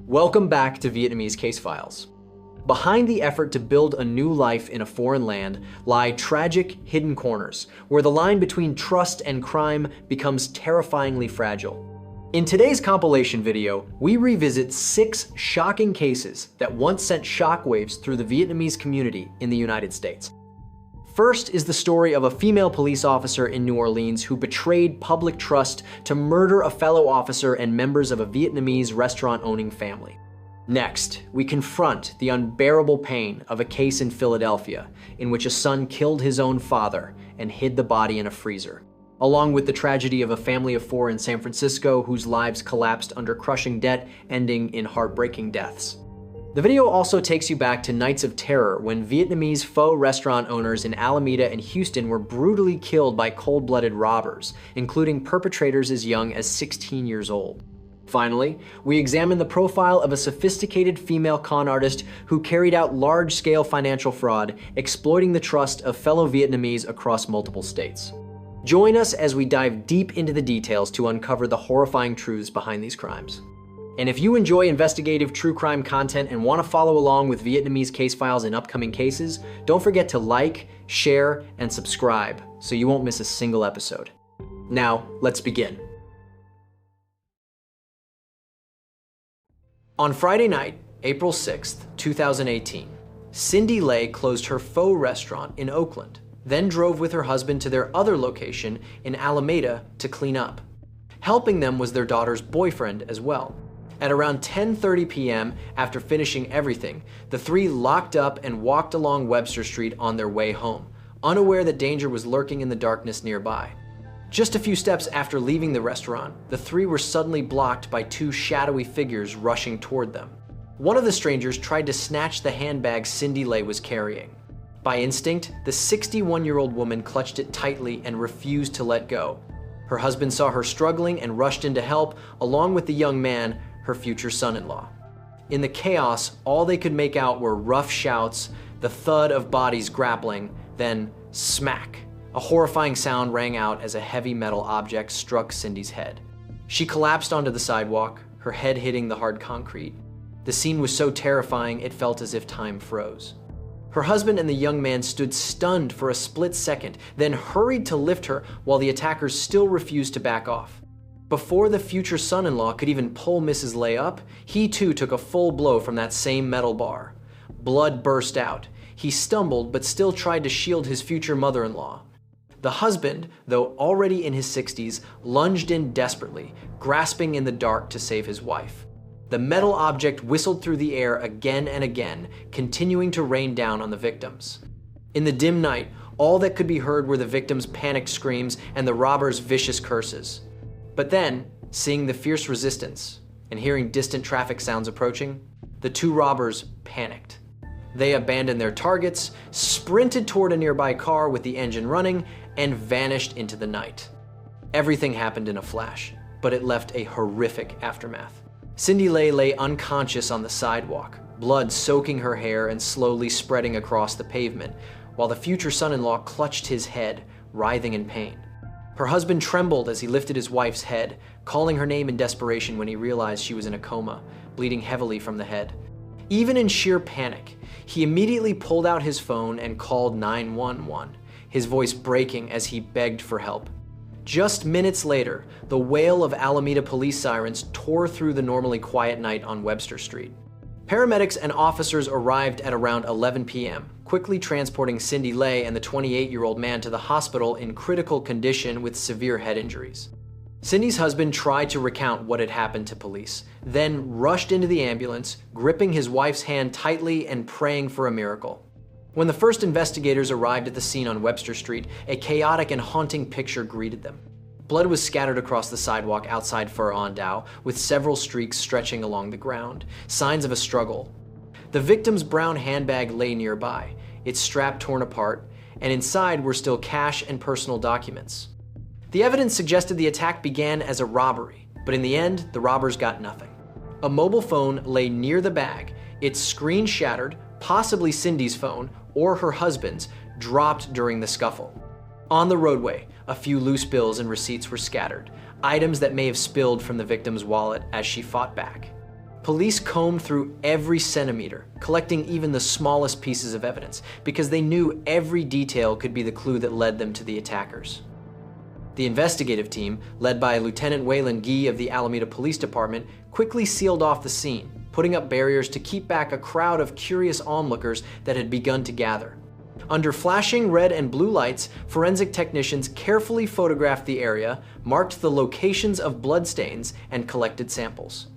Welcome back to Vietnamese Case Files. Behind the effort to build a new life in a foreign land lie tragic, hidden corners, where the line between trust and crime becomes terrifyingly fragile. In today's compilation video, we revisit 6 shocking cases that once sent shockwaves through the Vietnamese community in the United States. First is the story of a female police officer in New Orleans who betrayed public trust to murder a fellow officer and members of a Vietnamese restaurant-owning family. Next, we confront the unbearable pain of a case in Philadelphia in which a son killed his own father and hid the body in a freezer, along with the tragedy of a family of 4 in San Francisco whose lives collapsed under crushing debt, ending in heartbreaking deaths. The video also takes you back to nights of terror when Vietnamese pho restaurant owners in Alameda and Houston were brutally killed by cold-blooded robbers, including perpetrators as young as 16 years old. Finally, we examine the profile of a sophisticated female con artist who carried out large-scale financial fraud, exploiting the trust of fellow Vietnamese across multiple states. Join us as we dive deep into the details to uncover the horrifying truths behind these crimes. And if you enjoy investigative true crime content and want to follow along with Vietnamese Case Files and upcoming cases, don't forget to like, share, and subscribe so you won't miss a single episode. Now, let's begin. On Friday night, April 6th, 2018, Cindy Lay closed her pho restaurant in Oakland, then drove with her husband to their other location in Alameda to clean up. Helping them was their daughter's boyfriend as well. At around 10:30 p.m., after finishing everything, the 3 locked up and walked along Webster Street on their way home, unaware that danger was lurking in the darkness nearby. Just a few steps after leaving the restaurant, the 3 were suddenly blocked by 2 shadowy figures rushing toward them. One of the strangers tried to snatch the handbag Cindy Lay was carrying. By instinct, the 61-year-old woman clutched it tightly and refused to let go. Her husband saw her struggling and rushed in to help, along with the young man, her future son-in-law. In the chaos, all they could make out were rough shouts, the thud of bodies grappling, then smack. A horrifying sound rang out as a heavy metal object struck Cindy's head. She collapsed onto the sidewalk, her head hitting the hard concrete. The scene was so terrifying it felt as if time froze. Her husband and the young man stood stunned for a split second, then hurried to lift her while the attackers still refused to back off. Before the future son-in-law could even pull Mrs. Lay up, he too took a full blow from that same metal bar. Blood burst out. He stumbled but still tried to shield his future mother-in-law. The husband, though already in his 60s, lunged in desperately, grasping in the dark to save his wife. The metal object whistled through the air again and again, continuing to rain down on the victims. In the dim night, all that could be heard were the victims' panicked screams and the robbers' vicious curses. But then, seeing the fierce resistance and hearing distant traffic sounds approaching, the 2 robbers panicked. They abandoned their targets, sprinted toward a nearby car with the engine running, and vanished into the night. Everything happened in a flash, but it left a horrific aftermath. Cindy Lay lay unconscious on the sidewalk, blood soaking her hair and slowly spreading across the pavement, while the future son-in-law clutched his head, writhing in pain. Her husband trembled as he lifted his wife's head, calling her name in desperation when he realized she was in a coma, bleeding heavily from the head. Even in sheer panic, he immediately pulled out his phone and called 911, his voice breaking as he begged for help. Just minutes later, the wail of Alameda police sirens tore through the normally quiet night on Webster Street. Paramedics and officers arrived at around 11 p.m., quickly transporting Cindy Lay and the 28-year-old man to the hospital in critical condition with severe head injuries. Cindy's husband tried to recount what had happened to police, then rushed into the ambulance, gripping his wife's hand tightly and praying for a miracle. When the first investigators arrived at the scene on Webster Street, a chaotic and haunting picture greeted them. Blood was scattered across the sidewalk outside Phở On Dao, with several streaks stretching along the ground, signs of a struggle. The victim's brown handbag lay nearby, its strap torn apart, and inside were still cash and personal documents. The evidence suggested the attack began as a robbery, but in the end, the robbers got nothing. A mobile phone lay near the bag, its screen shattered, possibly Cindy's phone or her husband's, dropped during the scuffle. On the roadway, a few loose bills and receipts were scattered, items that may have spilled from the victim's wallet as she fought back. Police combed through every centimeter, collecting even the smallest pieces of evidence, because they knew every detail could be the clue that led them to the attackers. The investigative team, led by Lieutenant Waylon Gee of the Alameda Police Department, quickly sealed off the scene, putting up barriers to keep back a crowd of curious onlookers that had begun to gather. Under flashing red and blue lights, forensic technicians carefully photographed the area, marked the locations of bloodstains, and collected samples.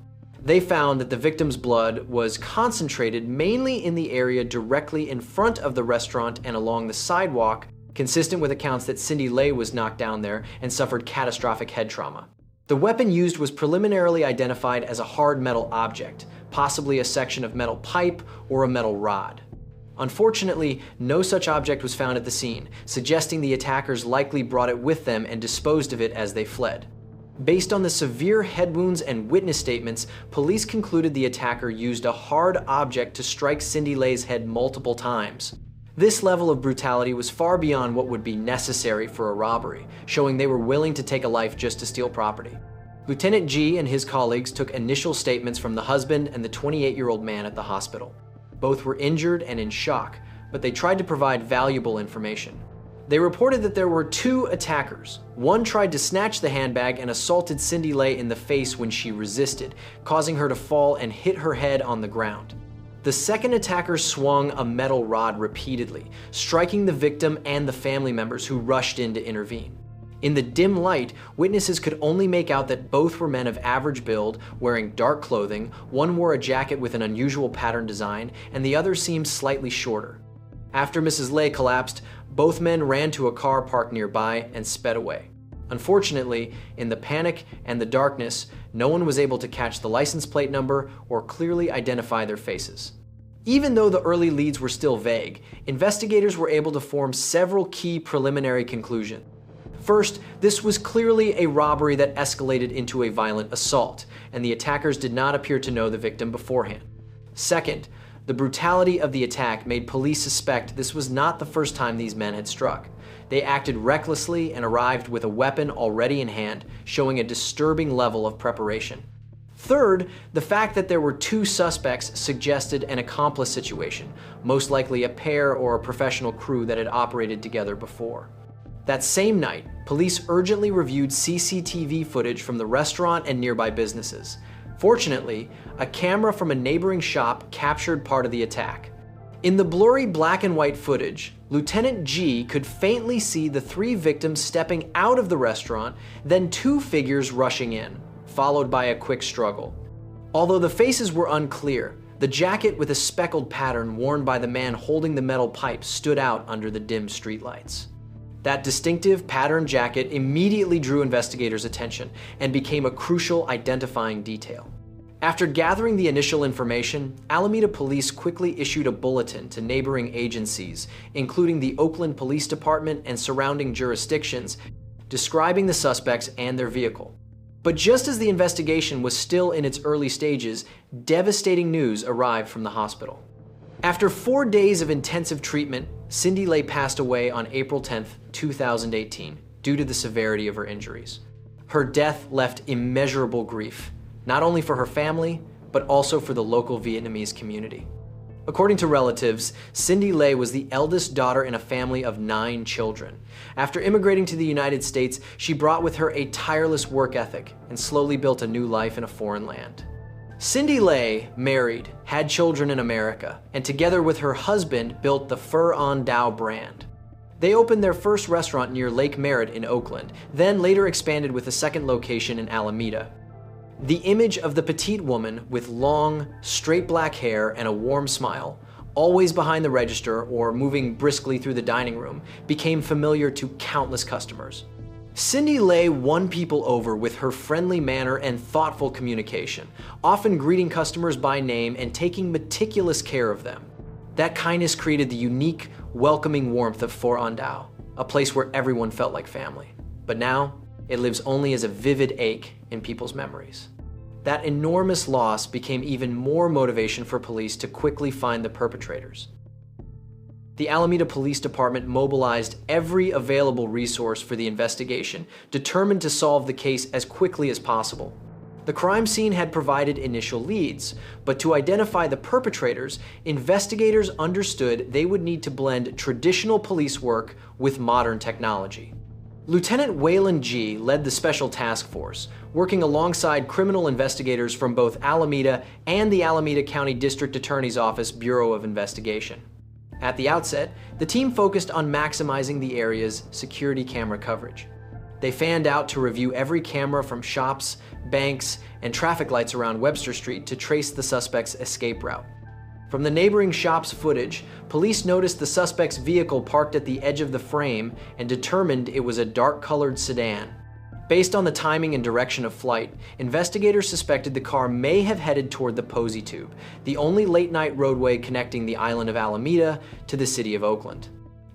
They found that the victim's blood was concentrated mainly in the area directly in front of the restaurant and along the sidewalk, consistent with accounts that Cindy Lay was knocked down there and suffered catastrophic head trauma. The weapon used was preliminarily identified as a hard metal object, possibly a section of metal pipe or a metal rod. Unfortunately, no such object was found at the scene, suggesting the attackers likely brought it with them and disposed of it as they fled. Based on the severe head wounds and witness statements, police concluded the attacker used a hard object to strike Cindy Lay's head multiple times. This level of brutality was far beyond what would be necessary for a robbery, showing they were willing to take a life just to steal property. Lieutenant Gee and his colleagues took initial statements from the husband and the 28-year-old man at the hospital. Both were injured and in shock, but they tried to provide valuable information. They reported that there were two attackers. One tried to snatch the handbag and assaulted Cindy Lay in the face when she resisted, causing her to fall and hit her head on the ground. The second attacker swung a metal rod repeatedly, striking the victim and the family members who rushed in to intervene. In the dim light, witnesses could only make out that both were men of average build, wearing dark clothing. One wore a jacket with an unusual pattern design, and the other seemed slightly shorter. After Mrs. Lay collapsed, both men ran to a car parked nearby and sped away. Unfortunately, in the panic and the darkness, no one was able to catch the license plate number or clearly identify their faces. Even though the early leads were still vague, investigators were able to form several key preliminary conclusions. First, this was clearly a robbery that escalated into a violent assault, and the attackers did not appear to know the victim beforehand. Second, the brutality of the attack made police suspect this was not the first time these men had struck. They acted recklessly and arrived with a weapon already in hand, showing a disturbing level of preparation. Third, the fact that there were two suspects suggested an accomplice situation, most likely a pair or a professional crew that had operated together before. That same night, police urgently reviewed CCTV footage from the restaurant and nearby businesses. Fortunately, a camera from a neighboring shop captured part of the attack. In the blurry black and white footage, Lieutenant Gee could faintly see the three victims stepping out of the restaurant, then two figures rushing in, followed by a quick struggle. Although the faces were unclear, the jacket with a speckled pattern worn by the man holding the metal pipe stood out under the dim streetlights. That distinctive patterned jacket immediately drew investigators' attention and became a crucial identifying detail. After gathering the initial information, Alameda Police quickly issued a bulletin to neighboring agencies, including the Oakland Police Department and surrounding jurisdictions, describing the suspects and their vehicle. But just as the investigation was still in its early stages, devastating news arrived from the hospital. After 4 days of intensive treatment, Cindy Lay passed away on April 10, 2018, due to the severity of her injuries. Her death left immeasurable grief, not only for her family, but also for the local Vietnamese community. According to relatives, Cindy Lay was the eldest daughter in a family of 9 children. After immigrating to the United States, she brought with her a tireless work ethic and slowly built a new life in a foreign land. Cindy Lay married, had children in America, and together with her husband built the Pho On Dao brand. They opened their first restaurant near Lake Merritt in Oakland, then later expanded with a second location in Alameda. The image of the petite woman with long, straight black hair and a warm smile, always behind the register or moving briskly through the dining room, became familiar to countless customers. Cindy Lay won people over with her friendly manner and thoughtful communication, often greeting customers by name and taking meticulous care of them. That kindness created the unique, welcoming warmth of Pho On Dao, a place where everyone felt like family. But now, it lives only as a vivid ache in people's memories. That enormous loss became even more motivation for police to quickly find the perpetrators. The Alameda Police Department mobilized every available resource for the investigation, determined to solve the case as quickly as possible. The crime scene had provided initial leads, but to identify the perpetrators, investigators understood they would need to blend traditional police work with modern technology. Lieutenant Waylon G. led the Special Task Force, working alongside criminal investigators from both Alameda and the Alameda County District Attorney's Office Bureau of Investigation. At the outset, the team focused on maximizing the area's security camera coverage. They fanned out to review every camera from shops, banks, and traffic lights around Webster Street to trace the suspect's escape route. From the neighboring shop's footage, police noticed the suspect's vehicle parked at the edge of the frame and determined it was a dark-colored sedan. Based on the timing and direction of flight, investigators suspected the car may have headed toward the Posey Tube, the only late-night roadway connecting the island of Alameda to the city of Oakland.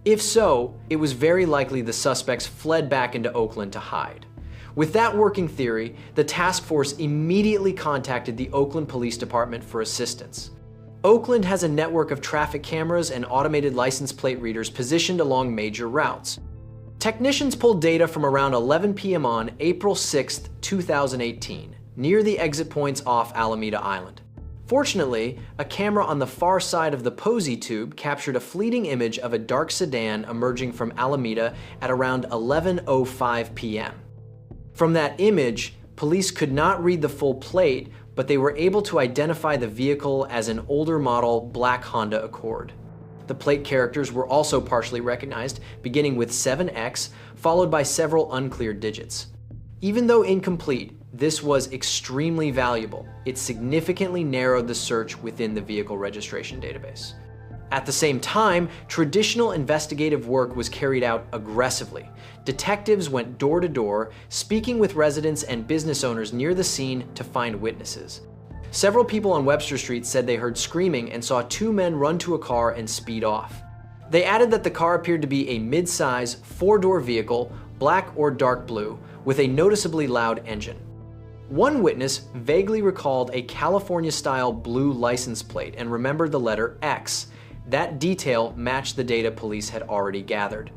If so, it was very likely the suspects fled back into Oakland to hide. With that working theory, the task force immediately contacted the Oakland Police Department for assistance. Oakland has a network of traffic cameras and automated license plate readers positioned along major routes. Technicians pulled data from around 11 p.m. on April 6, 2018, near the exit points off Alameda Island. Fortunately, a camera on the far side of the Posey Tube captured a fleeting image of a dark sedan emerging from Alameda at around 11:05 p.m. From that image, police could not read the full plate, but they were able to identify the vehicle as an older model black Honda Accord. The plate characters were also partially recognized, beginning with 7X, followed by several unclear digits. Even though incomplete, this was extremely valuable. It significantly narrowed the search within the vehicle registration database. At the same time, traditional investigative work was carried out aggressively. Detectives went door to door, speaking with residents and business owners near the scene to find witnesses. Several people on Webster Street said they heard screaming and saw two men run to a car and speed off. They added that the car appeared to be a mid-size, four-door vehicle, black or dark blue, with a noticeably loud engine. One witness vaguely recalled a California-style blue license plate and remembered the letter X. That detail matched the data police had already gathered.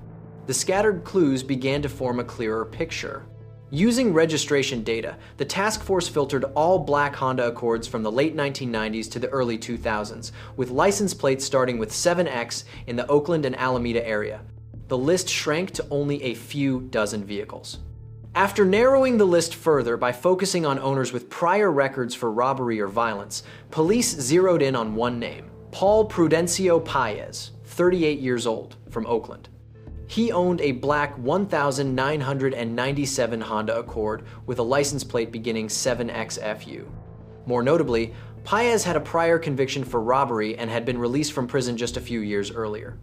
The scattered clues began to form a clearer picture. Using registration data, the task force filtered all black Honda Accords from the late 1990s to the early 2000s, with license plates starting with 7X in the Oakland and Alameda area. The list shrank to only a few dozen vehicles. After narrowing the list further by focusing on owners with prior records for robbery or violence, police zeroed in on one name, Paul Prudencio Paez, 38 years old, from Oakland. He owned a black 1997 Honda Accord with a license plate beginning 7XFU. More notably, Paez had a prior conviction for robbery and had been released from prison just a few years earlier.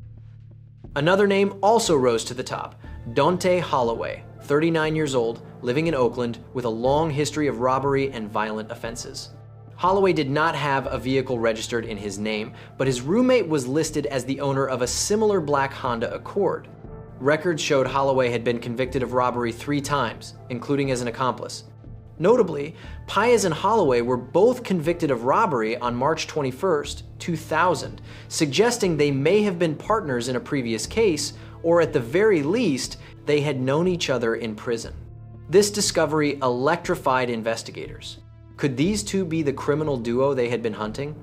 Another name also rose to the top, Dante Holloway, 39 years old, living in Oakland with a long history of robbery and violent offenses. Holloway did not have a vehicle registered in his name, but his roommate was listed as the owner of a similar black Honda Accord. Records showed Holloway had been convicted of robbery 3 times, including as an accomplice. Notably, Paez and Holloway were both convicted of robbery on March 21, 2000, suggesting they may have been partners in a previous case, or at the very least, they had known each other in prison. This discovery electrified investigators. Could these two be the criminal duo they had been hunting?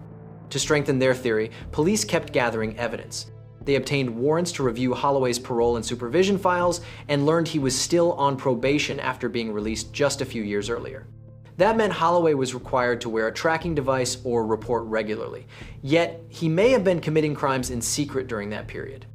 To strengthen their theory, police kept gathering evidence. They obtained warrants to review Holloway's parole and supervision files and learned he was still on probation after being released just a few years earlier. That meant Holloway was required to wear a tracking device or report regularly, yet he may have been committing crimes in secret during that period.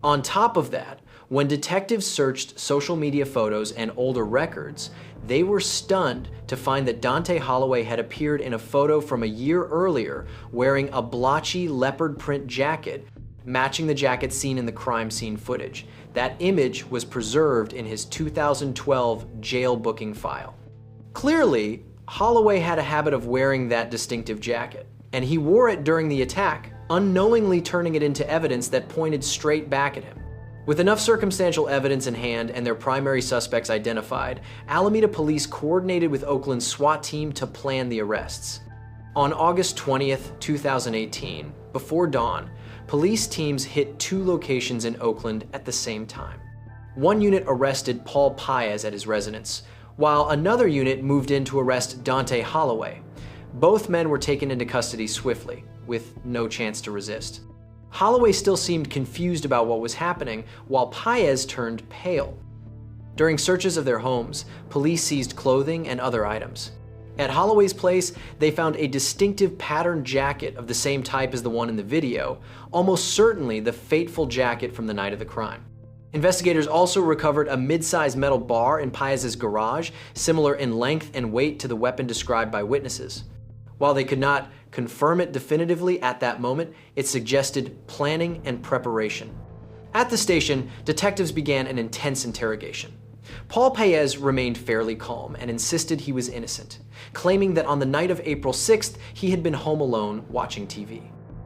On top of that, when detectives searched social media photos and older records, they were stunned to find that Dante Holloway had appeared in a photo from a year earlier wearing a blotchy leopard print jacket, matching the jacket seen in the crime scene footage. That image was preserved in his 2012 jail booking file. Clearly, Holloway had a habit of wearing that distinctive jacket, and he wore it during the attack, unknowingly turning it into evidence that pointed straight back at him. With enough circumstantial evidence in hand and their primary suspects identified, Alameda police coordinated with Oakland's SWAT team to plan the arrests. On August 20th, 2018, before dawn, police teams hit 2 locations in Oakland at the same time. One unit arrested Paul Paez at his residence, while another unit moved in to arrest Dante Holloway. Both men were taken into custody swiftly, with no chance to resist. Holloway still seemed confused about what was happening, while Paez turned pale. During searches of their homes, police seized clothing and other items. At Holloway's place, they found a distinctive patterned jacket of the same type as the one in the video, almost certainly the fateful jacket from the night of the crime. Investigators also recovered a mid-sized metal bar in Paez's garage, similar in length and weight to the weapon described by witnesses. While they could not confirm it definitively at that moment, it suggested planning and preparation. At the station, detectives began an intense interrogation. Paul Paez remained fairly calm and insisted he was innocent, claiming that on the night of April 6th, he had been home alone watching TV.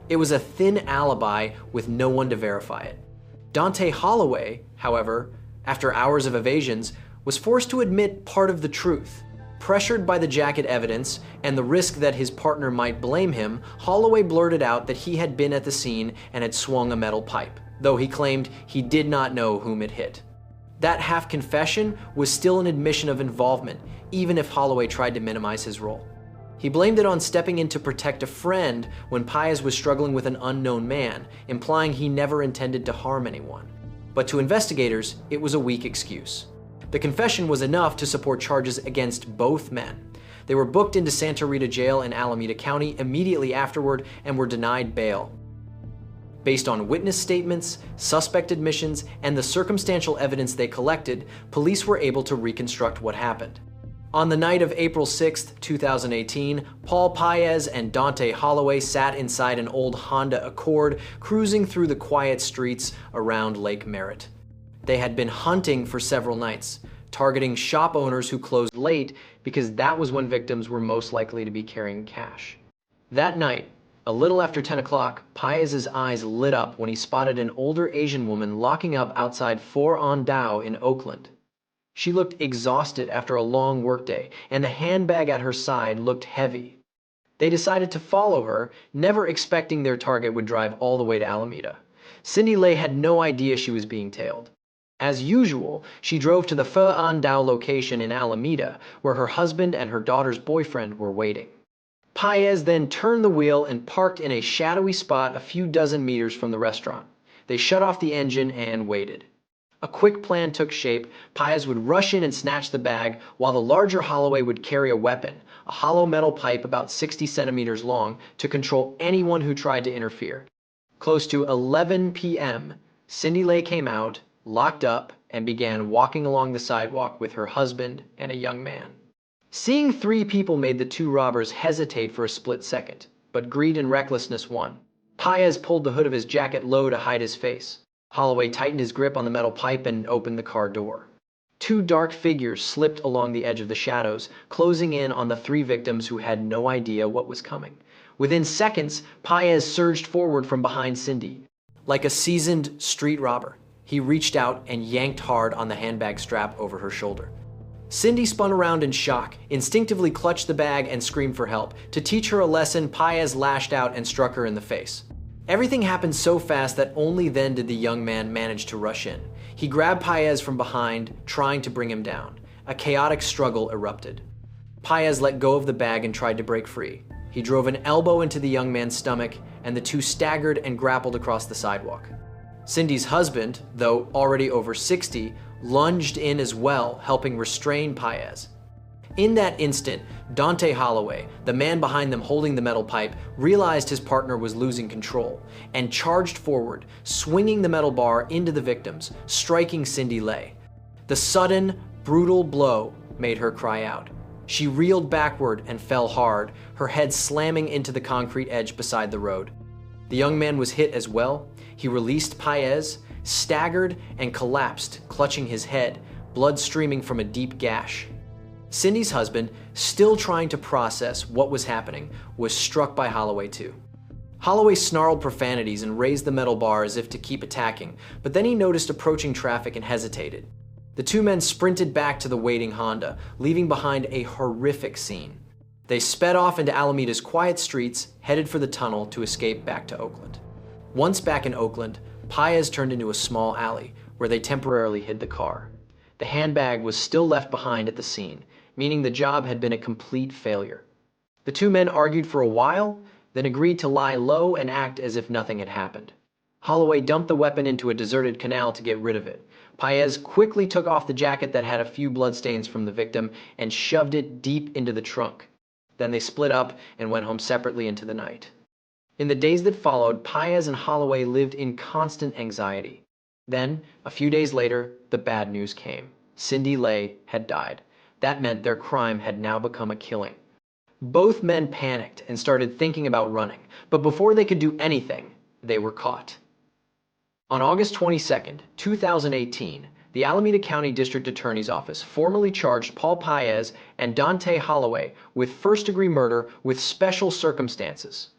It was a thin alibi with no one to verify it. Dante Holloway, however, after hours of evasions, was forced to admit part of the truth. Pressured by the jacket evidence and the risk that his partner might blame him, Holloway blurted out that he had been at the scene and had swung a metal pipe, though he claimed he did not know whom it hit. That half-confession was still an admission of involvement, even if Holloway tried to minimize his role. He blamed it on stepping in to protect a friend when Paez was struggling with an unknown man, implying he never intended to harm anyone. But to investigators, it was a weak excuse. The confession was enough to support charges against both men. They were booked into Santa Rita Jail in Alameda County immediately afterward and were denied bail. Based on witness statements, suspect admissions, and the circumstantial evidence they collected, police were able to reconstruct what happened. On the night of April 6, 2018, Paul Paez and Dante Holloway sat inside an old Honda Accord, cruising through the quiet streets around Lake Merritt. They had been hunting for several nights, targeting shop owners who closed late because that was when victims were most likely to be carrying cash. That night, a little after 10 o'clock, Paez's eyes lit up when he spotted an older Asian woman locking up outside 4 on Dow in Oakland. She looked exhausted after a long workday, and the handbag at her side looked heavy. They decided to follow her, never expecting their target would drive all the way to Alameda. Cindy Lay had no idea she was being tailed. As usual, she drove to the Pho An Dao location in Alameda, where her husband and her daughter's boyfriend were waiting. Paez then turned the wheel and parked in a shadowy spot a few dozen meters from the restaurant. They shut off the engine and waited. A quick plan took shape. Paez would rush in and snatch the bag, while the larger Holloway would carry a weapon, a hollow metal pipe about 60 centimeters long, to control anyone who tried to interfere. Close to 11 p.m., Cindy Lay came out, locked up, and began walking along the sidewalk with her husband and a young man. Seeing 3 people made the 2 robbers hesitate for a split second, but greed and recklessness won. Paez pulled the hood of his jacket low to hide his face. Holloway tightened his grip on the metal pipe and opened the car door. 2 dark figures slipped along the edge of the shadows, closing in on the 3 victims who had no idea what was coming. Within seconds, Paez surged forward from behind Cindy. Like a seasoned street robber, he reached out and yanked hard on the handbag strap over her shoulder. Cindy spun around in shock, instinctively clutched the bag and screamed for help. To teach her a lesson, Paez lashed out and struck her in the face. Everything happened so fast that only then did the young man manage to rush in. He grabbed Paez from behind, trying to bring him down. A chaotic struggle erupted. Paez let go of the bag and tried to break free. He drove an elbow into the young man's stomach, and the 2 staggered and grappled across the sidewalk. Cindy's husband, though already over 60, lunged in as well, helping restrain Paez. In that instant, Dante Holloway, the man behind them holding the metal pipe, realized his partner was losing control and charged forward, swinging the metal bar into the victims, striking Cindy Lay. The sudden, brutal blow made her cry out. She reeled backward and fell hard, her head slamming into the concrete edge beside the road. The young man was hit as well. He released Paez, staggered, and collapsed, clutching his head, blood streaming from a deep gash. Cindy's husband, still trying to process what was happening, was struck by Holloway too. Holloway snarled profanities and raised the metal bar as if to keep attacking, but then he noticed approaching traffic and hesitated. The 2 men sprinted back to the waiting Honda, leaving behind a horrific scene. They sped off into Alameda's quiet streets, headed for the tunnel to escape back to Oakland. Once back in Oakland, Paez turned into a small alley where they temporarily hid the car. The handbag was still left behind at the scene, meaning the job had been a complete failure. The two men argued for a while, then agreed to lie low and act as if nothing had happened. Holloway dumped the weapon into a deserted canal to get rid of it. Paez quickly took off the jacket that had a few bloodstains from the victim and shoved it deep into the trunk. Then they split up and went home separately into the night. In the days that followed, Paez and Holloway lived in constant anxiety. Then, a few days later, the bad news came. Cindy Lay had died. That meant their crime had now become a killing. Both men panicked and started thinking about running, but before they could do anything, they were caught. On August 22, 2018, the Alameda County District Attorney's Office formally charged Paul Paez and Dante Holloway with first-degree murder with special circumstances.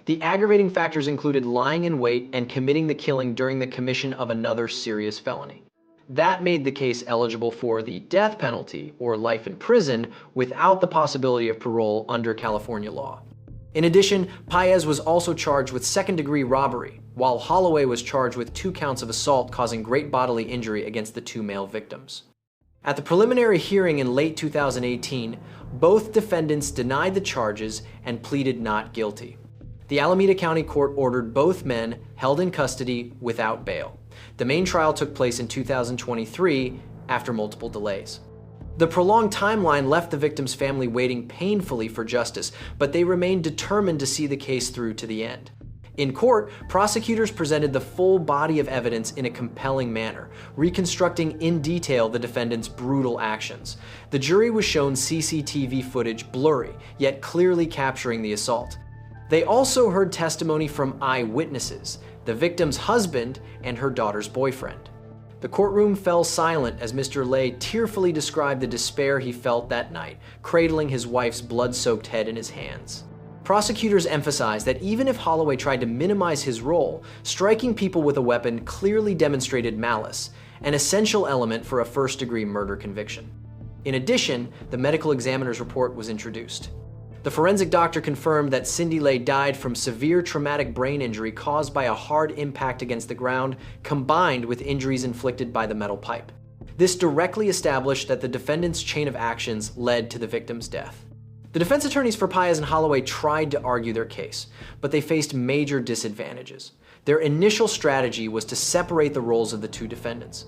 The aggravating factors included lying in wait and committing the killing during the commission of another serious felony. That made the case eligible for the death penalty, or life in prison, without the possibility of parole under California law. In addition, Paez was also charged with second-degree robbery, while Holloway was charged with 2 counts of assault causing great bodily injury against the 2 male victims. At the preliminary hearing in late 2018, both defendants denied the charges and pleaded not guilty. The Alameda County Court ordered both men held in custody without bail. The main trial took place in 2023 after multiple delays. The prolonged timeline left the victim's family waiting painfully for justice, but they remained determined to see the case through to the end. In court, prosecutors presented the full body of evidence in a compelling manner, reconstructing in detail the defendants' brutal actions. The jury was shown CCTV footage blurry, yet clearly capturing the assault. They also heard testimony from eyewitnesses, the victim's husband and her daughter's boyfriend. The courtroom fell silent as Mr. Lay tearfully described the despair he felt that night, cradling his wife's blood-soaked head in his hands. Prosecutors emphasized that even if Holloway tried to minimize his role, striking people with a weapon clearly demonstrated malice, an essential element for a first-degree murder conviction. In addition, the medical examiner's report was introduced. The forensic doctor confirmed that Cindy Lay died from severe traumatic brain injury caused by a hard impact against the ground, combined with injuries inflicted by the metal pipe. This directly established that the defendant's chain of actions led to the victim's death. The defense attorneys for Paez and Holloway tried to argue their case, but they faced major disadvantages. Their initial strategy was to separate the roles of the two defendants.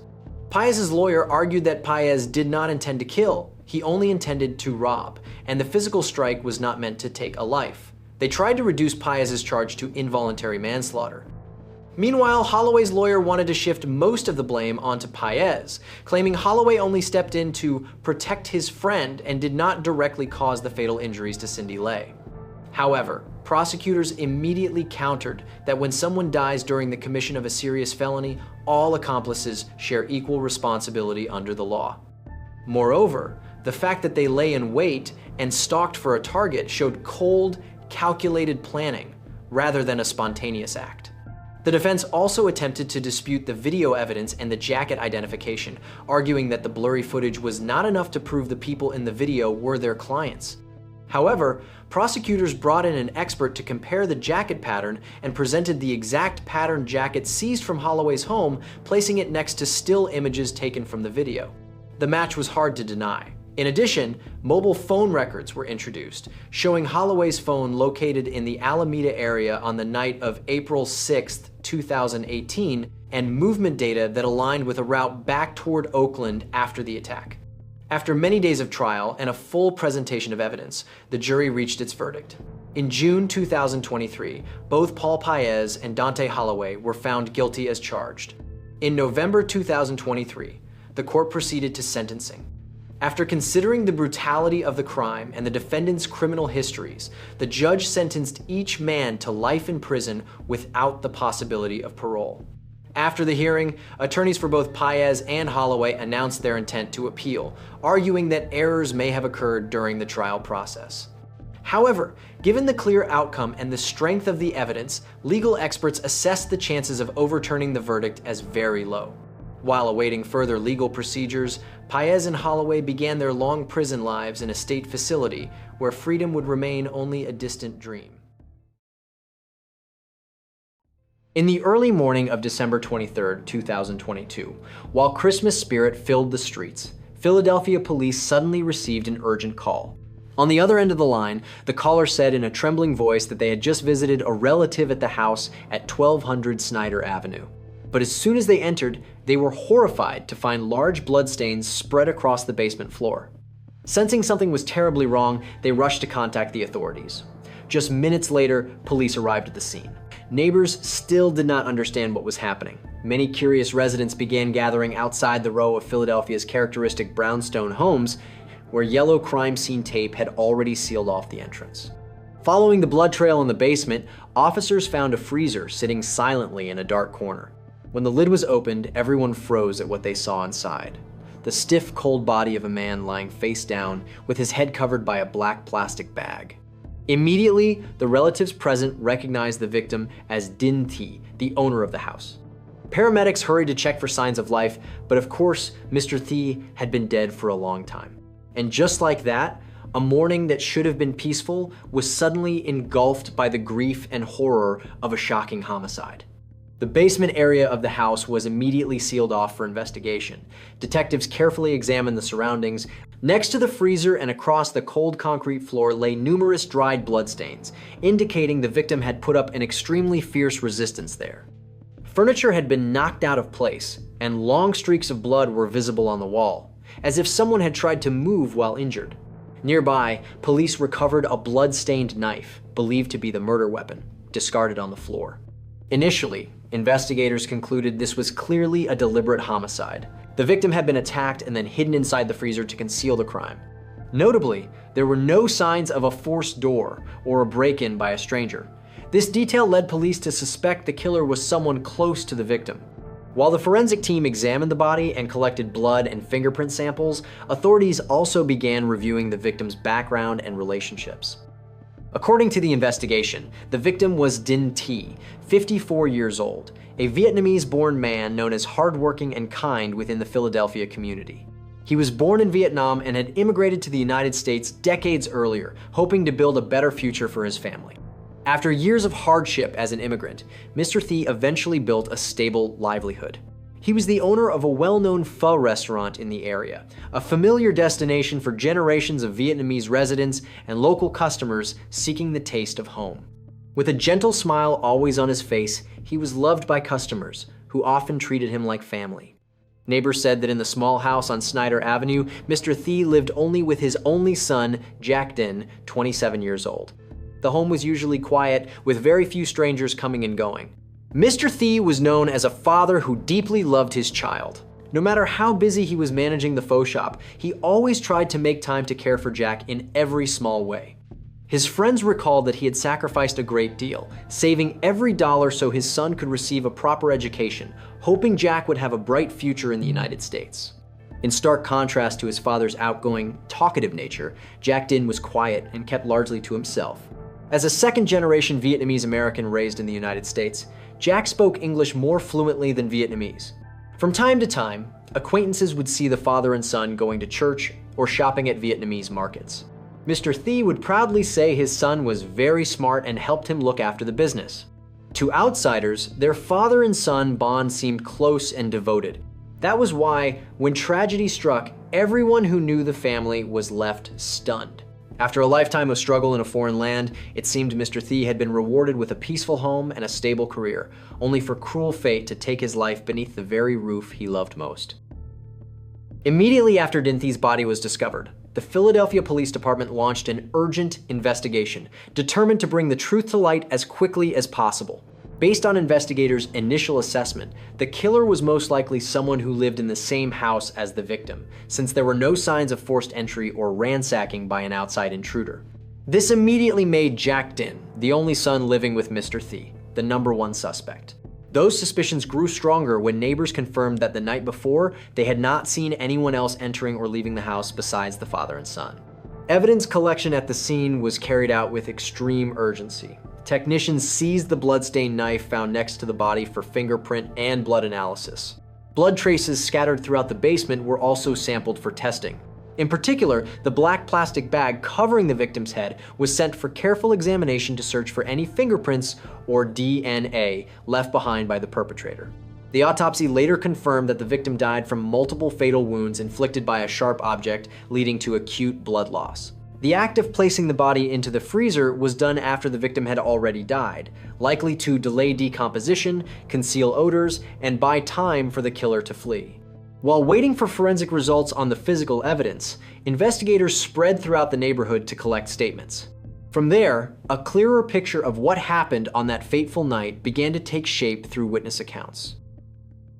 Paez's lawyer argued that Paez did not intend to kill, he only intended to rob, and the physical strike was not meant to take a life. They tried to reduce Paez's charge to involuntary manslaughter. Meanwhile, Holloway's lawyer wanted to shift most of the blame onto Paez, claiming Holloway only stepped in to protect his friend and did not directly cause the fatal injuries to Cindy Lay. However, prosecutors immediately countered that when someone dies during the commission of a serious felony, all accomplices share equal responsibility under the law. Moreover, the fact that they lay in wait and stalked for a target showed cold, calculated planning rather than a spontaneous act. The defense also attempted to dispute the video evidence and the jacket identification, arguing that the blurry footage was not enough to prove the people in the video were their clients. However, prosecutors brought in an expert to compare the jacket pattern and presented the exact pattern jacket seized from Holloway's home, placing it next to still images taken from the video. The match was hard to deny. In addition, mobile phone records were introduced, showing Holloway's phone located in the Alameda area on the night of April 6, 2018, and movement data that aligned with a route back toward Oakland after the attack. After many days of trial and a full presentation of evidence, the jury reached its verdict. In June 2023, both Paul Paez and Dante Holloway were found guilty as charged. In November 2023, the court proceeded to sentencing. After considering the brutality of the crime and the defendants' criminal histories, the judge sentenced each man to life in prison without the possibility of parole. After the hearing, attorneys for both Paez and Holloway announced their intent to appeal, arguing that errors may have occurred during the trial process. However, given the clear outcome and the strength of the evidence, legal experts assessed the chances of overturning the verdict as very low. While awaiting further legal procedures, Paez and Holloway began their long prison lives in a state facility where freedom would remain only a distant dream. In the early morning of December 23, 2022, while Christmas spirit filled the streets, Philadelphia police suddenly received an urgent call. On the other end of the line, the caller said in a trembling voice that they had just visited a relative at the house at 1200 Snyder Avenue. But as soon as they entered, they were horrified to find large bloodstains spread across the basement floor. Sensing something was terribly wrong, they rushed to contact the authorities. Just minutes later, police arrived at the scene. Neighbors still did not understand what was happening. Many curious residents began gathering outside the row of Philadelphia's characteristic brownstone homes, where yellow crime scene tape had already sealed off the entrance. Following the blood trail in the basement, officers found a freezer sitting silently in a dark corner. When the lid was opened, everyone froze at what they saw inside. The stiff, cold body of a man lying face down, with his head covered by a black plastic bag. Immediately, the relatives present recognized the victim as Dinh Thi, the owner of the house. Paramedics hurried to check for signs of life, but of course, Mr. Thi had been dead for a long time. And just like that, a morning that should have been peaceful was suddenly engulfed by the grief and horror of a shocking homicide. The basement area of the house was immediately sealed off for investigation. Detectives carefully examined the surroundings. Next to the freezer and across the cold concrete floor lay numerous dried bloodstains, indicating the victim had put up an extremely fierce resistance there. Furniture had been knocked out of place, and long streaks of blood were visible on the wall, as if someone had tried to move while injured. Nearby, police recovered a blood-stained knife, believed to be the murder weapon, discarded on the floor. Initially, investigators concluded this was clearly a deliberate homicide. The victim had been attacked and then hidden inside the freezer to conceal the crime. Notably, there were no signs of a forced door or a break-in by a stranger. This detail led police to suspect the killer was someone close to the victim. While the forensic team examined the body and collected blood and fingerprint samples, authorities also began reviewing the victim's background and relationships. According to the investigation, the victim was Dinh Thi, 54 years old, a Vietnamese-born man known as hardworking and kind within the Philadelphia community. He was born in Vietnam and had immigrated to the United States decades earlier, hoping to build a better future for his family. After years of hardship as an immigrant, Mr. Thi eventually built a stable livelihood. He was the owner of a well-known pho restaurant in the area, a familiar destination for generations of Vietnamese residents and local customers seeking the taste of home. With a gentle smile always on his face, he was loved by customers, who often treated him like family. Neighbors said that in the small house on Snyder Avenue, Mr. Thi lived only with his only son, Jack Dinh, 27 years old. The home was usually quiet, with very few strangers coming and going. Mr. Thi was known as a father who deeply loved his child. No matter how busy he was managing the pho shop, he always tried to make time to care for Jack in every small way. His friends recalled that he had sacrificed a great deal, saving every dollar so his son could receive a proper education, hoping Jack would have a bright future in the United States. In stark contrast to his father's outgoing, talkative nature, Jack Dinh was quiet and kept largely to himself. As a second-generation Vietnamese-American raised in the United States, Jack spoke English more fluently than Vietnamese. From time to time, acquaintances would see the father and son going to church or shopping at Vietnamese markets. Mr. Thi would proudly say his son was very smart and helped him look after the business. To outsiders, their father and son bond seemed close and devoted. That was why, when tragedy struck, everyone who knew the family was left stunned. After a lifetime of struggle in a foreign land, it seemed Mr. Thi had been rewarded with a peaceful home and a stable career, only for cruel fate to take his life beneath the very roof he loved most. Immediately after Dinh Thi's body was discovered, the Philadelphia Police Department launched an urgent investigation, determined to bring the truth to light as quickly as possible. Based on investigators' initial assessment, the killer was most likely someone who lived in the same house as the victim, since there were no signs of forced entry or ransacking by an outside intruder. This immediately made Jack Dinh, the only son living with Mr. Thi, the #1 suspect. Those suspicions grew stronger when neighbors confirmed that the night before, they had not seen anyone else entering or leaving the house besides the father and son. Evidence collection at the scene was carried out with extreme urgency. Technicians seized the bloodstained knife found next to the body for fingerprint and blood analysis. Blood traces scattered throughout the basement were also sampled for testing. In particular, the black plastic bag covering the victim's head was sent for careful examination to search for any fingerprints or DNA left behind by the perpetrator. The autopsy later confirmed that the victim died from multiple fatal wounds inflicted by a sharp object, leading to acute blood loss. The act of placing the body into the freezer was done after the victim had already died, likely to delay decomposition, conceal odors, and buy time for the killer to flee. While waiting for forensic results on the physical evidence, investigators spread throughout the neighborhood to collect statements. From there, a clearer picture of what happened on that fateful night began to take shape through witness accounts.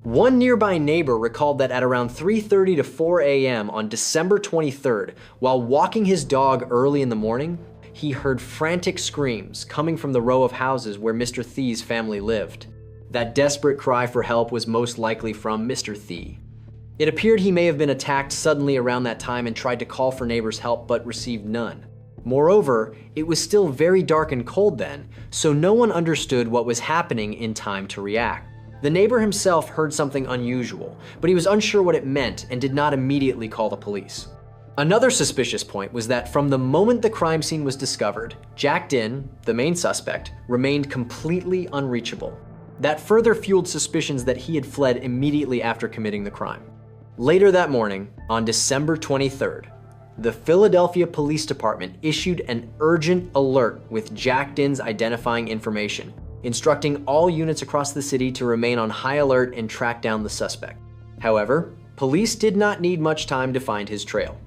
One nearby neighbor recalled that at around 3:30 to 4 a.m. on December 23rd, while walking his dog early in the morning, he heard frantic screams coming from the row of houses where Mr. Thie's family lived. That desperate cry for help was most likely from Mr. Thie. It appeared he may have been attacked suddenly around that time and tried to call for neighbors' help but received none. Moreover, it was still very dark and cold then, so no one understood what was happening in time to react. The neighbor himself heard something unusual, but he was unsure what it meant and did not immediately call the police. Another suspicious point was that from the moment the crime scene was discovered, Jack Dinh, the main suspect, remained completely unreachable. That further fueled suspicions that he had fled immediately after committing the crime. Later that morning, on December 23rd, the Philadelphia Police Department issued an urgent alert with Jack Dinh's identifying information, instructing all units across the city to remain on high alert and track down the suspect. However, police did not need much time to find his trail.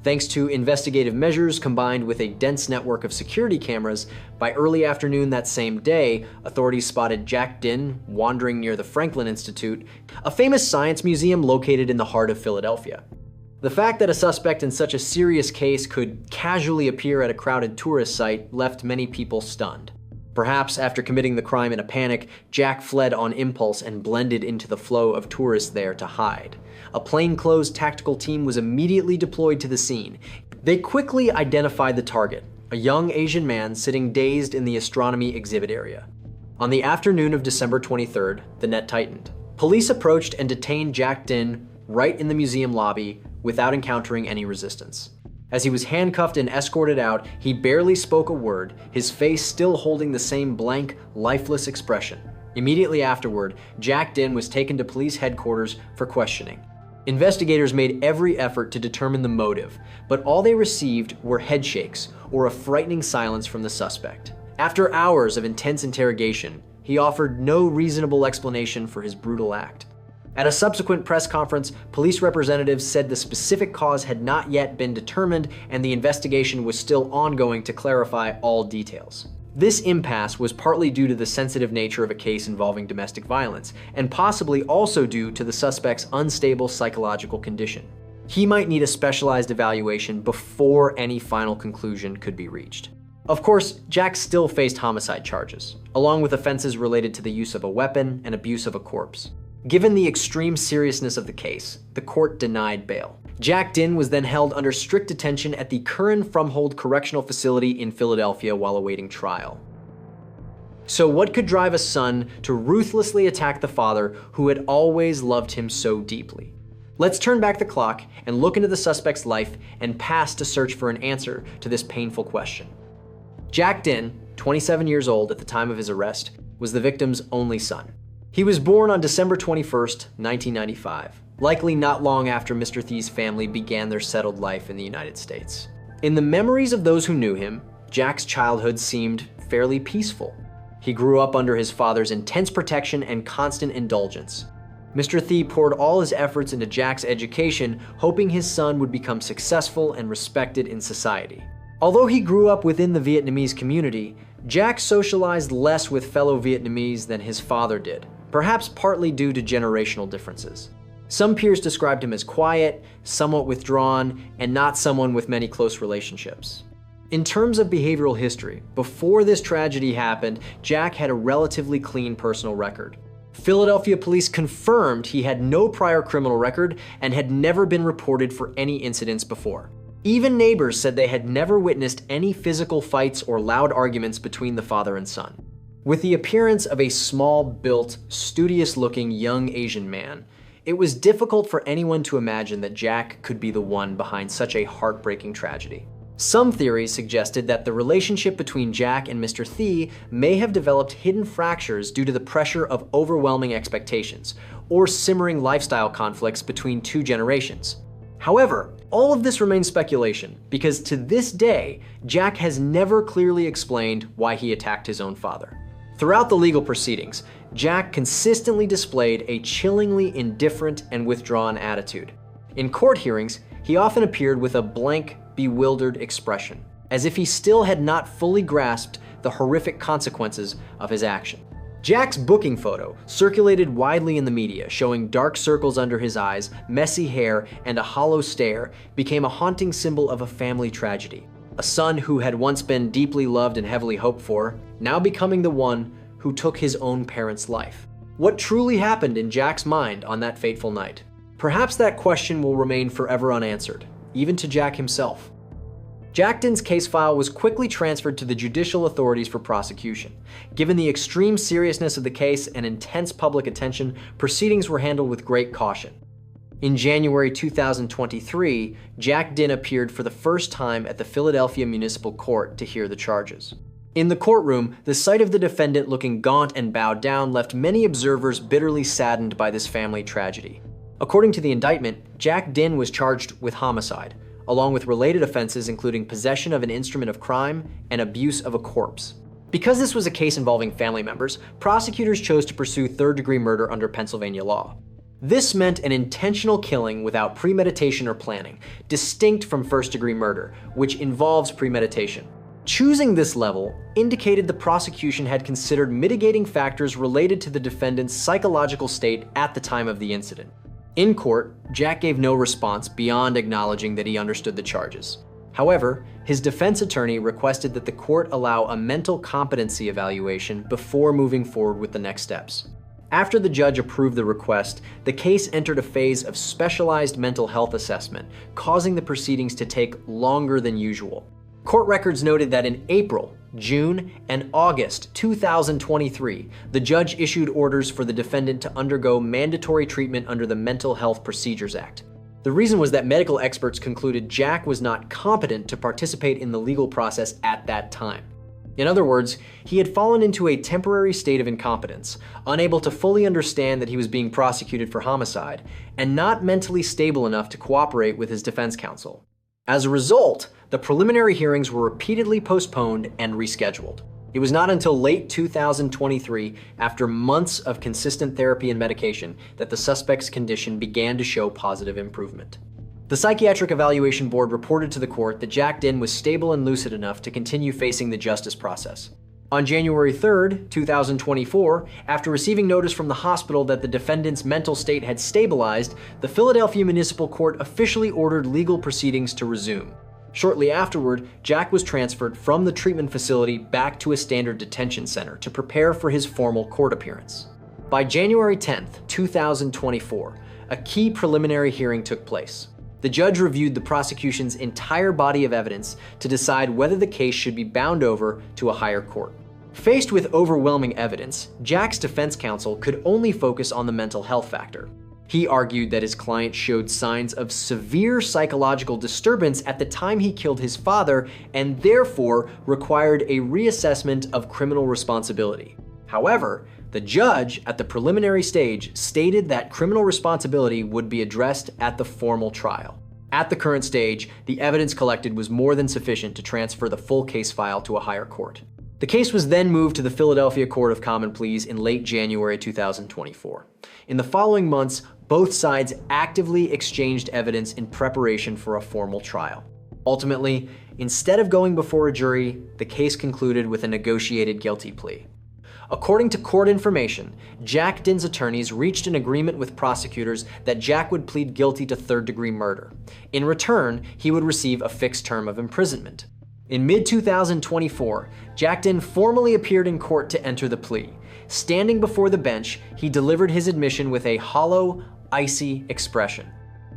Thanks to investigative measures combined with a dense network of security cameras, by early afternoon that same day, authorities spotted Jack Dinh wandering near the Franklin Institute, a famous science museum located in the heart of Philadelphia. The fact that a suspect in such a serious case could casually appear at a crowded tourist site left many people stunned. Perhaps after committing the crime in a panic, Jack fled on impulse and blended into the flow of tourists there to hide. A plainclothes tactical team was immediately deployed to the scene. They quickly identified the target, a young Asian man sitting dazed in the astronomy exhibit area. On the afternoon of December 23rd, the net tightened. Police approached and detained Jack Dinh right in the museum lobby without encountering any resistance. As he was handcuffed and escorted out, he barely spoke a word, his face still holding the same blank, lifeless expression. Immediately afterward, Jack Dinh was taken to police headquarters for questioning. Investigators made every effort to determine the motive, but all they received were headshakes or a frightening silence from the suspect. After hours of intense interrogation, he offered no reasonable explanation for his brutal act. At a subsequent press conference, police representatives said the specific cause had not yet been determined and the investigation was still ongoing to clarify all details. This impasse was partly due to the sensitive nature of a case involving domestic violence, and possibly also due to the suspect's unstable psychological condition. He might need a specialized evaluation before any final conclusion could be reached. Of course, Jack still faced homicide charges, along with offenses related to the use of a weapon and abuse of a corpse. Given the extreme seriousness of the case, the court denied bail. Jack Dinh was then held under strict detention at the Curran-Frumhold Correctional Facility in Philadelphia while awaiting trial. So what could drive a son to ruthlessly attack the father who had always loved him so deeply? Let's turn back the clock and look into the suspect's life and past to search for an answer to this painful question. Jack Dinh, 27 years old at the time of his arrest, was the victim's only son. He was born on December 21st, 1995, likely not long after Mr. Thie's family began their settled life in the United States. In the memories of those who knew him, Jack's childhood seemed fairly peaceful. He grew up under his father's intense protection and constant indulgence. Mr. Thie poured all his efforts into Jack's education, hoping his son would become successful and respected in society. Although he grew up within the Vietnamese community, Jack socialized less with fellow Vietnamese than his father did, perhaps partly due to generational differences. Some peers described him as quiet, somewhat withdrawn, and not someone with many close relationships. In terms of behavioral history, before this tragedy happened, Jack had a relatively clean personal record. Philadelphia police confirmed he had no prior criminal record and had never been reported for any incidents before. Even neighbors said they had never witnessed any physical fights or loud arguments between the father and son. With the appearance of a small-built, studious-looking young Asian man, It was difficult for anyone to imagine that Jack could be the one behind such a heartbreaking tragedy. Some theories suggested that the relationship between Jack and Mr. Thie may have developed hidden fractures due to the pressure of overwhelming expectations, or simmering lifestyle conflicts between two generations. However, all of this remains speculation, because to this day, Jack has never clearly explained why he attacked his own father. Throughout the legal proceedings, Jack consistently displayed a chillingly indifferent and withdrawn attitude. In court hearings, he often appeared with a blank, bewildered expression, as if he still had not fully grasped the horrific consequences of his action. Jack's booking photo circulated widely in the media, showing dark circles under his eyes, messy hair, and a hollow stare, became a haunting symbol of a family tragedy. A son who had once been deeply loved and heavily hoped for, now becoming the one who took his own parents' life. What truly happened in Jack's mind on that fateful night? Perhaps that question will remain forever unanswered, even to Jack himself. Jack Din's case file was quickly transferred to the judicial authorities for prosecution. Given the extreme seriousness of the case and intense public attention, proceedings were handled with great caution. In January 2023, Jack Din appeared for the first time at the Philadelphia Municipal Court to hear the charges. In the courtroom, the sight of the defendant looking gaunt and bowed down left many observers bitterly saddened by this family tragedy. According to the indictment, Jack Din was charged with homicide, along with related offenses including possession of an instrument of crime and abuse of a corpse. Because this was a case involving family members, prosecutors chose to pursue third-degree murder under Pennsylvania law. This meant an intentional killing without premeditation or planning, distinct from first-degree murder, which involves premeditation. Choosing this level indicated the prosecution had considered mitigating factors related to the defendant's psychological state at the time of the incident. In court, Jack gave no response beyond acknowledging that he understood the charges. However, his defense attorney requested that the court allow a mental competency evaluation before moving forward with the next steps. After the judge approved the request, the case entered a phase of specialized mental health assessment, causing the proceedings to take longer than usual. Court records noted that in April, June, and August 2023, the judge issued orders for the defendant to undergo mandatory treatment under the Mental Health Procedures Act. The reason was that medical experts concluded Jack was not competent to participate in the legal process at that time. In other words, he had fallen into a temporary state of incompetence, unable to fully understand that he was being prosecuted for homicide, and not mentally stable enough to cooperate with his defense counsel. As a result, the preliminary hearings were repeatedly postponed and rescheduled. It was not until late 2023, after months of consistent therapy and medication, that the suspect's condition began to show positive improvement. The Psychiatric Evaluation Board reported to the court that Jack Din was stable and lucid enough to continue facing the justice process. On January 3, 2024, after receiving notice from the hospital that the defendant's mental state had stabilized, the Philadelphia Municipal Court officially ordered legal proceedings to resume. Shortly afterward, Jack was transferred from the treatment facility back to a standard detention center to prepare for his formal court appearance. By January 10, 2024, a key preliminary hearing took place. The judge reviewed the prosecution's entire body of evidence to decide whether the case should be bound over to a higher court. Faced with overwhelming evidence, Jack's defense counsel could only focus on the mental health factor. He argued that his client showed signs of severe psychological disturbance at the time he killed his father and therefore required a reassessment of criminal responsibility. However, the judge at the preliminary stage stated that criminal responsibility would be addressed at the formal trial. At the current stage, the evidence collected was more than sufficient to transfer the full case file to a higher court. The case was then moved to the Philadelphia Court of Common Pleas in late January 2024. In the following months, both sides actively exchanged evidence in preparation for a formal trial. Ultimately, instead of going before a jury, the case concluded with a negotiated guilty plea. According to court information, Jack Din's attorneys reached an agreement with prosecutors that Jack would plead guilty to third-degree murder. In return, he would receive a fixed term of imprisonment. In mid-2024, Jack Din formally appeared in court to enter the plea. Standing before the bench, he delivered his admission with a hollow, icy expression.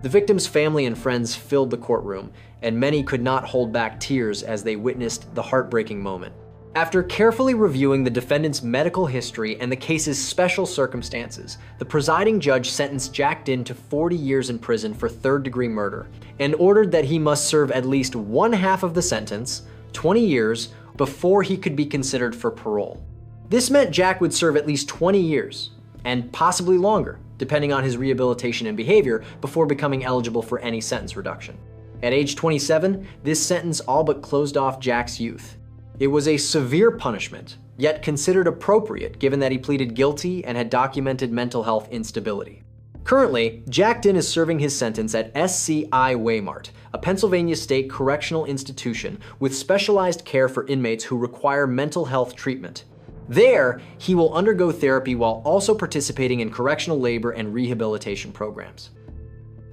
The victim's family and friends filled the courtroom, and many could not hold back tears as they witnessed the heartbreaking moment. After carefully reviewing the defendant's medical history and the case's special circumstances, the presiding judge sentenced Jack Dinh to 40 years in prison for third-degree murder and ordered that he must serve at least one half of the sentence, 20 years, before he could be considered for parole. This meant Jack would serve at least 20 years, and possibly longer, depending on his rehabilitation and behavior, before becoming eligible for any sentence reduction. At age 27, this sentence all but closed off Jack's youth. It was a severe punishment, yet considered appropriate given that he pleaded guilty and had documented mental health instability. Currently, Jack Dinh is serving his sentence at SCI Waymart, a Pennsylvania state correctional institution with specialized care for inmates who require mental health treatment. There, he will undergo therapy while also participating in correctional labor and rehabilitation programs.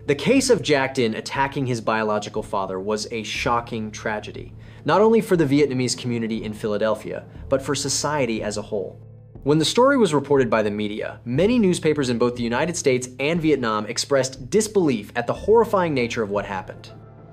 The case of Jack Dinh attacking his biological father was a shocking tragedy, not only for the Vietnamese community in Philadelphia, but for society as a whole. When the story was reported by the media, many newspapers in both the United States and Vietnam expressed disbelief at the horrifying nature of what happened.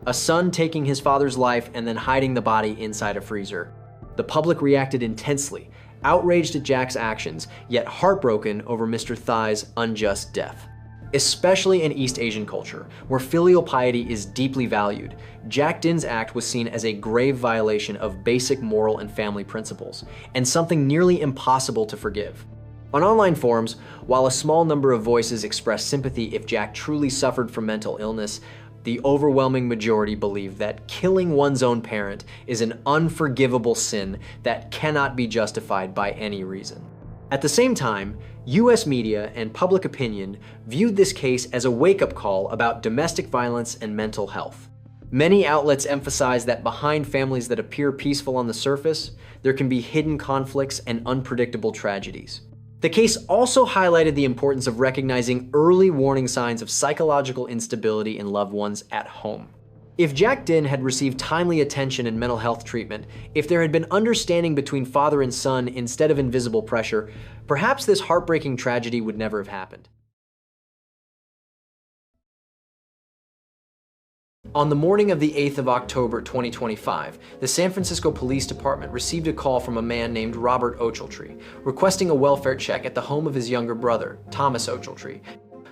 A son taking his father's life and then hiding the body inside a freezer. The public reacted intensely, outraged at Jack's actions, yet heartbroken over Mr. Thai's unjust death. Especially in East Asian culture, where filial piety is deeply valued, Jack Dinh's act was seen as a grave violation of basic moral and family principles, and something nearly impossible to forgive. On online forums, while a small number of voices expressed sympathy if Jack truly suffered from mental illness, the overwhelming majority believe that killing one's own parent is an unforgivable sin that cannot be justified by any reason. At the same time, US media and public opinion viewed this case as a wake-up call about domestic violence and mental health. Many outlets emphasize that behind families that appear peaceful on the surface, there can be hidden conflicts and unpredictable tragedies. The case also highlighted the importance of recognizing early warning signs of psychological instability in loved ones at home. If Jack Dinh had received timely attention and mental health treatment, if there had been understanding between father and son instead of invisible pressure, perhaps this heartbreaking tragedy would never have happened. On the morning of the 8th of October 2025, the San Francisco Police Department received a call from a man named Robert Ochiltree, requesting a welfare check at the home of his younger brother, Thomas Ochiltree,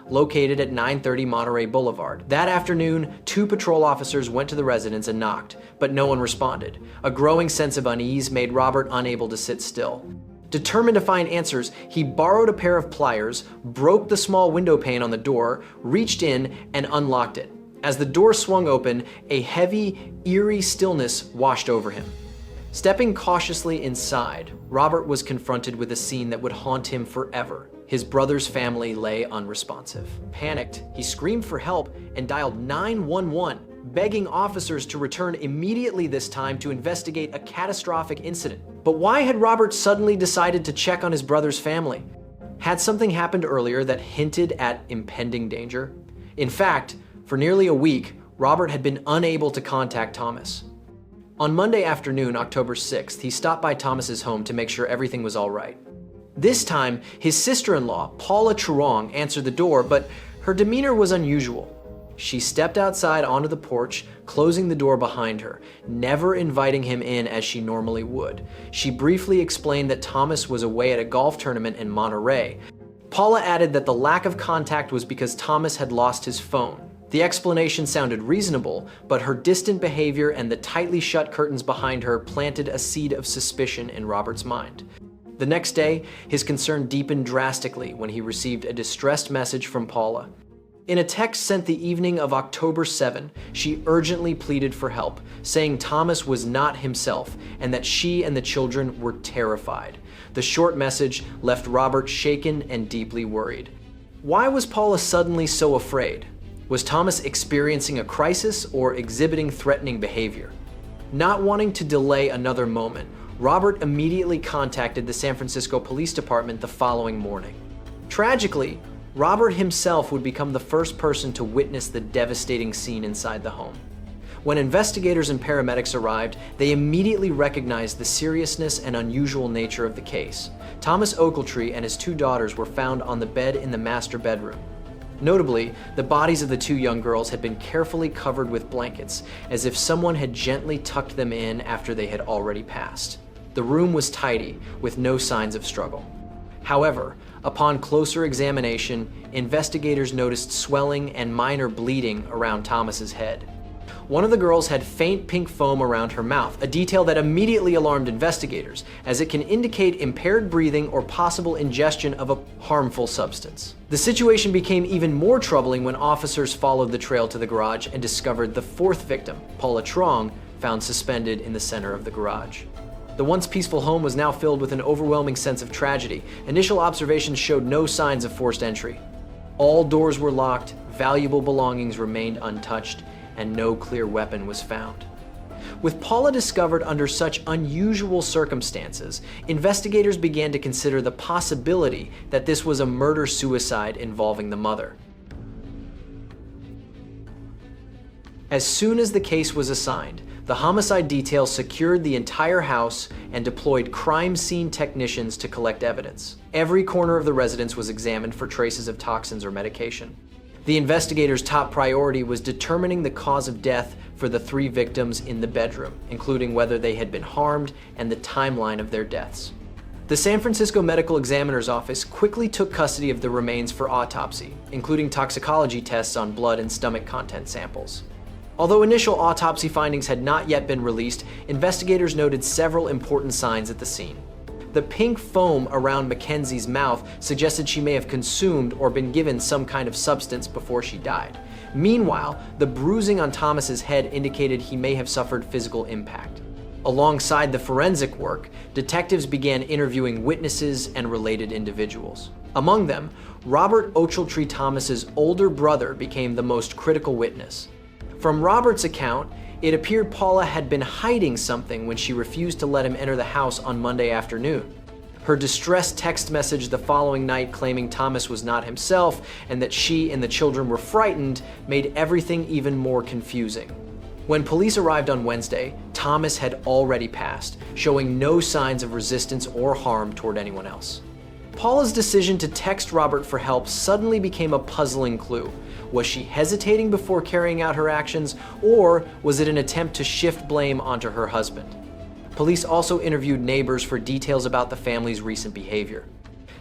located at 930 Monterey Boulevard. That afternoon, 2 patrol officers went to the residence and knocked, but no one responded. A growing sense of unease made Robert unable to sit still. Determined to find answers, he borrowed a pair of pliers, broke the small window pane on the door, reached in, and unlocked it. As the door swung open, a heavy, eerie stillness washed over him. Stepping cautiously inside, Robert was confronted with a scene that would haunt him forever. His brother's family lay unresponsive. Panicked, he screamed for help and dialed 911, begging officers to return immediately this time to investigate a catastrophic incident. But why had Robert suddenly decided to check on his brother's family? Had something happened earlier that hinted at impending danger? In fact, for nearly a week, Robert had been unable to contact Thomas. On Monday afternoon, October 6th, he stopped by Thomas's home to make sure everything was all right. This time, his sister-in-law, Paula Truong, answered the door, but her demeanor was unusual. She stepped outside onto the porch, closing the door behind her, never inviting him in as she normally would. She briefly explained that Thomas was away at a golf tournament in Monterey. Paula added that the lack of contact was because Thomas had lost his phone. The explanation sounded reasonable, but her distant behavior and the tightly shut curtains behind her planted a seed of suspicion in Robert's mind. The next day, his concern deepened drastically when he received a distressed message from Paula. In a text sent the evening of October 7, she urgently pleaded for help, saying Thomas was not himself and that she and the children were terrified. The short message left Robert shaken and deeply worried. Why was Paula suddenly so afraid? Was Thomas experiencing a crisis or exhibiting threatening behavior? Not wanting to delay another moment, Robert immediately contacted the San Francisco Police Department the following morning. Tragically, Robert himself would become the first person to witness the devastating scene inside the home. When investigators and paramedics arrived, they immediately recognized the seriousness and unusual nature of the case. Thomas Ochiltree and his 2 daughters were found on the bed in the master bedroom. Notably, the bodies of the 2 young girls had been carefully covered with blankets, as if someone had gently tucked them in after they had already passed. The room was tidy, with no signs of struggle. However, upon closer examination, investigators noticed swelling and minor bleeding around Thomas's head. One of the girls had faint pink foam around her mouth, a detail that immediately alarmed investigators, as it can indicate impaired breathing or possible ingestion of a harmful substance. The situation became even more troubling when officers followed the trail to the garage and discovered the fourth victim, Paula Trong, found suspended in the center of the garage. The once peaceful home was now filled with an overwhelming sense of tragedy. Initial observations showed no signs of forced entry. All doors were locked, valuable belongings remained untouched, and no clear weapon was found. With Paula discovered under such unusual circumstances, investigators began to consider the possibility that this was a murder-suicide involving the mother. As soon as the case was assigned, the homicide detail secured the entire house and deployed crime scene technicians to collect evidence. Every corner of the residence was examined for traces of toxins or medication. The investigators' top priority was determining the cause of death for the three victims in the bedroom, including whether they had been harmed and the timeline of their deaths. The San Francisco Medical Examiner's Office quickly took custody of the remains for autopsy, including toxicology tests on blood and stomach content samples. Although initial autopsy findings had not yet been released, investigators noted several important signs at the scene. The pink foam around Mackenzie's mouth suggested she may have consumed or been given some kind of substance before she died. Meanwhile, the bruising on Thomas's head indicated he may have suffered physical impact. Alongside the forensic work, detectives began interviewing witnesses and related individuals. Among them, Robert Ochiltree Thomas's older brother became the most critical witness. From Robert's account, it appeared Paula had been hiding something when she refused to let him enter the house on Monday afternoon. Her distressed text message the following night claiming Thomas was not himself and that she and the children were frightened made everything even more confusing. When police arrived on Wednesday, Thomas had already passed, showing no signs of resistance or harm toward anyone else. Paula's decision to text Robert for help suddenly became a puzzling clue. Was she hesitating before carrying out her actions, or was it an attempt to shift blame onto her husband? Police also interviewed neighbors for details about the family's recent behavior.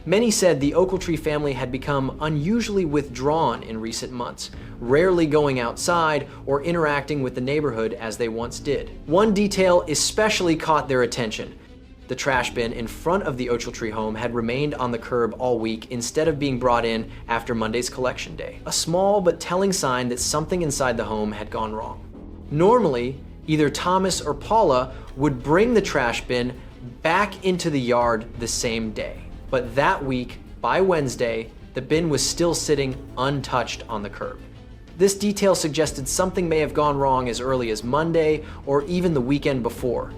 Many said the Ochiltree family had become unusually withdrawn in recent months, rarely going outside or interacting with the neighborhood as they once did. One detail especially caught their attention. The trash bin in front of the Ochiltree home had remained on the curb all week instead of being brought in after Monday's collection day, a small but telling sign that something inside the home had gone wrong. Normally, either Thomas or Paula would bring the trash bin back into the yard the same day. But that week, by Wednesday, the bin was still sitting untouched on the curb. This detail suggested something may have gone wrong as early as Monday or even the weekend before.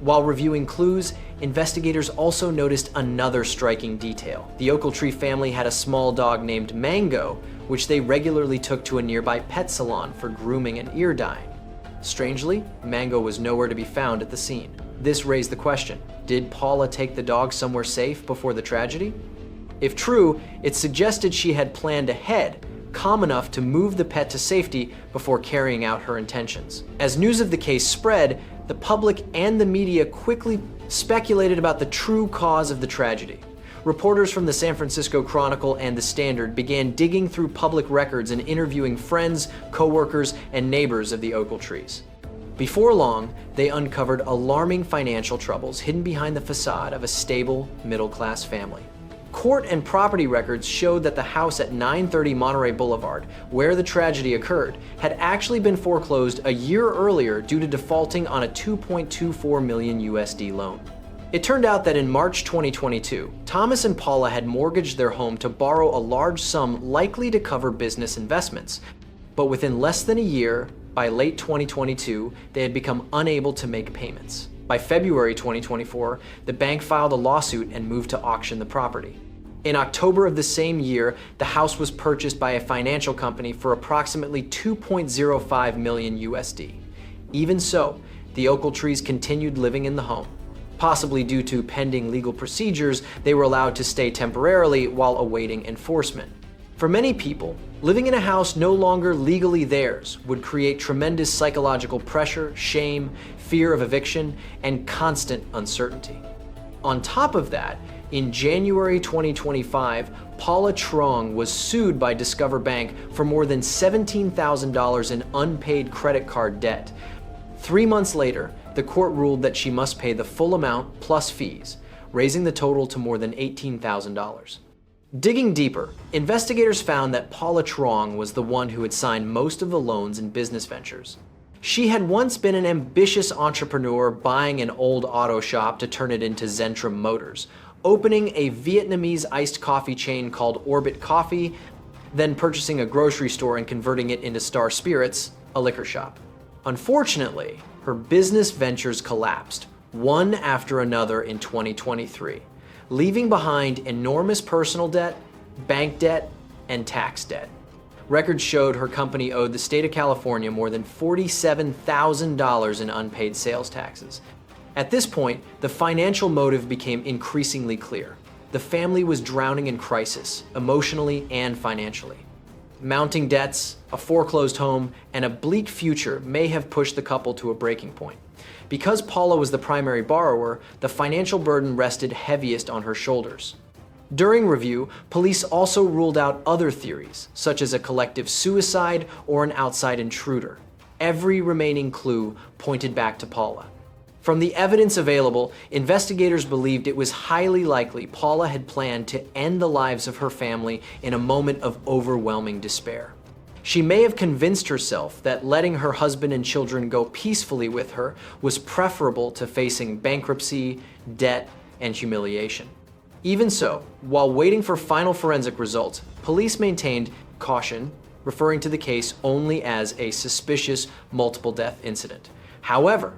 While reviewing clues, investigators also noticed another striking detail. The Ochiltree family had a small dog named Mango, which they regularly took to a nearby pet salon for grooming and ear dyeing. Strangely, Mango was nowhere to be found at the scene. This raised the question, did Paula take the dog somewhere safe before the tragedy? If true, it suggested she had planned ahead, calm enough to move the pet to safety before carrying out her intentions. As news of the case spread, the public and the media quickly speculated about the true cause of the tragedy. Reporters from the San Francisco Chronicle and the Standard began digging through public records and interviewing friends, coworkers, and neighbors of the Ochiltrees. Before long, they uncovered alarming financial troubles hidden behind the facade of a stable, middle-class family. Court and property records showed that the house at 930 Monterey Boulevard, where the tragedy occurred, had actually been foreclosed a year earlier due to defaulting on a $2.24 million USD loan. It turned out that in March 2022, Thomas and Paula had mortgaged their home to borrow a large sum likely to cover business investments. But within less than a year, by late 2022, they had become unable to make payments. By February 2024, the bank filed a lawsuit and moved to auction the property. In October of the same year, the house was purchased by a financial company for approximately $2.05 million USD. Even so, the Ochiltrees continued living in the home. Possibly due to pending legal procedures, they were allowed to stay temporarily while awaiting enforcement. For many people, living in a house no longer legally theirs would create tremendous psychological pressure, shame, fear of eviction, and constant uncertainty. On top of that, in January 2025, Paula Trong was sued by Discover Bank for more than $17,000 in unpaid credit card debt. 3 months later, the court ruled that she must pay the full amount plus fees, raising the total to more than $18,000. Digging deeper, investigators found that Paula Trong was the one who had signed most of the loans in business ventures. She had once been an ambitious entrepreneur buying an old auto shop to turn it into Zentrum Motors, opening a Vietnamese iced coffee chain called Orbit Coffee, then purchasing a grocery store and converting it into Star Spirits, a liquor shop. Unfortunately, her business ventures collapsed, one after another in 2023, leaving behind enormous personal debt, bank debt, and tax debt. Records showed her company owed the state of California more than $47,000 in unpaid sales taxes. At this point, the financial motive became increasingly clear. The family was drowning in crisis, emotionally and financially. Mounting debts, a foreclosed home, and a bleak future may have pushed the couple to a breaking point. Because Paula was the primary borrower, the financial burden rested heaviest on her shoulders. During review, police also ruled out other theories, such as a collective suicide or an outside intruder. Every remaining clue pointed back to Paula. From the evidence available, investigators believed it was highly likely Paula had planned to end the lives of her family in a moment of overwhelming despair. She may have convinced herself that letting her husband and children go peacefully with her was preferable to facing bankruptcy, debt, and humiliation. Even so, while waiting for final forensic results, police maintained caution, referring to the case only as a suspicious multiple death incident. However,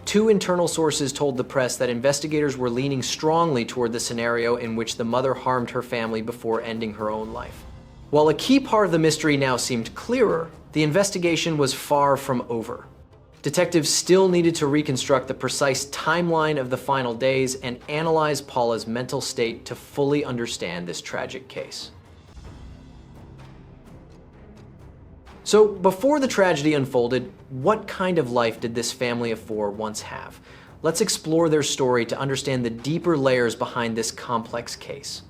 2 internal sources told the press that investigators were leaning strongly toward the scenario in which the mother harmed her family before ending her own life. While a key part of the mystery now seemed clearer, the investigation was far from over. Detectives still needed to reconstruct the precise timeline of the final days and analyze Paula's mental state to fully understand this tragic case. So, before the tragedy unfolded, what kind of life did this family of 4 once have? Let's explore their story to understand the deeper layers behind this complex case.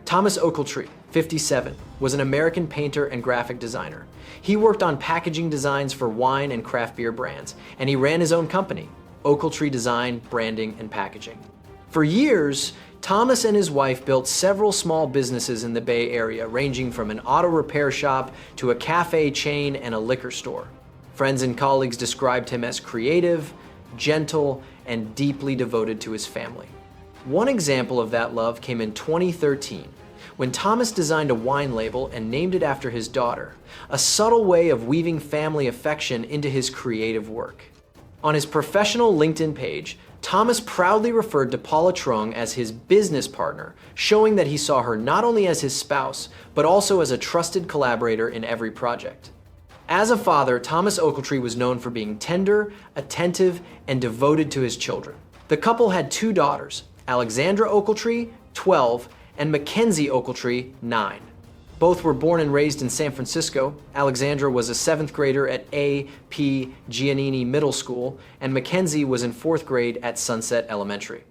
Thomas Ochiltree, 57, was an American painter and graphic designer. He worked on packaging designs for wine and craft beer brands, and he ran his own company, Ochiltree Design, Branding, and Packaging. For years, Thomas and his wife built several small businesses in the Bay Area, ranging from an auto repair shop to a cafe chain and a liquor store. Friends and colleagues described him as creative, gentle, and deeply devoted to his family. One example of that love came in 2013, when Thomas designed a wine label and named it after his daughter, a subtle way of weaving family affection into his creative work. On his professional LinkedIn page, Thomas proudly referred to Paula Trong as his business partner, showing that he saw her not only as his spouse, but also as a trusted collaborator in every project. As a father, Thomas Ochiltree was known for being tender, attentive, and devoted to his children. The couple had 2 daughters, Alexandra Ochiltree, 12, and Mackenzie Ochiltree, 9. Both were born and raised in San Francisco. Alexandra was a 7th grader at A.P. Giannini Middle School, and Mackenzie was in 4th grade at Sunset Elementary.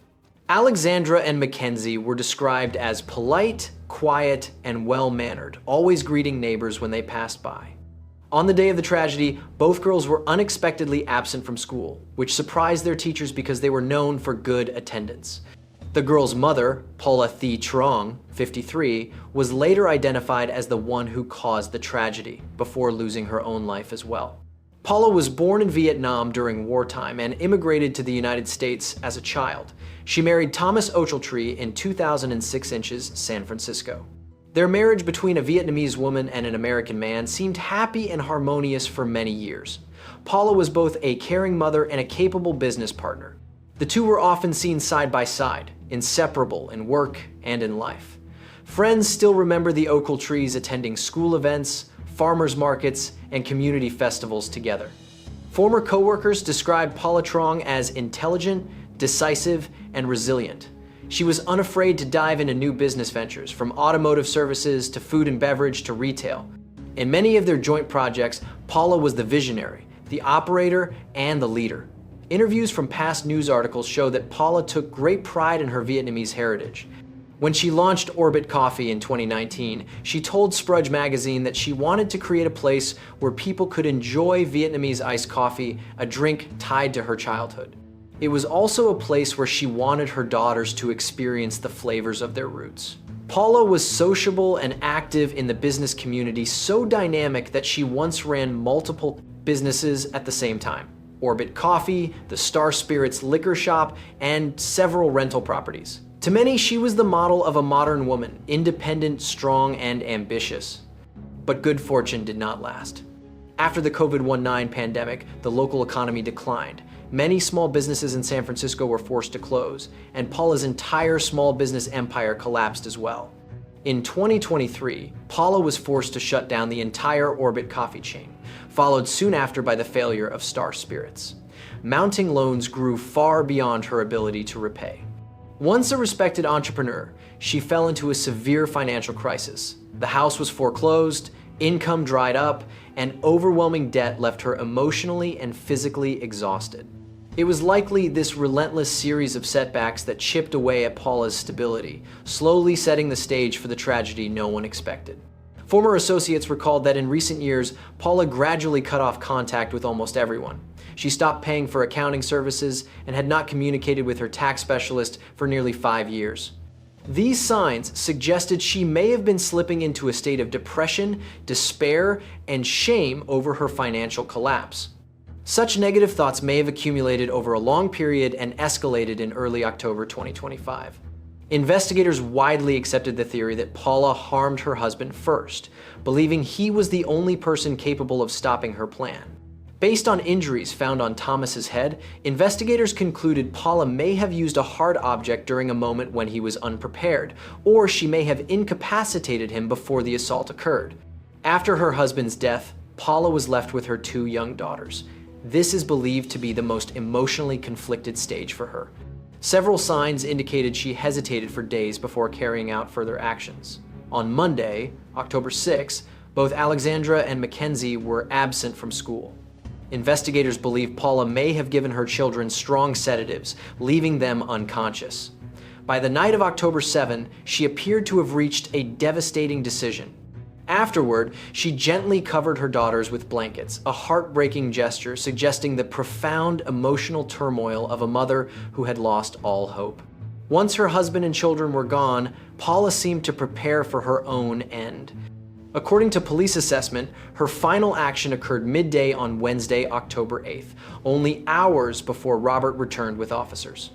Alexandra and Mackenzie were described as polite, quiet, and well-mannered, always greeting neighbors when they passed by. On the day of the tragedy, both girls were unexpectedly absent from school, which surprised their teachers because they were known for good attendance. The girl's mother, Paula Thi Trong, 53, was later identified as the one who caused the tragedy, before losing her own life as well. Paula was born in Vietnam during wartime and immigrated to the United States as a child. She married Thomas Ochiltree in 2006 San Francisco. Their marriage between a Vietnamese woman and an American man seemed happy and harmonious for many years. Paula was both a caring mother and a capable business partner. The two were often seen side by side, inseparable in work and in life. Friends still remember the Ochiltrees attending school events, farmers markets, and community festivals together. Former coworkers described Paula Trong as intelligent, decisive, and resilient. She was unafraid to dive into new business ventures, from automotive services to food and beverage to retail. In many of their joint projects, Paula was the visionary, the operator, and the leader. Interviews from past news articles show that Paula took great pride in her Vietnamese heritage. When she launched Orbit Coffee in 2019, she told Sprudge magazine that she wanted to create a place where people could enjoy Vietnamese iced coffee, a drink tied to her childhood. It was also a place where she wanted her daughters to experience the flavors of their roots. Paula was sociable and active in the business community, so dynamic that she once ran multiple businesses at the same time: Orbit Coffee, the Star Spirits liquor shop, and several rental properties. To many, she was the model of a modern woman, independent, strong, and ambitious. But good fortune did not last. After the COVID-19 pandemic, the local economy declined. Many small businesses in San Francisco were forced to close, and Paula's entire small business empire collapsed as well. In 2023, Paula was forced to shut down the entire Orbit coffee chain, followed soon after by the failure of Star Spirits. Mounting loans grew far beyond her ability to repay. Once a respected entrepreneur, she fell into a severe financial crisis. The house was foreclosed, income dried up, and overwhelming debt left her emotionally and physically exhausted. It was likely this relentless series of setbacks that chipped away at Paula's stability, slowly setting the stage for the tragedy no one expected. Former associates recalled that in recent years, Paula gradually cut off contact with almost everyone. She stopped paying for accounting services and had not communicated with her tax specialist for nearly 5 years. These signs suggested she may have been slipping into a state of depression, despair, and shame over her financial collapse. Such negative thoughts may have accumulated over a long period and escalated in early October 2025. Investigators widely accepted the theory that Paula harmed her husband first, believing he was the only person capable of stopping her plan. Based on injuries found on Thomas's head, investigators concluded Paula may have used a hard object during a moment when he was unprepared, or she may have incapacitated him before the assault occurred. After her husband's death, Paula was left with her 2 young daughters. This is believed to be the most emotionally conflicted stage for her. Several signs indicated she hesitated for days before carrying out further actions. On Monday, October 6, both Alexandra and Mackenzie were absent from school. Investigators believe Paula may have given her children strong sedatives, leaving them unconscious. By the night of October 7, she appeared to have reached a devastating decision. Afterward, she gently covered her daughters with blankets, a heartbreaking gesture suggesting the profound emotional turmoil of a mother who had lost all hope. Once her husband and children were gone, Paula seemed to prepare for her own end. According to police assessment, her final action occurred midday on Wednesday, October 8th, only hours before Robert returned with officers.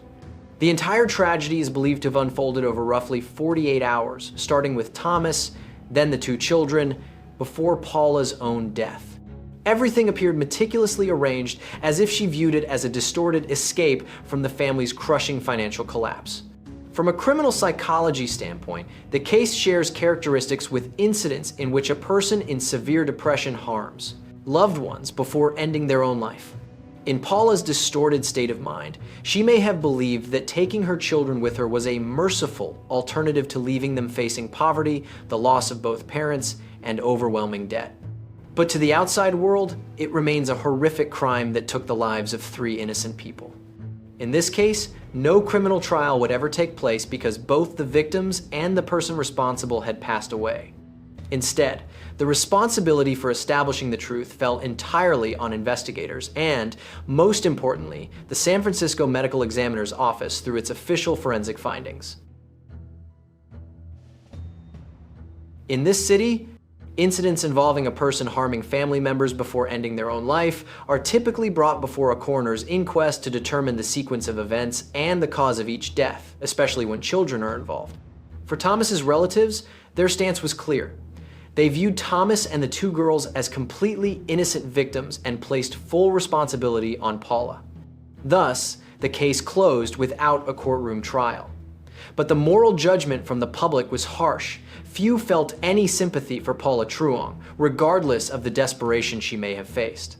The entire tragedy is believed to have unfolded over roughly 48 hours, starting with Thomas, then the 2 children, before Paula's own death. Everything appeared meticulously arranged, as if she viewed it as a distorted escape from the family's crushing financial collapse. From a criminal psychology standpoint, the case shares characteristics with incidents in which a person in severe depression harms loved ones before ending their own life. In Paula's distorted state of mind, she may have believed that taking her children with her was a merciful alternative to leaving them facing poverty, the loss of both parents, and overwhelming debt. But to the outside world, it remains a horrific crime that took the lives of 3 innocent people. In this case, no criminal trial would ever take place because both the victims and the person responsible had passed away. Instead, the responsibility for establishing the truth fell entirely on investigators and, most importantly, the San Francisco Medical Examiner's Office through its official forensic findings. In this city, incidents involving a person harming family members before ending their own life are typically brought before a coroner's inquest to determine the sequence of events and the cause of each death, especially when children are involved. For Thomas's relatives, their stance was clear. They viewed Thomas and the 2 girls as completely innocent victims and placed full responsibility on Paula. Thus, the case closed without a courtroom trial. But the moral judgment from the public was harsh. Few felt any sympathy for Paula Truong, regardless of the desperation she may have faced.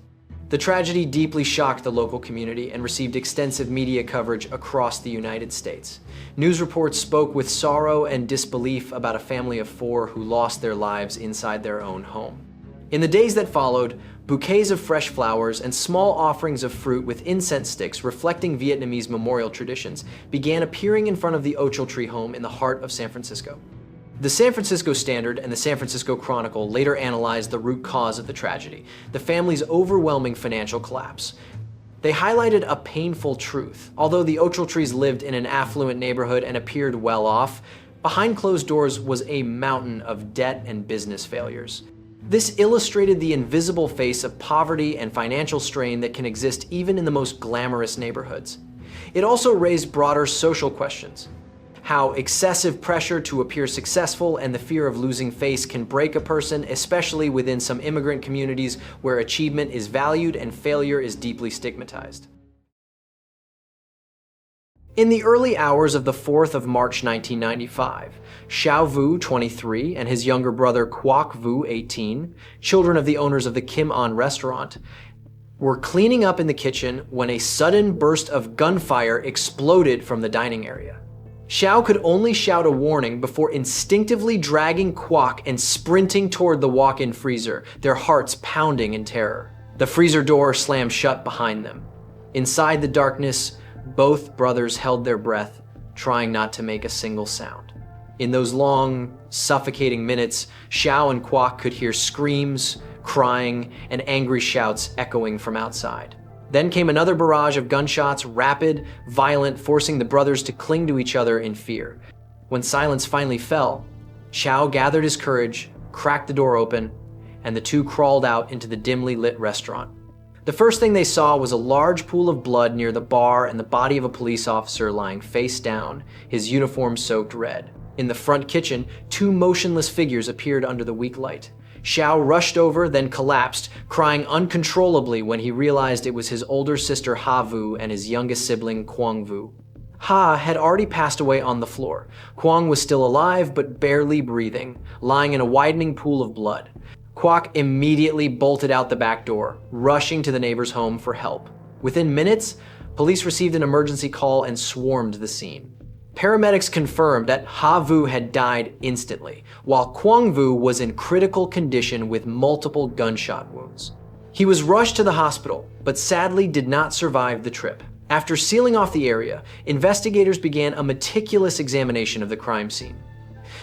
The tragedy deeply shocked the local community and received extensive media coverage across the United States. News reports spoke with sorrow and disbelief about a family of 4 who lost their lives inside their own home. In the days that followed, bouquets of fresh flowers and small offerings of fruit with incense sticks reflecting Vietnamese memorial traditions began appearing in front of the Ochiltree home in the heart of San Francisco. The San Francisco Standard and the San Francisco Chronicle later analyzed the root cause of the tragedy, the family's overwhelming financial collapse. They highlighted a painful truth. Although the Ochiltrees lived in an affluent neighborhood and appeared well off, behind closed doors was a mountain of debt and business failures. This illustrated the invisible face of poverty and financial strain that can exist even in the most glamorous neighborhoods. It also raised broader social questions. How excessive pressure to appear successful and the fear of losing face can break a person, especially within some immigrant communities where achievement is valued and failure is deeply stigmatized. In the early hours of the 4th of March 1995, Xiao Vu, 23, and his younger brother Quoc Vu, 18, children of the owners of the Kim An restaurant, were cleaning up in the kitchen when a sudden burst of gunfire exploded from the dining area. Xiao could only shout a warning before instinctively dragging Quoc and sprinting toward the walk-in freezer, their hearts pounding in terror. The freezer door slammed shut behind them. Inside the darkness, both brothers held their breath, trying not to make a single sound. In those long, suffocating minutes, Xiao and Quoc could hear screams, crying, and angry shouts echoing from outside. Then came another barrage of gunshots, rapid, violent, forcing the brothers to cling to each other in fear. When silence finally fell, Xiao gathered his courage, cracked the door open, and the two crawled out into the dimly lit restaurant. The first thing they saw was a large pool of blood near the bar and the body of a police officer lying face down, his uniform soaked red. In the front kitchen, 2 motionless figures appeared under the weak light. Xiao rushed over, then collapsed, crying uncontrollably when he realized it was his older sister Ha Vu and his youngest sibling Quang Vu. Ha had already passed away on the floor. Quang was still alive, but barely breathing, lying in a widening pool of blood. Quoc immediately bolted out the back door, rushing to the neighbor's home for help. Within minutes, police received an emergency call and swarmed the scene. Paramedics confirmed that Ha Vu had died instantly, while Quang Vu was in critical condition with multiple gunshot wounds. He was rushed to the hospital, but sadly did not survive the trip. After sealing off the area, investigators began a meticulous examination of the crime scene.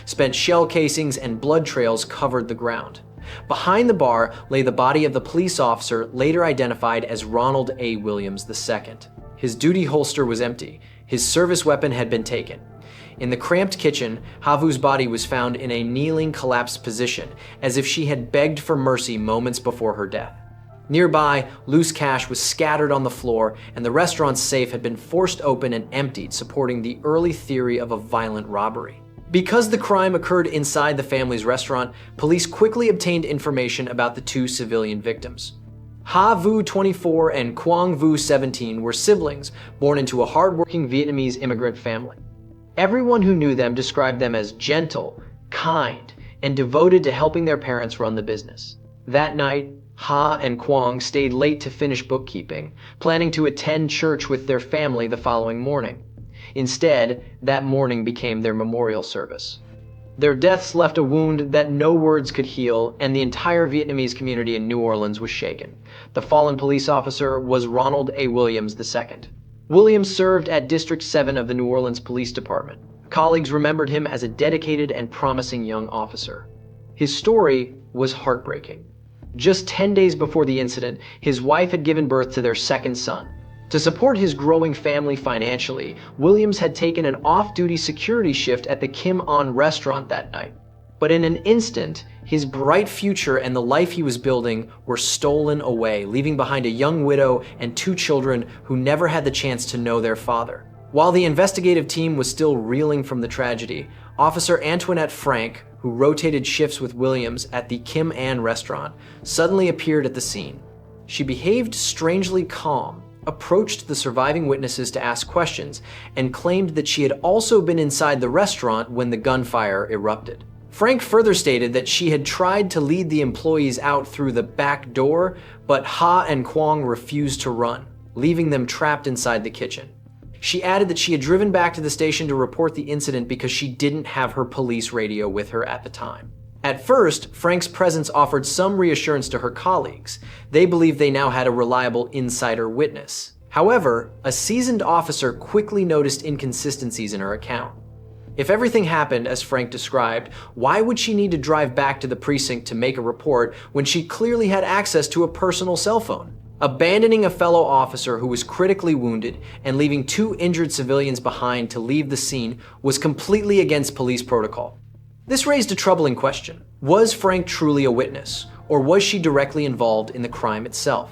Spent shell casings and blood trails covered the ground. Behind the bar lay the body of the police officer later identified as Ronald A. Williams II. His duty holster was empty. His service weapon had been taken. In the cramped kitchen, Ha Vu's body was found in a kneeling, collapsed position, as if she had begged for mercy moments before her death. Nearby, loose cash was scattered on the floor, and the restaurant's safe had been forced open and emptied, supporting the early theory of a violent robbery. Because the crime occurred inside the family's restaurant, police quickly obtained information about the 2 civilian victims. Ha Vu, 24, and Quang Vu, 17, were siblings born into a hardworking Vietnamese immigrant family. Everyone who knew them described them as gentle, kind, and devoted to helping their parents run the business. That night, Ha and Quang stayed late to finish bookkeeping, planning to attend church with their family the following morning. Instead, that morning became their memorial service. Their deaths left a wound that no words could heal, and the entire Vietnamese community in New Orleans was shaken. The fallen police officer was Ronald A. Williams II. Williams served at District 7 of the New Orleans Police Department. Colleagues remembered him as a dedicated and promising young officer. His story was heartbreaking. Just 10 days before the incident, his wife had given birth to their second son. To support his growing family financially, Williams had taken an off-duty security shift at the Kim An restaurant that night. But in an instant, his bright future and the life he was building were stolen away, leaving behind a young widow and 2 children who never had the chance to know their father. While the investigative team was still reeling from the tragedy, Officer Antoinette Frank, who rotated shifts with Williams at the Kim An restaurant, suddenly appeared at the scene. She behaved strangely calm, approached the surviving witnesses to ask questions, and claimed that she had also been inside the restaurant when the gunfire erupted. Frank further stated that she had tried to lead the employees out through the back door, but Ha and Kwong refused to run, leaving them trapped inside the kitchen. She added that she had driven back to the station to report the incident because she didn't have her police radio with her at the time. At first, Frank's presence offered some reassurance to her colleagues. They believed they now had a reliable insider witness. However, a seasoned officer quickly noticed inconsistencies in her account. If everything happened as Frank described, why would she need to drive back to the precinct to make a report when she clearly had access to a personal cell phone? Abandoning a fellow officer who was critically wounded and leaving 2 injured civilians behind to leave the scene was completely against police protocol. This raised a troubling question. Was Frank truly a witness, or was she directly involved in the crime itself?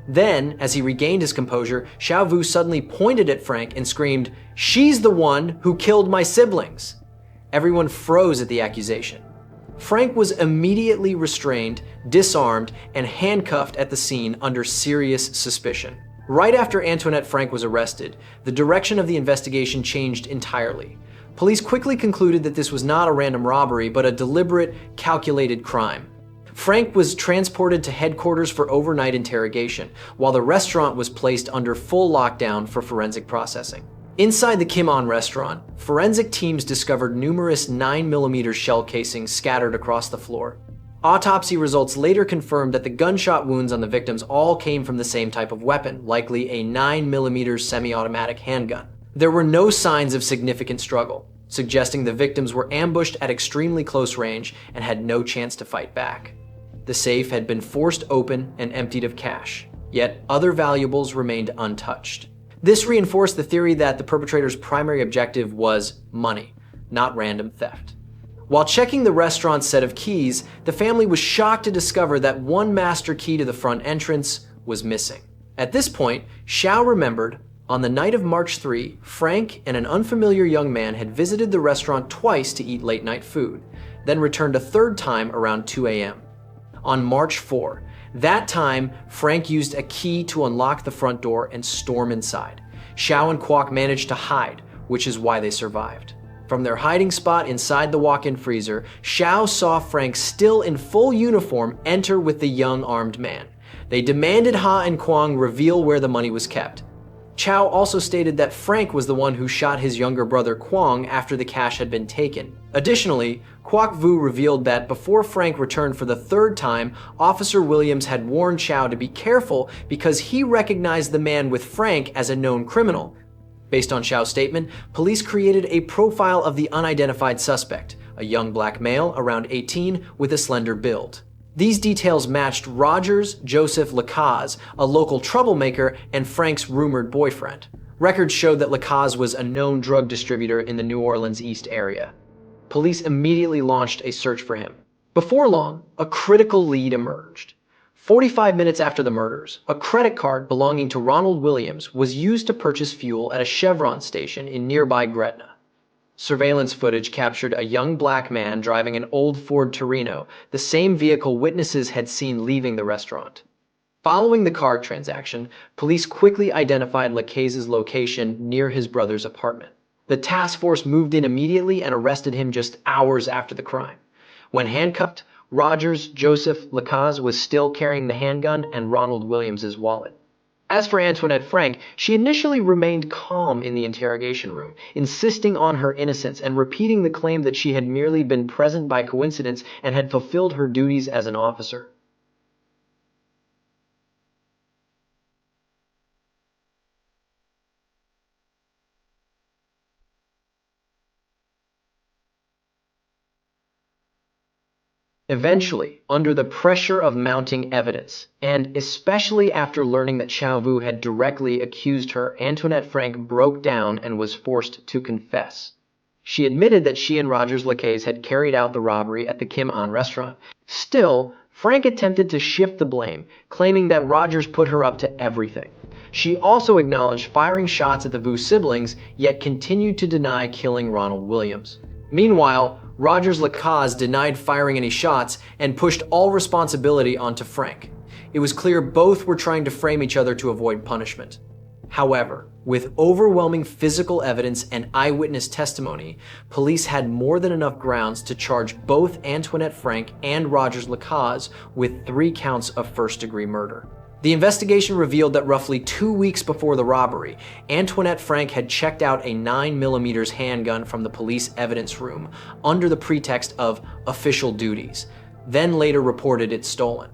Then, as he regained his composure, Xiao Vu suddenly pointed at Frank and screamed, "She's the one who killed my siblings!" Everyone froze at the accusation. Frank was immediately restrained, disarmed, and handcuffed at the scene under serious suspicion. Right after Antoinette Frank was arrested, the direction of the investigation changed entirely. Police quickly concluded that this was not a random robbery, but a deliberate, calculated crime. Frank was transported to headquarters for overnight interrogation, while the restaurant was placed under full lockdown for forensic processing. Inside the Kim On restaurant, forensic teams discovered numerous 9mm shell casings scattered across the floor. Autopsy results later confirmed that the gunshot wounds on the victims all came from the same type of weapon, likely a 9mm semi-automatic handgun. There were no signs of significant struggle, suggesting the victims were ambushed at extremely close range and had no chance to fight back. The safe had been forced open and emptied of cash, yet other valuables remained untouched. This reinforced the theory that the perpetrator's primary objective was money, not random theft. While checking the restaurant's set of keys, the family was shocked to discover that one master key to the front entrance was missing. At this point, Xiao remembered, on the night of March 3, Frank and an unfamiliar young man had visited the restaurant twice to eat late-night food, then returned a third time around 2 a.m. On March 4, that time, Frank used a key to unlock the front door and storm inside. Xiao and Kwok managed to hide, which is why they survived. From their hiding spot inside the walk-in freezer, Xiao saw Frank still in full uniform enter with the young armed man. They demanded Ha and Kwong reveal where the money was kept. Chow also stated that Frank was the one who shot his younger brother Kwong after the cash had been taken. Additionally, Kwok Vu revealed that before Frank returned for the third time, Officer Williams had warned Chow to be careful because he recognized the man with Frank as a known criminal. Based on Chow's statement, police created a profile of the unidentified suspect, a young black male around 18 with a slender build. These details matched Rogers Joseph Lacaze, a local troublemaker, and Frank's rumored boyfriend. Records showed that Lacaze was a known drug distributor in the New Orleans East area. Police immediately launched a search for him. Before long, a critical lead emerged. 45 minutes after the murders, a credit card belonging to Ronald Williams was used to purchase fuel at a Chevron station in nearby Gretna. Surveillance footage captured a young black man driving an old Ford Torino, the same vehicle witnesses had seen leaving the restaurant. Following the card transaction, police quickly identified Lacaze's location near his brother's apartment. The task force moved in immediately and arrested him just hours after the crime. When handcuffed, Rogers Joseph Lacaze was still carrying the handgun and Ronald Williams's wallet. As for Antoinette Frank, she initially remained calm in the interrogation room, insisting on her innocence and repeating the claim that she had merely been present by coincidence and had fulfilled her duties as an officer. Eventually, under the pressure of mounting evidence, and especially after learning that Xiao Vu had directly accused her, Antoinette Frank broke down and was forced to confess. She admitted that she and Rogers Lacaze had carried out the robbery at the Kim On restaurant. Still, Frank attempted to shift the blame, claiming that Rogers put her up to everything. She also acknowledged firing shots at the Vu siblings, yet continued to deny killing Ronald Williams. Meanwhile, Rogers Lacaze denied firing any shots and pushed all responsibility onto Frank. It was clear both were trying to frame each other to avoid punishment. However, with overwhelming physical evidence and eyewitness testimony, police had more than enough grounds to charge both Antoinette Frank and Rogers Lacaze with 3 counts of first-degree murder. The investigation revealed that roughly 2 weeks before the robbery, Antoinette Frank had checked out a 9mm handgun from the police evidence room under the pretext of official duties, then later reported it stolen.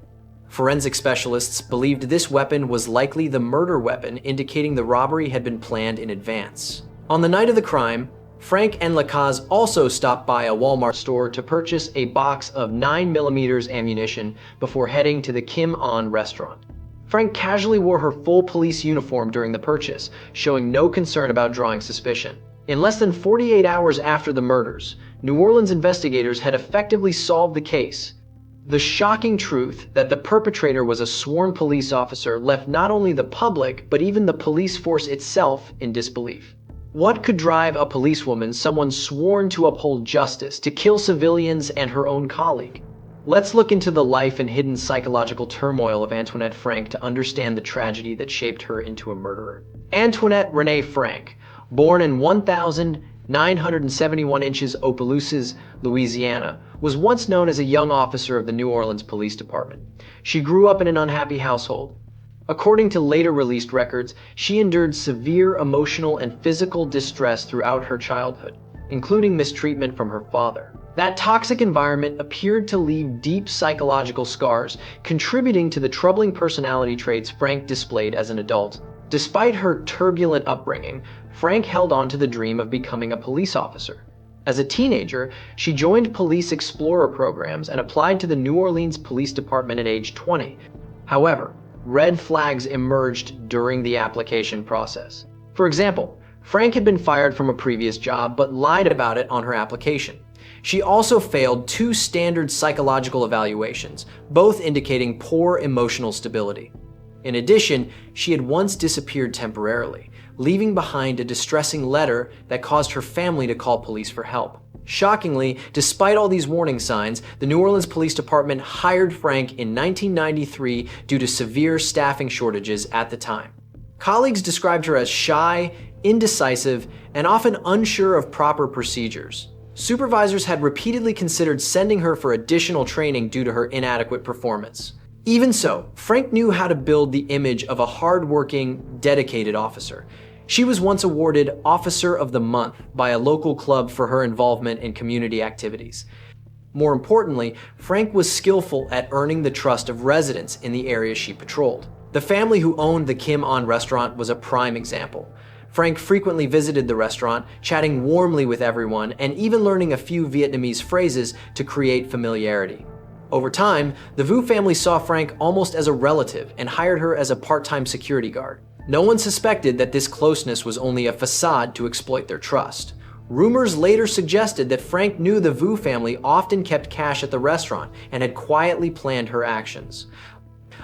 Forensic specialists believed this weapon was likely the murder weapon, indicating the robbery had been planned in advance. On the night of the crime, Frank and Lacaze also stopped by a Walmart store to purchase a box of 9mm ammunition before heading to the Kim On restaurant. Frank casually wore her full police uniform during the purchase, showing no concern about drawing suspicion. In less than 48 hours after the murders, New Orleans investigators had effectively solved the case. The shocking truth that the perpetrator was a sworn police officer left not only the public, but even the police force itself in disbelief. What could drive a policewoman, someone sworn to uphold justice, to kill civilians and her own colleague? Let's look into the life and hidden psychological turmoil of Antoinette Frank to understand the tragedy that shaped her into a murderer. Antoinette Renee Frank, born in 1,971 inches Opelousas, Louisiana, was once known as a young officer of the New Orleans Police Department. She grew up in an unhappy household. According to later released records, she endured severe emotional and physical distress throughout her childhood, including mistreatment from her father. That toxic environment appeared to leave deep psychological scars, contributing to the troubling personality traits Frank displayed as an adult. Despite her turbulent upbringing, Frank held on to the dream of becoming a police officer. As a teenager, she joined police explorer programs and applied to the New Orleans Police Department at age 20. However, red flags emerged during the application process. For example, Frank had been fired from a previous job but lied about it on her application. She also failed 2 standard psychological evaluations, both indicating poor emotional stability. In addition, she had once disappeared temporarily, leaving behind a distressing letter that caused her family to call police for help. Shockingly, despite all these warning signs, the New Orleans Police Department hired Frank in 1993 due to severe staffing shortages at the time. Colleagues described her as shy, indecisive, and often unsure of proper procedures. Supervisors had repeatedly considered sending her for additional training due to her inadequate performance. Even so, Frank knew how to build the image of a hard-working, dedicated officer. She was once awarded Officer of the Month by a local club for her involvement in community activities. More importantly, Frank was skillful at earning the trust of residents in the area she patrolled. The family who owned the Kim On restaurant was a prime example. Frank frequently visited the restaurant, chatting warmly with everyone, and even learning a few Vietnamese phrases to create familiarity. Over time, the Vu family saw Frank almost as a relative and hired her as a part-time security guard. No one suspected that this closeness was only a facade to exploit their trust. Rumors later suggested that Frank knew the Vu family often kept cash at the restaurant and had quietly planned her actions.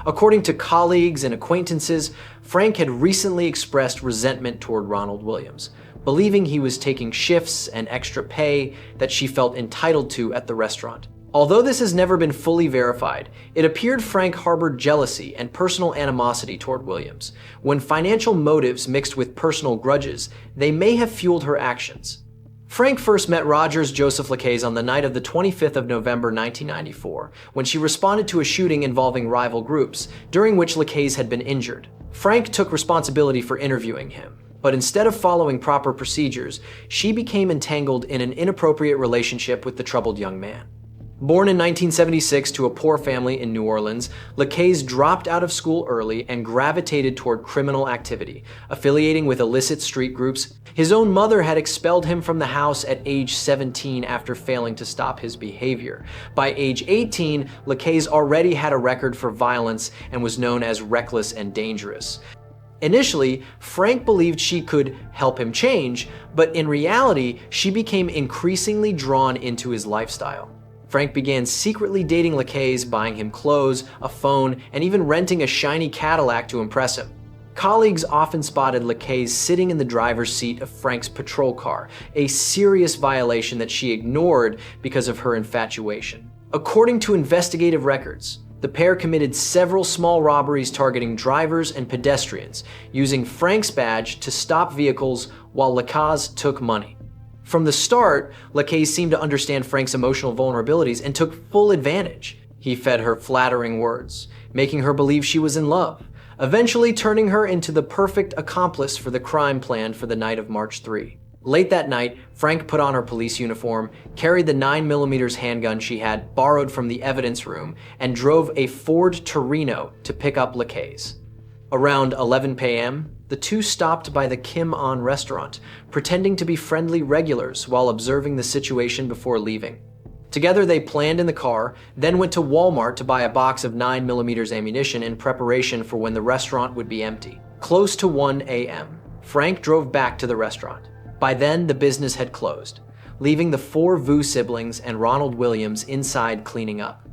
According to colleagues and acquaintances, Frank had recently expressed resentment toward Ronald Williams, believing he was taking shifts and extra pay that she felt entitled to at the restaurant. Although this has never been fully verified, it appeared Frank harbored jealousy and personal animosity toward Williams. When financial motives mixed with personal grudges, they may have fueled her actions. Frank first met Rogers Joseph Lacaze on the night of the 25th of November 1994, when she responded to a shooting involving rival groups, during which Lacaze had been injured. Frank took responsibility for interviewing him, but instead of following proper procedures, she became entangled in an inappropriate relationship with the troubled young man. Born in 1976 to a poor family in New Orleans, Lacaze dropped out of school early and gravitated toward criminal activity, affiliating with illicit street groups. His own mother had expelled him from the house at age 17 after failing to stop his behavior. By age 18, Lacaze already had a record for violence and was known as reckless and dangerous. Initially, Frank believed she could help him change, but in reality, she became increasingly drawn into his lifestyle. Frank began secretly dating Lacaze, buying him clothes, a phone, and even renting a shiny Cadillac to impress him. Colleagues often spotted Lacaze sitting in the driver's seat of Frank's patrol car, a serious violation that she ignored because of her infatuation. According to investigative records, The pair committed several small robberies targeting drivers and pedestrians, using Frank's badge to stop vehicles while Lacaze took money. From the start, Lacaze seemed to understand Frank's emotional vulnerabilities and took full advantage. He fed her flattering words, making her believe she was in love, eventually turning her into the perfect accomplice for the crime planned for the night of March 3. Late that night, Frank put on her police uniform, carried the 9mm handgun she had borrowed from the evidence room, and drove a Ford Torino to pick up Lacaze. Around 11 p.m., the two stopped by the Kim On restaurant, pretending to be friendly regulars while observing the situation before leaving. Together they planned in the car, then went to Walmart to buy a box of 9mm ammunition in preparation for when the restaurant would be empty. Close to 1 a.m., Frank drove back to the restaurant. By then, the business had closed, leaving the four Vu siblings and Ronald Williams inside cleaning up.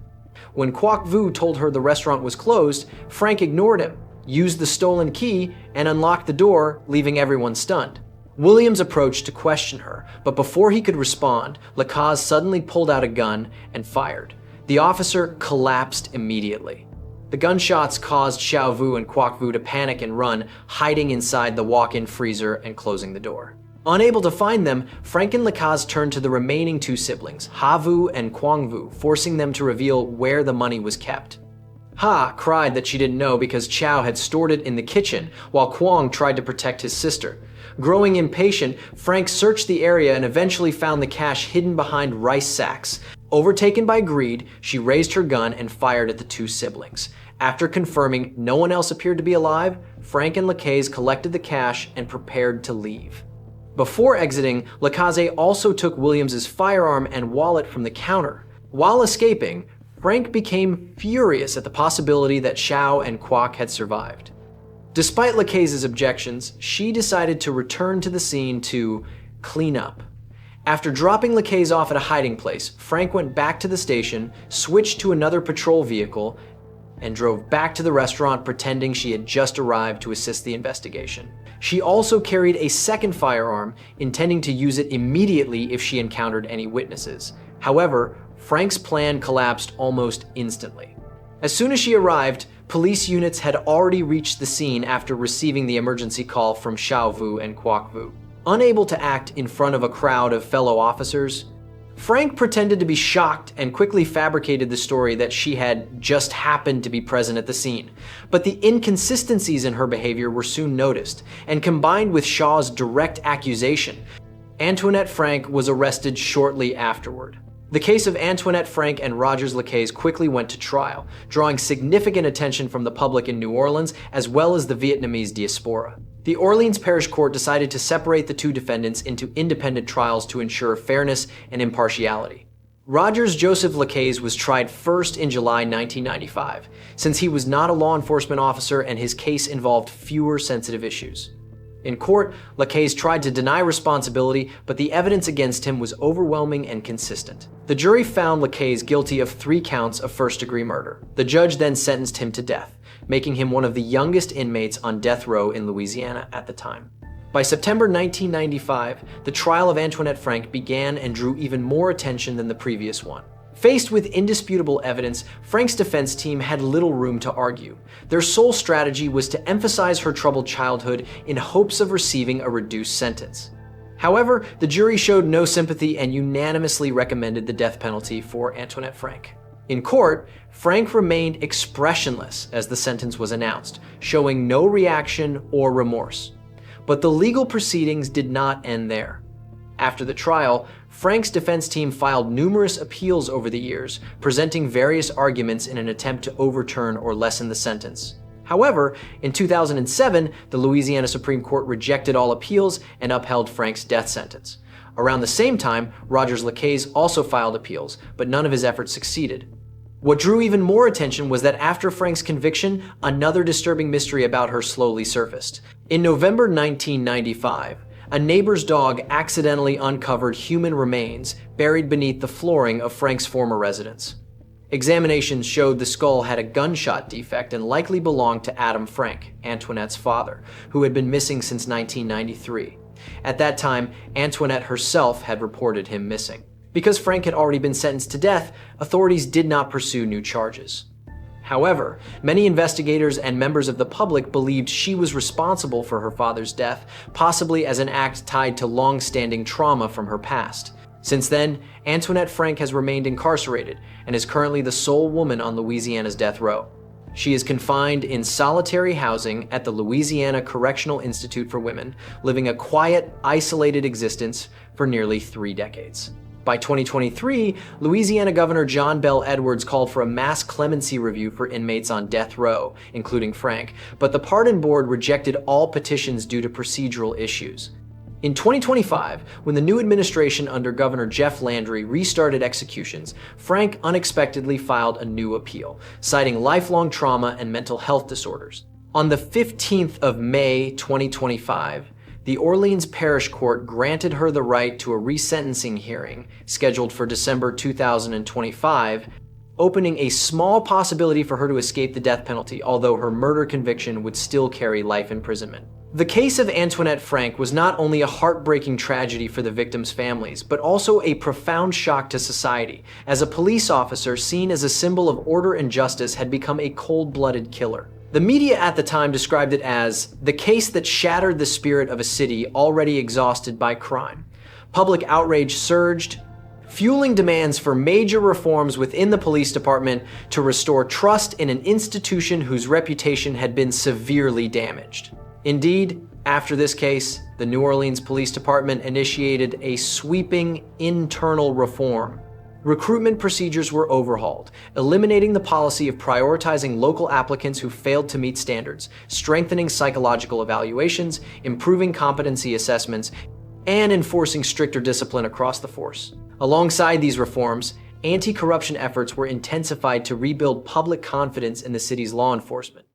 When Quoc Vu told her the restaurant was closed, Frank ignored him, used the stolen key, and unlocked the door, leaving everyone stunned. Williams approached to question her, but before he could respond, Lacaze suddenly pulled out a gun and fired. The officer collapsed immediately. The gunshots caused Xiao Vu and Quoc Vu to panic and run, hiding inside the walk-in freezer and closing the door. Unable to find them, Frank and Lacaze turned to the remaining two siblings, Ha Vu and Quang Vu, forcing them to reveal where the money was kept. Ha cried that she didn't know because Chow had stored it in the kitchen, while Quang tried to protect his sister. Growing impatient, Frank searched the area and eventually found the cash hidden behind rice sacks. Overtaken by greed, she raised her gun and fired at the two siblings. After confirming no one else appeared to be alive, Frank and Lacaze collected the cash and prepared to leave. Before exiting, Lacaze also took Williams's firearm and wallet from the counter. While escaping, Frank became furious at the possibility that Xiao and Quoc had survived. Despite Lacaze's objections, she decided to return to the scene to clean up. After dropping Lacaze off at a hiding place, Frank went back to the station, switched to another patrol vehicle, and drove back to the restaurant pretending she had just arrived to assist the investigation. She also carried a second firearm, intending to use it immediately if she encountered any witnesses. However, Frank's plan collapsed almost instantly. As soon as she arrived, police units had already reached the scene after receiving the emergency call from Xiao Vu and Quoc Vu. Unable to act in front of a crowd of fellow officers, Frank pretended to be shocked and quickly fabricated the story that she had just happened to be present at the scene. But the inconsistencies in her behavior were soon noticed, and combined with Shaw's direct accusation, Antoinette Frank was arrested shortly afterward. The case of Antoinette Frank and Rogers Lacaze quickly went to trial, drawing significant attention from the public in New Orleans as well as the Vietnamese diaspora. The Orleans Parish Court decided to separate the two defendants into independent trials to ensure fairness and impartiality. Rogers Joseph Lacaze was tried first in July 1995, since he was not a law enforcement officer and his case involved fewer sensitive issues. In court, Lacaze tried to deny responsibility, but the evidence against him was overwhelming and consistent. The jury found Lacaze guilty of 3 counts of first-degree murder. The judge then sentenced him to death, making him one of the youngest inmates on death row in Louisiana at the time. By September 1995, the trial of Antoinette Frank began and drew even more attention than the previous one. Faced with indisputable evidence, Frank's defense team had little room to argue. Their sole strategy was to emphasize her troubled childhood in hopes of receiving a reduced sentence. However, the jury showed no sympathy and unanimously recommended the death penalty for Antoinette Frank. In court, Frank remained expressionless as the sentence was announced, showing no reaction or remorse. But the legal proceedings did not end there. After the trial, Frank's defense team filed numerous appeals over the years, presenting various arguments in an attempt to overturn or lessen the sentence. However, in 2007, the Louisiana Supreme Court rejected all appeals and upheld Frank's death sentence. Around the same time, Rogers Lacaze also filed appeals, but none of his efforts succeeded. What drew even more attention was that after Frank's conviction, another disturbing mystery about her slowly surfaced. In November 1995, a neighbor's dog accidentally uncovered human remains buried beneath the flooring of Frank's former residence. Examinations showed the skull had a gunshot defect and likely belonged to Adam Frank, Antoinette's father, who had been missing since 1993. At that time, Antoinette herself had reported him missing. Because Frank had already been sentenced to death, authorities did not pursue new charges. However, many investigators and members of the public believed she was responsible for her father's death, possibly as an act tied to long-standing trauma from her past. Since then, Antoinette Frank has remained incarcerated and is currently the sole woman on Louisiana's death row. She is confined in solitary housing at the Louisiana Correctional Institute for Women, living a quiet, isolated existence for nearly 3 decades. By 2023, Louisiana Governor John Bel Edwards called for a mass clemency review for inmates on death row, including Frank, but the pardon board rejected all petitions due to procedural issues. In 2025, when the new administration under Governor Jeff Landry restarted executions, Frank unexpectedly filed a new appeal, citing lifelong trauma and mental health disorders. On the 15th of May 2025, the Orleans Parish Court granted her the right to a resentencing hearing scheduled for December 2025, opening a small possibility for her to escape the death penalty, although her murder conviction would still carry life imprisonment. The case of Antoinette Frank was not only a heartbreaking tragedy for the victims' families, but also a profound shock to society, as a police officer seen as a symbol of order and justice had become a cold-blooded killer. The media at the time described it as the case that shattered the spirit of a city already exhausted by crime. Public outrage surged, fueling demands for major reforms within the police department to restore trust in an institution whose reputation had been severely damaged. Indeed, after this case, the New Orleans Police Department initiated a sweeping internal reform. Recruitment procedures were overhauled, eliminating the policy of prioritizing local applicants who failed to meet standards, strengthening psychological evaluations, improving competency assessments, and enforcing stricter discipline across the force. Alongside these reforms, anti-corruption efforts were intensified to rebuild public confidence in the city's law enforcement.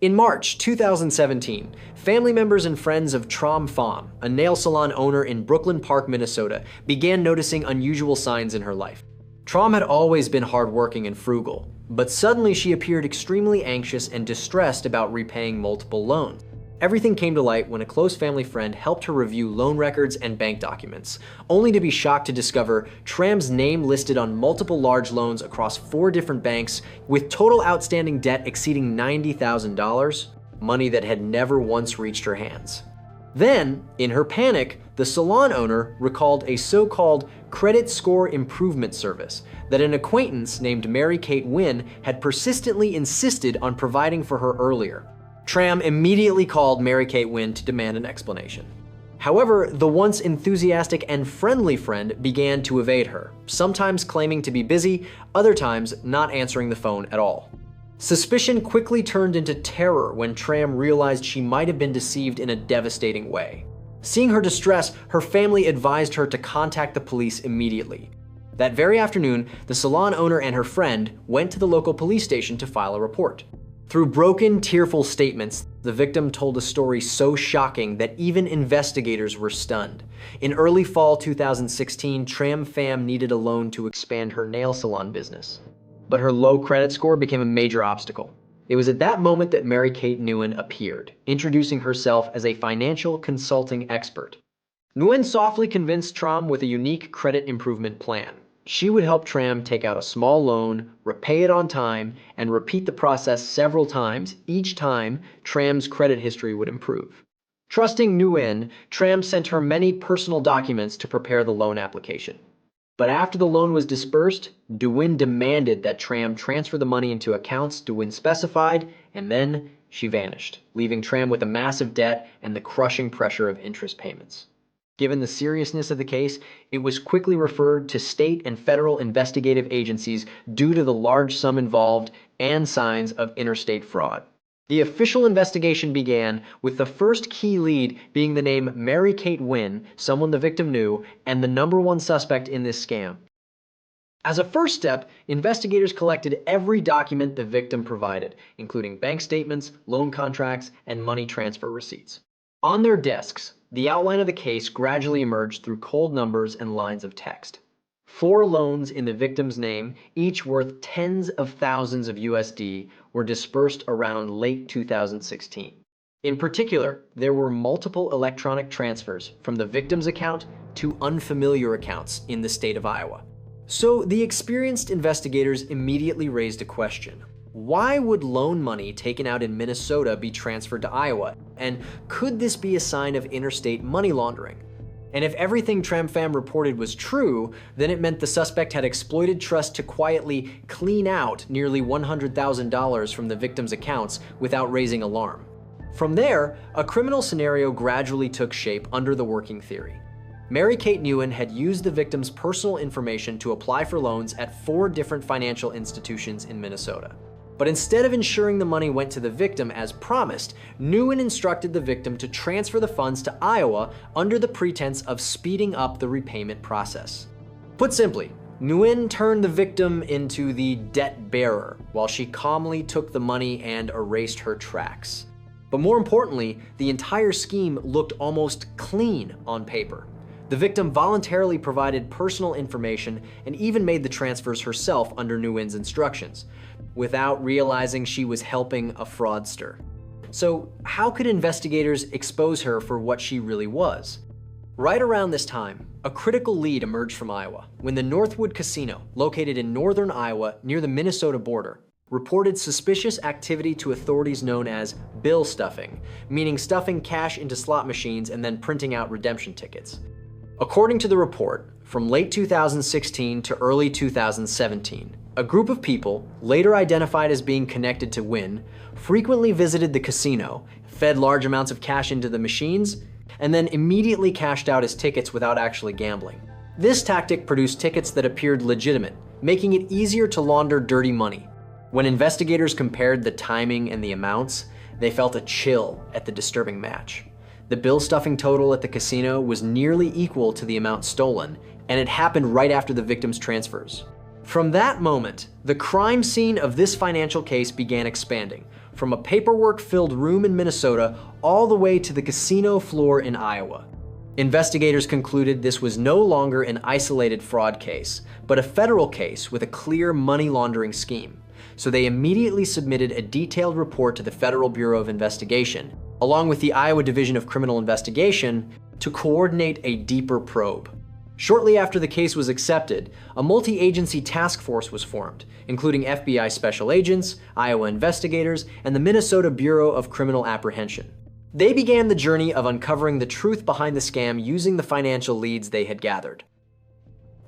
In March 2017, family members and friends of Tram Pham, a nail salon owner in Brooklyn Park, Minnesota, began noticing unusual signs in her life. Tram had always been hardworking and frugal, but suddenly she appeared extremely anxious and distressed about repaying multiple loans. Everything came to light when a close family friend helped her review loan records and bank documents, only to be shocked to discover Tram's name listed on multiple large loans across 4 different banks, with total outstanding debt exceeding $90,000, money that had never once reached her hands. Then, in her panic, the salon owner recalled a so-called credit score improvement service that an acquaintance named Mary Kate Wynn had persistently insisted on providing for her earlier. Tram immediately called Mary Kate Wynn to demand an explanation. However, the once enthusiastic and friendly friend began to evade her, sometimes claiming to be busy, other times not answering the phone at all. Suspicion quickly turned into terror when Tram realized she might have been deceived in a devastating way. Seeing her distress, her family advised her to contact the police immediately. That very afternoon, the salon owner and her friend went to the local police station to file a report. Through broken, tearful statements, the victim told a story so shocking that even investigators were stunned. In early fall 2016, Tram Pham needed a loan to expand her nail salon business. But her low credit score became a major obstacle. It was at that moment that Mary Kate Nguyen appeared, introducing herself as a financial consulting expert. Nguyen softly convinced Tram with a unique credit improvement plan. She would help Tram take out a small loan, repay it on time, and repeat the process several times. Each time, Tram's credit history would improve. Trusting Nguyen, Tram sent her many personal documents to prepare the loan application. But after the loan was dispersed, Nguyen demanded that Tram transfer the money into accounts Nguyen specified, and then she vanished, leaving Tram with a massive debt and the crushing pressure of interest payments. Given the seriousness of the case, it was quickly referred to state and federal investigative agencies due to the large sum involved and signs of interstate fraud. The official investigation began with the first key lead being the name Mary Kate Wynn, someone the victim knew, and the #1 suspect in this scam. As a first step, investigators collected every document the victim provided, including bank statements, loan contracts, and money transfer receipts. On their desks, the outline of the case gradually emerged through cold numbers and lines of text. 4 loans in the victim's name, each worth tens of thousands of USD, were dispersed around late 2016. In particular, there were multiple electronic transfers from the victim's account to unfamiliar accounts in the state of Iowa. So the experienced investigators immediately raised a question. Why would loan money taken out in Minnesota be transferred to Iowa? And could this be a sign of interstate money laundering? And if everything Tramfam reported was true, then it meant the suspect had exploited trust to quietly clean out nearly $100,000 from the victim's accounts without raising alarm. From there, a criminal scenario gradually took shape under the working theory. Mary Kate Nguyen had used the victim's personal information to apply for loans at 4 different financial institutions in Minnesota. But instead of ensuring the money went to the victim as promised, Nguyen instructed the victim to transfer the funds to Iowa under the pretense of speeding up the repayment process. Put simply, Nguyen turned the victim into the debt bearer while she calmly took the money and erased her tracks. But more importantly, the entire scheme looked almost clean on paper. The victim voluntarily provided personal information and even made the transfers herself under Nguyen's instructions, without realizing she was helping a fraudster. So how could investigators expose her for what she really was? Right around this time, a critical lead emerged from Iowa when the Northwood Casino, located in northern Iowa near the Minnesota border, reported suspicious activity to authorities known as bill stuffing, meaning stuffing cash into slot machines and then printing out redemption tickets. According to the report, from late 2016 to early 2017, a group of people, later identified as being connected to Nguyen, frequently visited the casino, fed large amounts of cash into the machines, and then immediately cashed out as tickets without actually gambling. This tactic produced tickets that appeared legitimate, making it easier to launder dirty money. When investigators compared the timing and the amounts, they felt a chill at the disturbing match. The bill stuffing total at the casino was nearly equal to the amount stolen, and it happened right after the victim's transfers. From that moment, the crime scene of this financial case began expanding, from a paperwork-filled room in Minnesota all the way to the casino floor in Iowa. Investigators concluded this was no longer an isolated fraud case, but a federal case with a clear money laundering scheme. So they immediately submitted a detailed report to the Federal Bureau of Investigation, along with the Iowa Division of Criminal Investigation, to coordinate a deeper probe. Shortly after the case was accepted, a multi-agency task force was formed, including FBI special agents, Iowa investigators, and the Minnesota Bureau of Criminal Apprehension. They began the journey of uncovering the truth behind the scam using the financial leads they had gathered.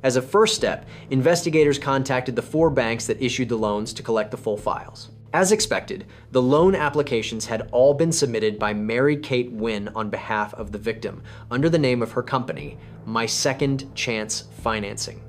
As a first step, investigators contacted the 4 banks that issued the loans to collect the full files. As expected, the loan applications had all been submitted by Mary Kate Nguyen on behalf of the victim, under the name of her company, My Second Chance Financing.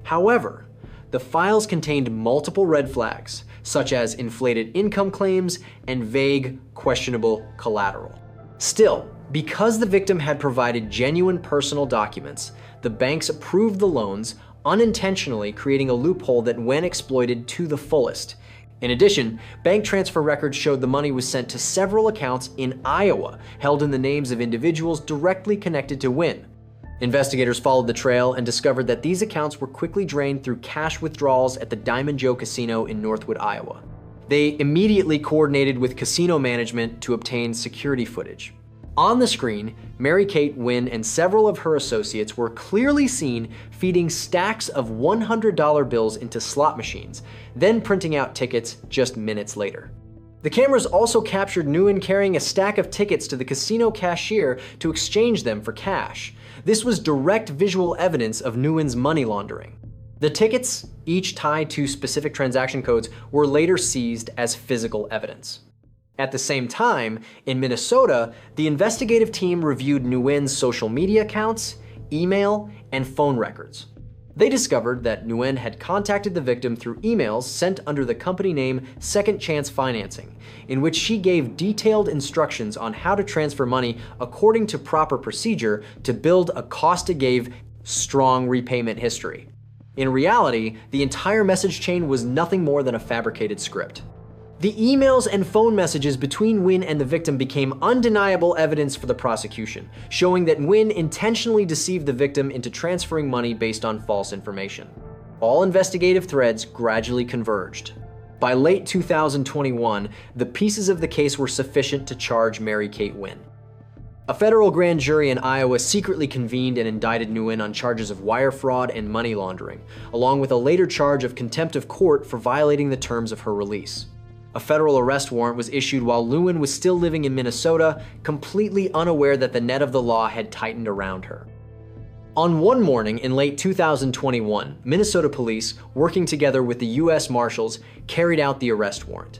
However, the files contained multiple red flags, such as inflated income claims and vague, questionable collateral. Still, because the victim had provided genuine personal documents, the banks approved the loans, unintentionally creating a loophole that Nguyen exploited to the fullest. In addition, bank transfer records showed the money was sent to several accounts in Iowa, held in the names of individuals directly connected to Nguyen. Investigators followed the trail and discovered that these accounts were quickly drained through cash withdrawals at the Diamond Joe Casino in Northwood, Iowa. They immediately coordinated with casino management to obtain security footage. On the screen, Mary Kate Nguyen and several of her associates were clearly seen feeding stacks of $100 bills into slot machines, then printing out tickets just minutes later. The cameras also captured Nguyen carrying a stack of tickets to the casino cashier to exchange them for cash. This was direct visual evidence of Nguyen's money laundering. The tickets, each tied to specific transaction codes, were later seized as physical evidence. At the same time, in Minnesota, the investigative team reviewed Nguyen's social media accounts, email, and phone records. They discovered that Nguyen had contacted the victim through emails sent under the company name Second Chance Financing, in which she gave detailed instructions on how to transfer money according to proper procedure to build a cost-to-give, strong repayment history. In reality, the entire message chain was nothing more than a fabricated script. The emails and phone messages between Nguyen and the victim became undeniable evidence for the prosecution, showing that Nguyen intentionally deceived the victim into transferring money based on false information. All investigative threads gradually converged. By late 2021, the pieces of the case were sufficient to charge Mary Kate Nguyen. A federal grand jury in Iowa secretly convened and indicted Nguyen on charges of wire fraud and money laundering, along with a later charge of contempt of court for violating the terms of her release. A federal arrest warrant was issued while Nguyen was still living in Minnesota, completely unaware that the net of the law had tightened around her. On one morning in late 2021, Minnesota police, working together with the U.S. Marshals, carried out the arrest warrant.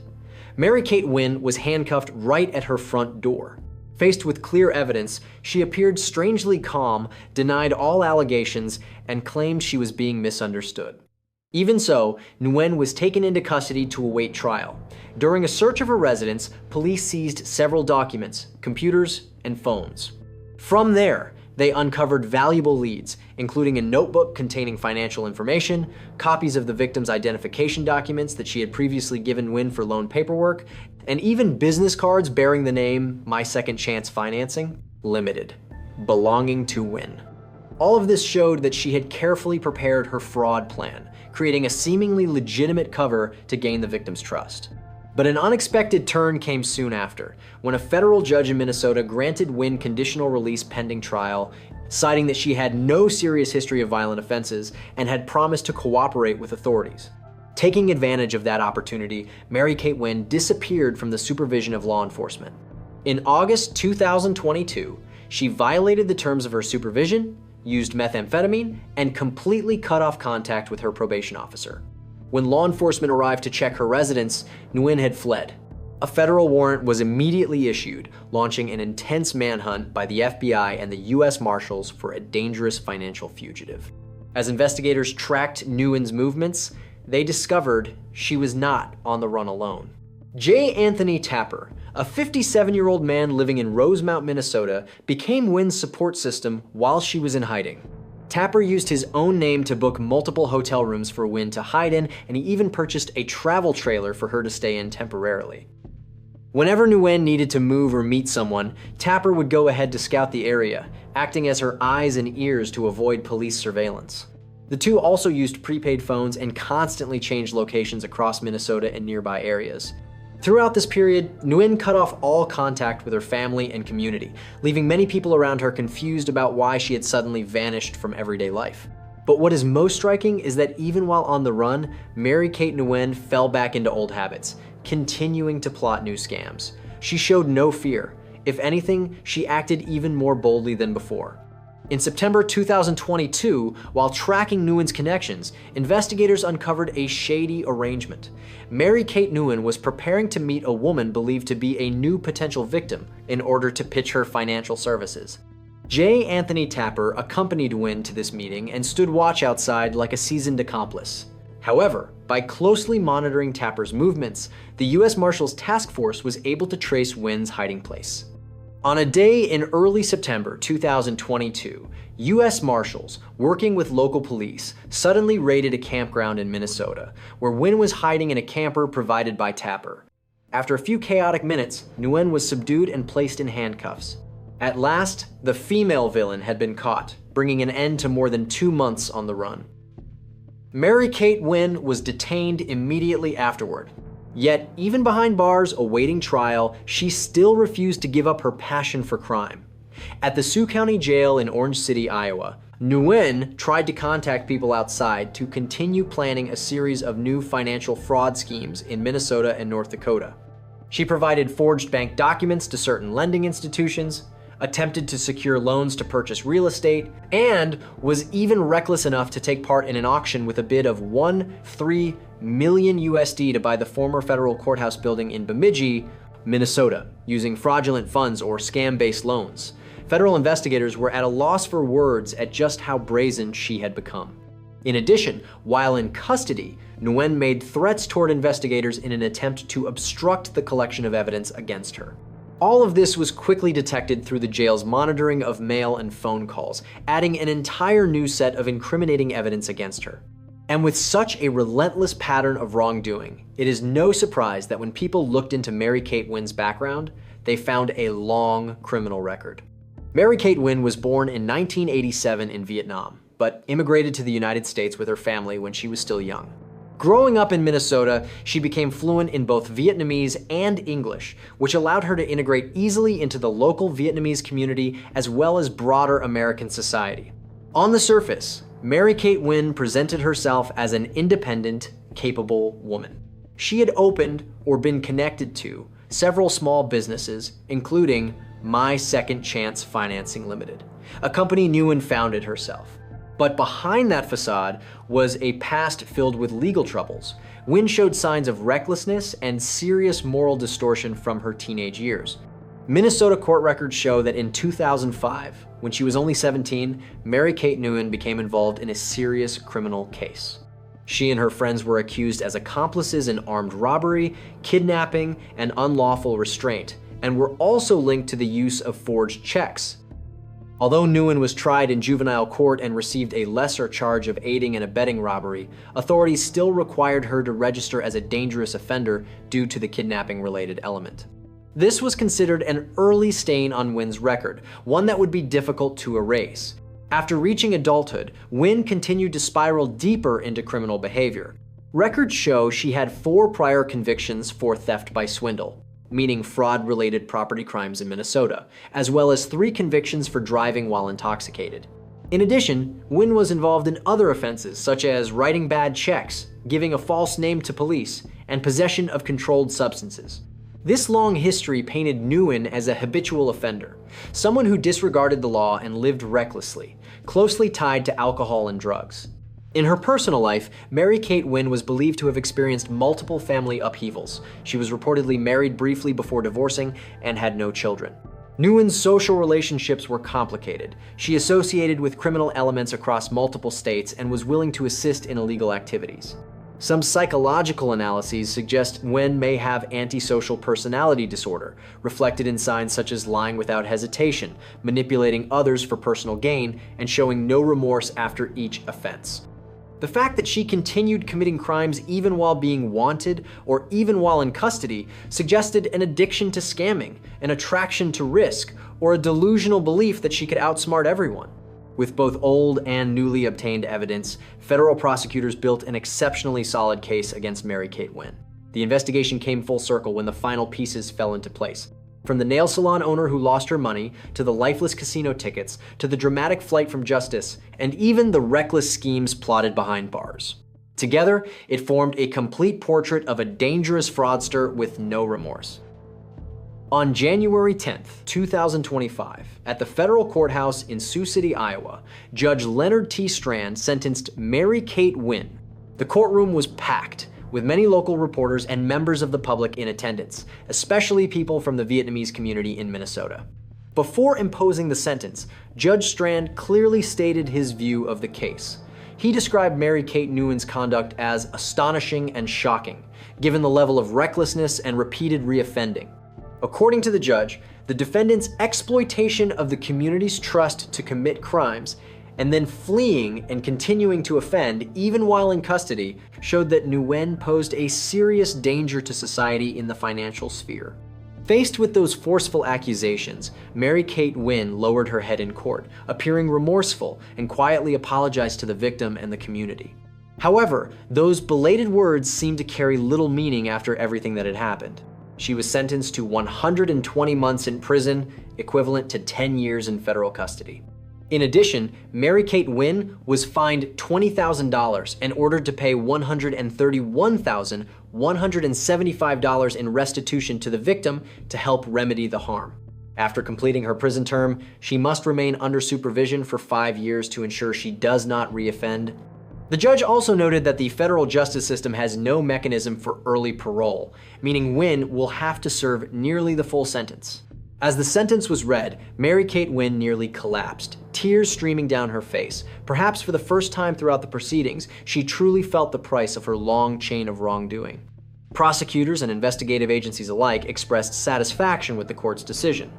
Mary Kate Nguyen was handcuffed right at her front door. Faced with clear evidence, she appeared strangely calm, denied all allegations, and claimed she was being misunderstood. Even so, Nguyen was taken into custody to await trial. During a search of her residence, police seized several documents, computers, and phones. From there, they uncovered valuable leads, including a notebook containing financial information, copies of the victim's identification documents that she had previously given Nguyen for loan paperwork, and even business cards bearing the name My Second Chance Financing, Limited, belonging to Nguyen. All of this showed that she had carefully prepared her fraud plan, creating a seemingly legitimate cover to gain the victim's trust. But an unexpected turn came soon after, when a federal judge in Minnesota granted Nguyen conditional release pending trial, citing that she had no serious history of violent offenses and had promised to cooperate with authorities. Taking advantage of that opportunity, Mary Kate Nguyen disappeared from the supervision of law enforcement. In August 2022, she violated the terms of her supervision, used methamphetamine, and completely cut off contact with her probation officer. When law enforcement arrived to check her residence, Nguyen had fled. A federal warrant was immediately issued, launching an intense manhunt by the FBI and the U.S. Marshals for a dangerous financial fugitive. As investigators tracked Nguyen's movements, they discovered she was not on the run alone. J. Anthony Tapper, a 57-year-old man living in Rosemount, Minnesota, became Nguyen's support system while she was in hiding. Tapper used his own name to book multiple hotel rooms for Nguyen to hide in, and he even purchased a travel trailer for her to stay in temporarily. Whenever Nguyen needed to move or meet someone, Tapper would go ahead to scout the area, acting as her eyes and ears to avoid police surveillance. The two also used prepaid phones and constantly changed locations across Minnesota and nearby areas. Throughout this period, Nguyen cut off all contact with her family and community, leaving many people around her confused about why she had suddenly vanished from everyday life. But what is most striking is that even while on the run, Mary Kate Nguyen fell back into old habits, continuing to plot new scams. She showed no fear. If anything, she acted even more boldly than before. In September 2022, while tracking Nguyen's connections, investigators uncovered a shady arrangement. Mary Kate Nguyen was preparing to meet a woman believed to be a new potential victim in order to pitch her financial services. J. Anthony Tapper accompanied Nguyen to this meeting and stood watch outside like a seasoned accomplice. However, by closely monitoring Tapper's movements, the U.S. Marshals Task Force was able to trace Nguyen's hiding place. On a day in early September 2022, U.S. Marshals, working with local police, suddenly raided a campground in Minnesota, where Nguyen was hiding in a camper provided by Tapper. After a few chaotic minutes, Nguyen was subdued and placed in handcuffs. At last, the female villain had been caught, bringing an end to more than 2 months on the run. Mary Kate Nguyen was detained immediately afterward. Yet, even behind bars awaiting trial, she still refused to give up her passion for crime. At the Sioux County Jail in Orange City, Iowa, Nguyen tried to contact people outside to continue planning a series of new financial fraud schemes in Minnesota and North Dakota. She provided forged bank documents to certain lending institutions, attempted to secure loans to purchase real estate, and was even reckless enough to take part in an auction with a bid of $1.3 million USD to buy the former federal courthouse building in Bemidji, Minnesota, using fraudulent funds or scam-based loans. Federal investigators were at a loss for words at just how brazen she had become. In addition, while in custody, Nguyen made threats toward investigators in an attempt to obstruct the collection of evidence against her. All of this was quickly detected through the jail's monitoring of mail and phone calls, adding an entire new set of incriminating evidence against her. And with such a relentless pattern of wrongdoing, it is no surprise that when people looked into Mary Kate Nguyen's background, they found a long criminal record. Mary Kate Nguyen was born in 1987 in Vietnam, but immigrated to the United States with her family when she was still young. Growing up in Minnesota, she became fluent in both Vietnamese and English, which allowed her to integrate easily into the local Vietnamese community as well as broader American society. On the surface, Mary Kate Nguyen presented herself as an independent, capable woman. She had opened or been connected to several small businesses, including My Second Chance Financing Limited, a company Nguyen founded herself. But behind that facade was a past filled with legal troubles. Nguyen showed signs of recklessness and serious moral distortion from her teenage years. Minnesota court records show that in 2005, when she was only 17, Mary Kate Nguyen became involved in a serious criminal case. She and her friends were accused as accomplices in armed robbery, kidnapping, and unlawful restraint, and were also linked to the use of forged checks. Although Nguyen was tried in juvenile court and received a lesser charge of aiding and abetting robbery, authorities still required her to register as a dangerous offender due to the kidnapping-related element. This was considered an early stain on Nguyen's record, one that would be difficult to erase. After reaching adulthood, Nguyen continued to spiral deeper into criminal behavior. Records show she had 4 prior convictions for theft by swindle, meaning fraud-related property crimes in Minnesota, as well as 3 convictions for driving while intoxicated. In addition, Nguyen was involved in other offenses such as writing bad checks, giving a false name to police, and possession of controlled substances. This long history painted Nguyen as a habitual offender, someone who disregarded the law and lived recklessly, closely tied to alcohol and drugs. In her personal life, Mary Kate Nguyen was believed to have experienced multiple family upheavals. She was reportedly married briefly before divorcing and had no children. Nguyen's social relationships were complicated. She associated with criminal elements across multiple states and was willing to assist in illegal activities. Some psychological analyses suggest Nguyen may have antisocial personality disorder, reflected in signs such as lying without hesitation, manipulating others for personal gain, and showing no remorse after each offense. The fact that she continued committing crimes even while being wanted or even while in custody suggested an addiction to scamming, an attraction to risk, or a delusional belief that she could outsmart everyone. With both old and newly obtained evidence, federal prosecutors built an exceptionally solid case against Mary Kate Nguyen. The investigation came full circle when the final pieces fell into place. From the nail salon owner who lost her money, to the lifeless casino tickets, to the dramatic flight from justice, and even the reckless schemes plotted behind bars. Together, it formed a complete portrait of a dangerous fraudster with no remorse. On January 10th, 2025, at the federal courthouse in Sioux City, Iowa, Judge Leonard T. Strand sentenced Mary Kate Nguyen. The courtroom was packed, with many local reporters and members of the public in attendance, especially people from the Vietnamese community in Minnesota. Before imposing the sentence, Judge Strand clearly stated his view of the case. He described Mary Kate Nguyen's conduct as astonishing and shocking, given the level of recklessness and repeated reoffending. According to the judge, the defendant's exploitation of the community's trust to commit crimes and then fleeing and continuing to offend even while in custody showed that Nguyen posed a serious danger to society in the financial sphere. Faced with those forceful accusations, Mary Kate Nguyen lowered her head in court, appearing remorseful and quietly apologized to the victim and the community. However, those belated words seemed to carry little meaning after everything that had happened. She was sentenced to 120 months in prison, equivalent to 10 years in federal custody. In addition, Mary Kate Nguyen was fined $20,000 and ordered to pay $131,175 in restitution to the victim to help remedy the harm. After completing her prison term, she must remain under supervision for 5 years to ensure she does not reoffend. The judge also noted that the federal justice system has no mechanism for early parole, meaning Nguyen will have to serve nearly the full sentence. As the sentence was read, Mary Kate Nguyen nearly collapsed, tears streaming down her face. Perhaps for the first time throughout the proceedings, she truly felt the price of her long chain of wrongdoing. Prosecutors and investigative agencies alike expressed satisfaction with the court's decision.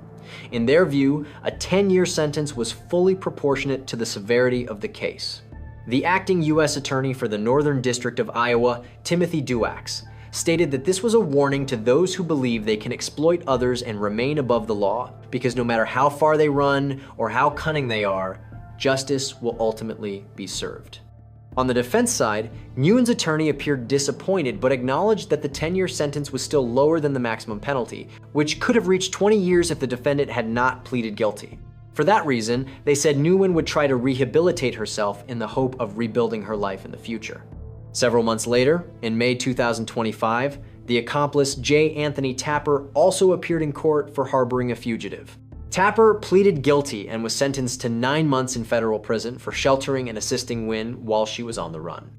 In their view, a 10-year sentence was fully proportionate to the severity of the case. The acting U.S. Attorney for the Northern District of Iowa, Timothy Duax, stated that this was a warning to those who believe they can exploit others and remain above the law, because no matter how far they run or how cunning they are, justice will ultimately be served. On the defense side, Nguyen's attorney appeared disappointed but acknowledged that the 10-year sentence was still lower than the maximum penalty, which could have reached 20 years if the defendant had not pleaded guilty. For that reason, they said Nguyen would try to rehabilitate herself in the hope of rebuilding her life in the future. Several months later, in May 2025, the accomplice J. Anthony Tapper also appeared in court for harboring a fugitive. Tapper pleaded guilty and was sentenced to 9 months in federal prison for sheltering and assisting Nguyen while she was on the run.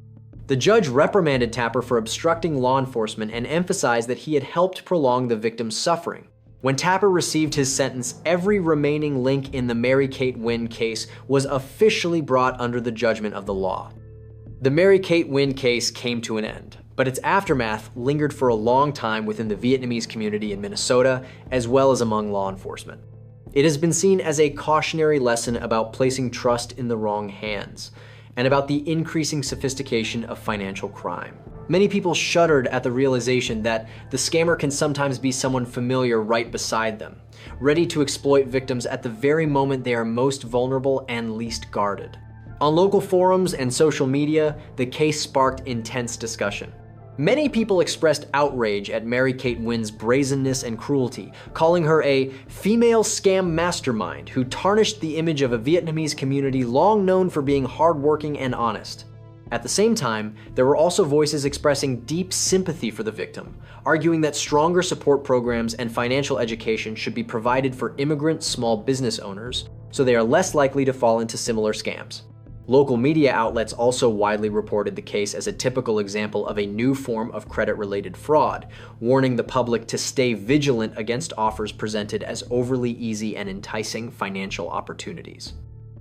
The judge reprimanded Tapper for obstructing law enforcement and emphasized that he had helped prolong the victim's suffering. When Tapper received his sentence, every remaining link in the Mary Kate Nguyen case was officially brought under the judgment of the law. The Mary Kate Nguyen case came to an end, but its aftermath lingered for a long time within the Vietnamese community in Minnesota, as well as among law enforcement. It has been seen as a cautionary lesson about placing trust in the wrong hands, and about the increasing sophistication of financial crime. Many people shuddered at the realization that the scammer can sometimes be someone familiar right beside them, ready to exploit victims at the very moment they are most vulnerable and least guarded. On local forums and social media, the case sparked intense discussion. Many people expressed outrage at Mary Kate Nguyen's brazenness and cruelty, calling her a female scam mastermind who tarnished the image of a Vietnamese community long known for being hardworking and honest. At the same time, there were also voices expressing deep sympathy for the victim, arguing that stronger support programs and financial education should be provided for immigrant small business owners so they are less likely to fall into similar scams. Local media outlets also widely reported the case as a typical example of a new form of credit-related fraud, warning the public to stay vigilant against offers presented as overly easy and enticing financial opportunities.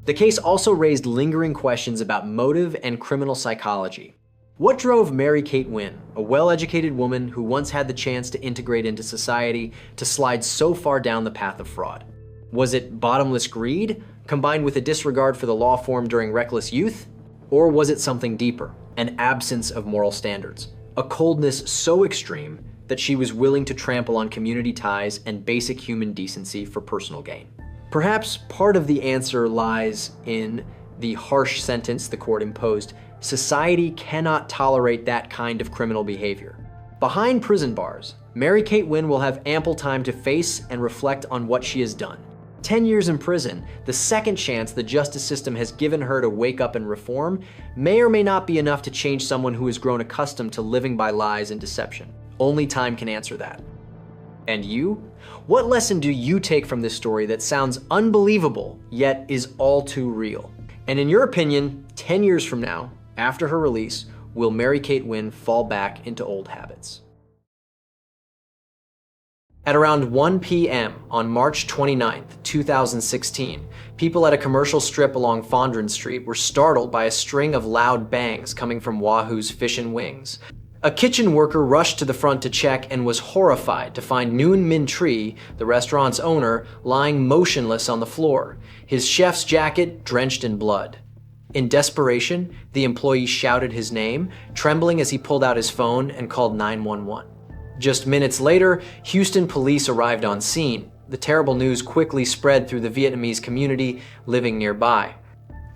The case also raised lingering questions about motive and criminal psychology. What drove Mary Kate Nguyen, a well-educated woman who once had the chance to integrate into society, to slide so far down the path of fraud? Was it bottomless greed, combined with a disregard for the law form during reckless youth? Or was it something deeper, an absence of moral standards, a coldness so extreme that she was willing to trample on community ties and basic human decency for personal gain? Perhaps part of the answer lies in the harsh sentence the court imposed. Society cannot tolerate that kind of criminal behavior. Behind prison bars, Mary Kate Nguyen will have ample time to face and reflect on what she has done. 10 years in prison, the second chance the justice system has given her to wake up and reform, may or may not be enough to change someone who has grown accustomed to living by lies and deception. Only time can answer that. And you? What lesson do you take from this story that sounds unbelievable, yet is all too real? And in your opinion, 10 years from now, after her release, will Mary Kate Nguyen fall back into old habits? At around 1 p.m. on March 29, 2016, people at a commercial strip along Fondren Street were startled by a string of loud bangs coming from Wahoo's Fish and Wings. A kitchen worker rushed to the front to check and was horrified to find Nguyen Minh Tri, the restaurant's owner, lying motionless on the floor, his chef's jacket drenched in blood. In desperation, the employee shouted his name, trembling as he pulled out his phone and called 911. Just minutes later, Houston police arrived on scene. The terrible news quickly spread through the Vietnamese community living nearby.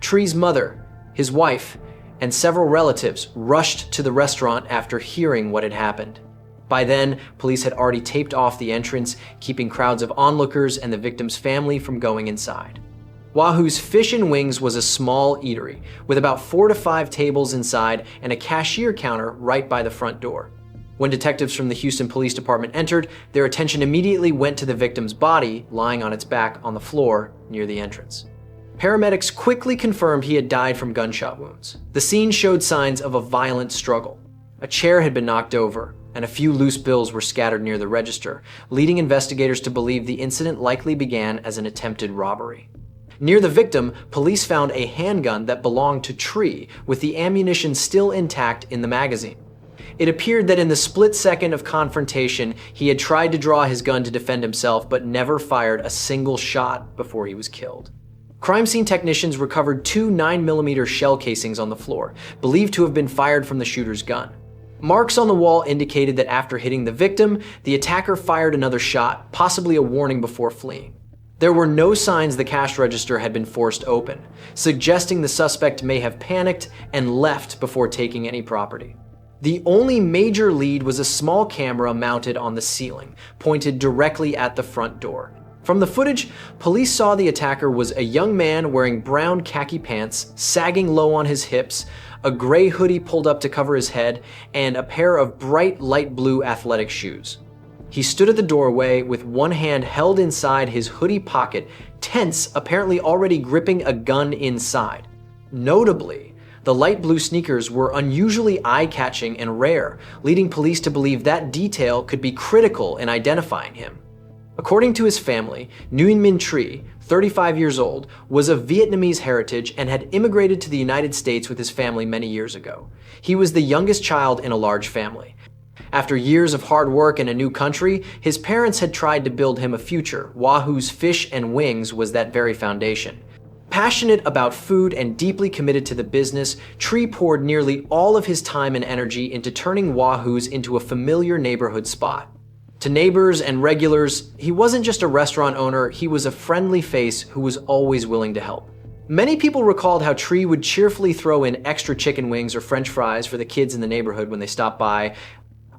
Tri's mother, his wife, and several relatives rushed to the restaurant after hearing what had happened. By then, police had already taped off the entrance, keeping crowds of onlookers and the victim's family from going inside. Wahoo's Fish and Wings was a small eatery, with about 4 to 5 tables inside and a cashier counter right by the front door. When detectives from the Houston Police Department entered, their attention immediately went to the victim's body lying on its back on the floor near the entrance. Paramedics quickly confirmed he had died from gunshot wounds. The scene showed signs of a violent struggle. A chair had been knocked over, and a few loose bills were scattered near the register, leading investigators to believe the incident likely began as an attempted robbery. Near the victim, police found a handgun that belonged to Tri, with the ammunition still intact in the magazine. It appeared that in the split second of confrontation, he had tried to draw his gun to defend himself, but never fired a single shot before he was killed. Crime scene technicians recovered 2 9mm shell casings on the floor, believed to have been fired from the shooter's gun. Marks on the wall indicated that after hitting the victim, the attacker fired another shot, possibly a warning before fleeing. There were no signs the cash register had been forced open, suggesting the suspect may have panicked and left before taking any property. The only major lead was a small camera mounted on the ceiling, pointed directly at the front door. From the footage, police saw the attacker was a young man wearing brown khaki pants, sagging low on his hips, a gray hoodie pulled up to cover his head, and a pair of bright light blue athletic shoes. He stood at the doorway with one hand held inside his hoodie pocket, tense, apparently already gripping a gun inside. Notably, the light blue sneakers were unusually eye-catching and rare, leading police to believe that detail could be critical in identifying him. According to his family, Nguyen Minh Tri, 35 years old, was of Vietnamese heritage and had immigrated to the United States with his family many years ago. He was the youngest child in a large family. After years of hard work in a new country, his parents had tried to build him a future. Wahoo's Fish and Wings was that very foundation. Passionate about food and deeply committed to the business, Tri poured nearly all of his time and energy into turning Wahoo's into a familiar neighborhood spot. To neighbors and regulars, he wasn't just a restaurant owner, he was a friendly face who was always willing to help. Many people recalled how Tri would cheerfully throw in extra chicken wings or French fries for the kids in the neighborhood when they stopped by,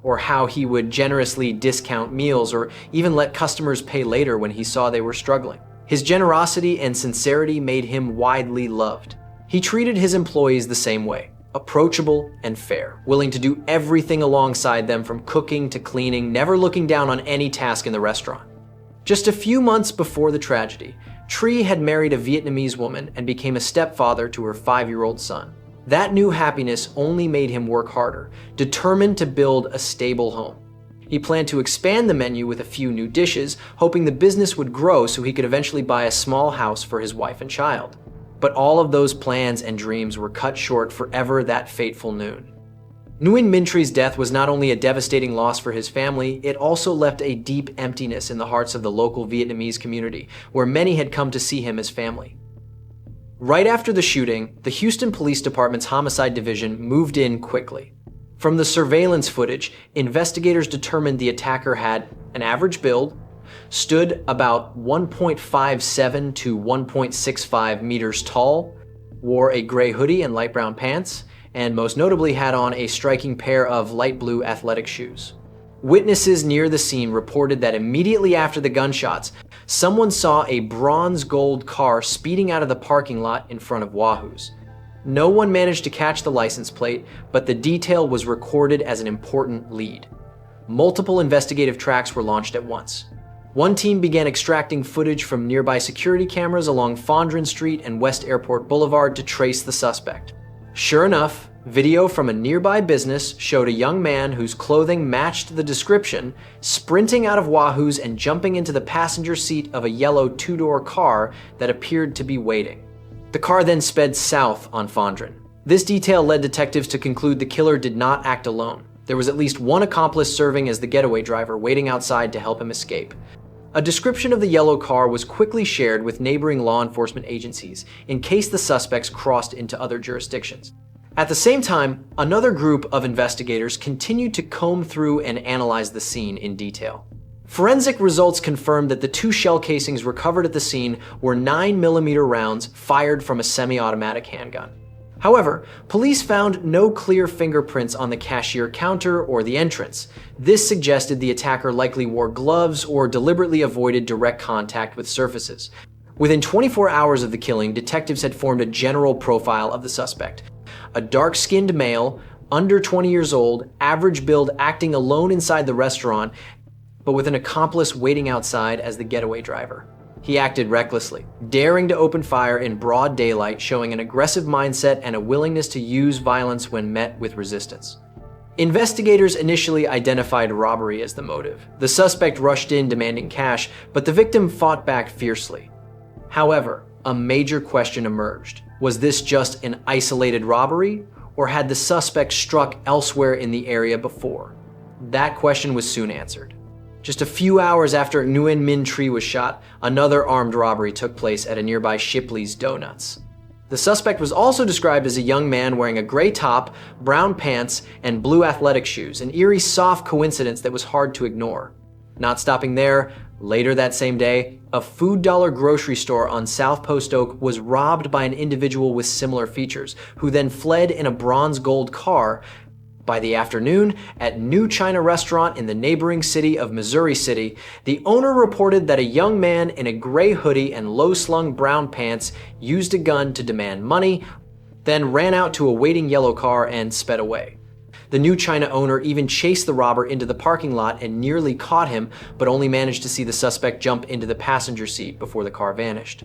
or how he would generously discount meals or even let customers pay later when he saw they were struggling. His generosity and sincerity made him widely loved. He treated his employees the same way, approachable and fair, willing to do everything alongside them from cooking to cleaning, never looking down on any task in the restaurant. Just a few months before the tragedy, Tri had married a Vietnamese woman and became a stepfather to her 5-year-old son. That new happiness only made him work harder, determined to build a stable home. He planned to expand the menu with a few new dishes, hoping the business would grow so he could eventually buy a small house for his wife and child. But all of those plans and dreams were cut short forever that fateful noon. Nguyen Minh Tri's death was not only a devastating loss for his family, it also left a deep emptiness in the hearts of the local Vietnamese community, where many had come to see him as family. Right after the shooting, the Houston Police Department's Homicide Division moved in quickly. From the surveillance footage, investigators determined the attacker had an average build, stood about 1.57 to 1.65 meters tall, wore a gray hoodie and light brown pants, and most notably had on a striking pair of light blue athletic shoes. Witnesses near the scene reported that immediately after the gunshots, someone saw a bronze gold car speeding out of the parking lot in front of Wahoo's. No one managed to catch the license plate, but the detail was recorded as an important lead. Multiple investigative tracks were launched at once. One team began extracting footage from nearby security cameras along Fondren Street and West Airport Boulevard to trace the suspect. Sure enough, video from a nearby business showed a young man whose clothing matched the description, sprinting out of Wahoo's and jumping into the passenger seat of a yellow two-door car that appeared to be waiting. The car then sped south on Fondren. This detail led detectives to conclude the killer did not act alone. There was at least one accomplice serving as the getaway driver, waiting outside to help him escape. A description of the yellow car was quickly shared with neighboring law enforcement agencies in case the suspects crossed into other jurisdictions. At the same time, another group of investigators continued to comb through and analyze the scene in detail. Forensic results confirmed that the 2 shell casings recovered at the scene were 9mm rounds fired from a semi-automatic handgun. However, police found no clear fingerprints on the cashier counter or the entrance. This suggested the attacker likely wore gloves or deliberately avoided direct contact with surfaces. Within 24 hours of the killing, detectives had formed a general profile of the suspect. A dark-skinned male, under 20 years old, average build, acting alone inside the restaurant, but with an accomplice waiting outside as the getaway driver. He acted recklessly, daring to open fire in broad daylight, showing an aggressive mindset and a willingness to use violence when met with resistance. Investigators initially identified robbery as the motive. The suspect rushed in demanding cash, but the victim fought back fiercely. However, a major question emerged. Was this just an isolated robbery, or had the suspect struck elsewhere in the area before? That question was soon answered. Just a few hours after Nguyen Minh Tri was shot, another armed robbery took place at a nearby Shipley's Donuts. The suspect was also described as a young man wearing a gray top, brown pants, and blue athletic shoes, an eerie soft coincidence that was hard to ignore. Not stopping there, later that same day, a Food Dollar grocery store on South Post Oak was robbed by an individual with similar features, who then fled in a bronze gold car. By the afternoon, at New China Restaurant in the neighboring city of Missouri City, the owner reported that a young man in a gray hoodie and low-slung brown pants used a gun to demand money, then ran out to a waiting yellow car and sped away. The New China owner even chased the robber into the parking lot and nearly caught him, but only managed to see the suspect jump into the passenger seat before the car vanished.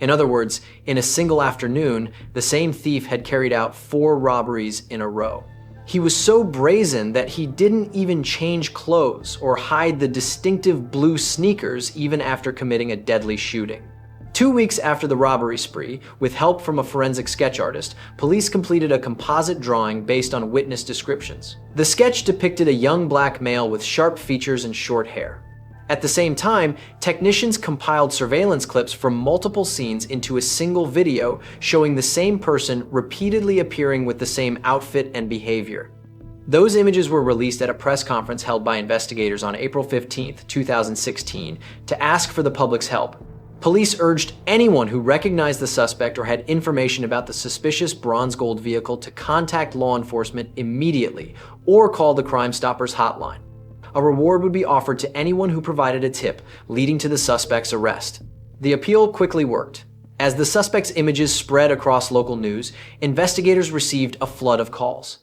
In other words, in a single afternoon, the same thief had carried out 4 robberies in a row. He was so brazen that he didn't even change clothes or hide the distinctive blue sneakers even after committing a deadly shooting. 2 weeks after the robbery spree, with help from a forensic sketch artist, police completed a composite drawing based on witness descriptions. The sketch depicted a young black male with sharp features and short hair. At the same time, technicians compiled surveillance clips from multiple scenes into a single video showing the same person repeatedly appearing with the same outfit and behavior. Those images were released at a press conference held by investigators on April 15, 2016, to ask for the public's help. Police urged anyone who recognized the suspect or had information about the suspicious bronze gold vehicle to contact law enforcement immediately or call the Crime Stoppers hotline. A reward would be offered to anyone who provided a tip, leading to the suspect's arrest. The appeal quickly worked. As the suspect's images spread across local news, investigators received a flood of calls.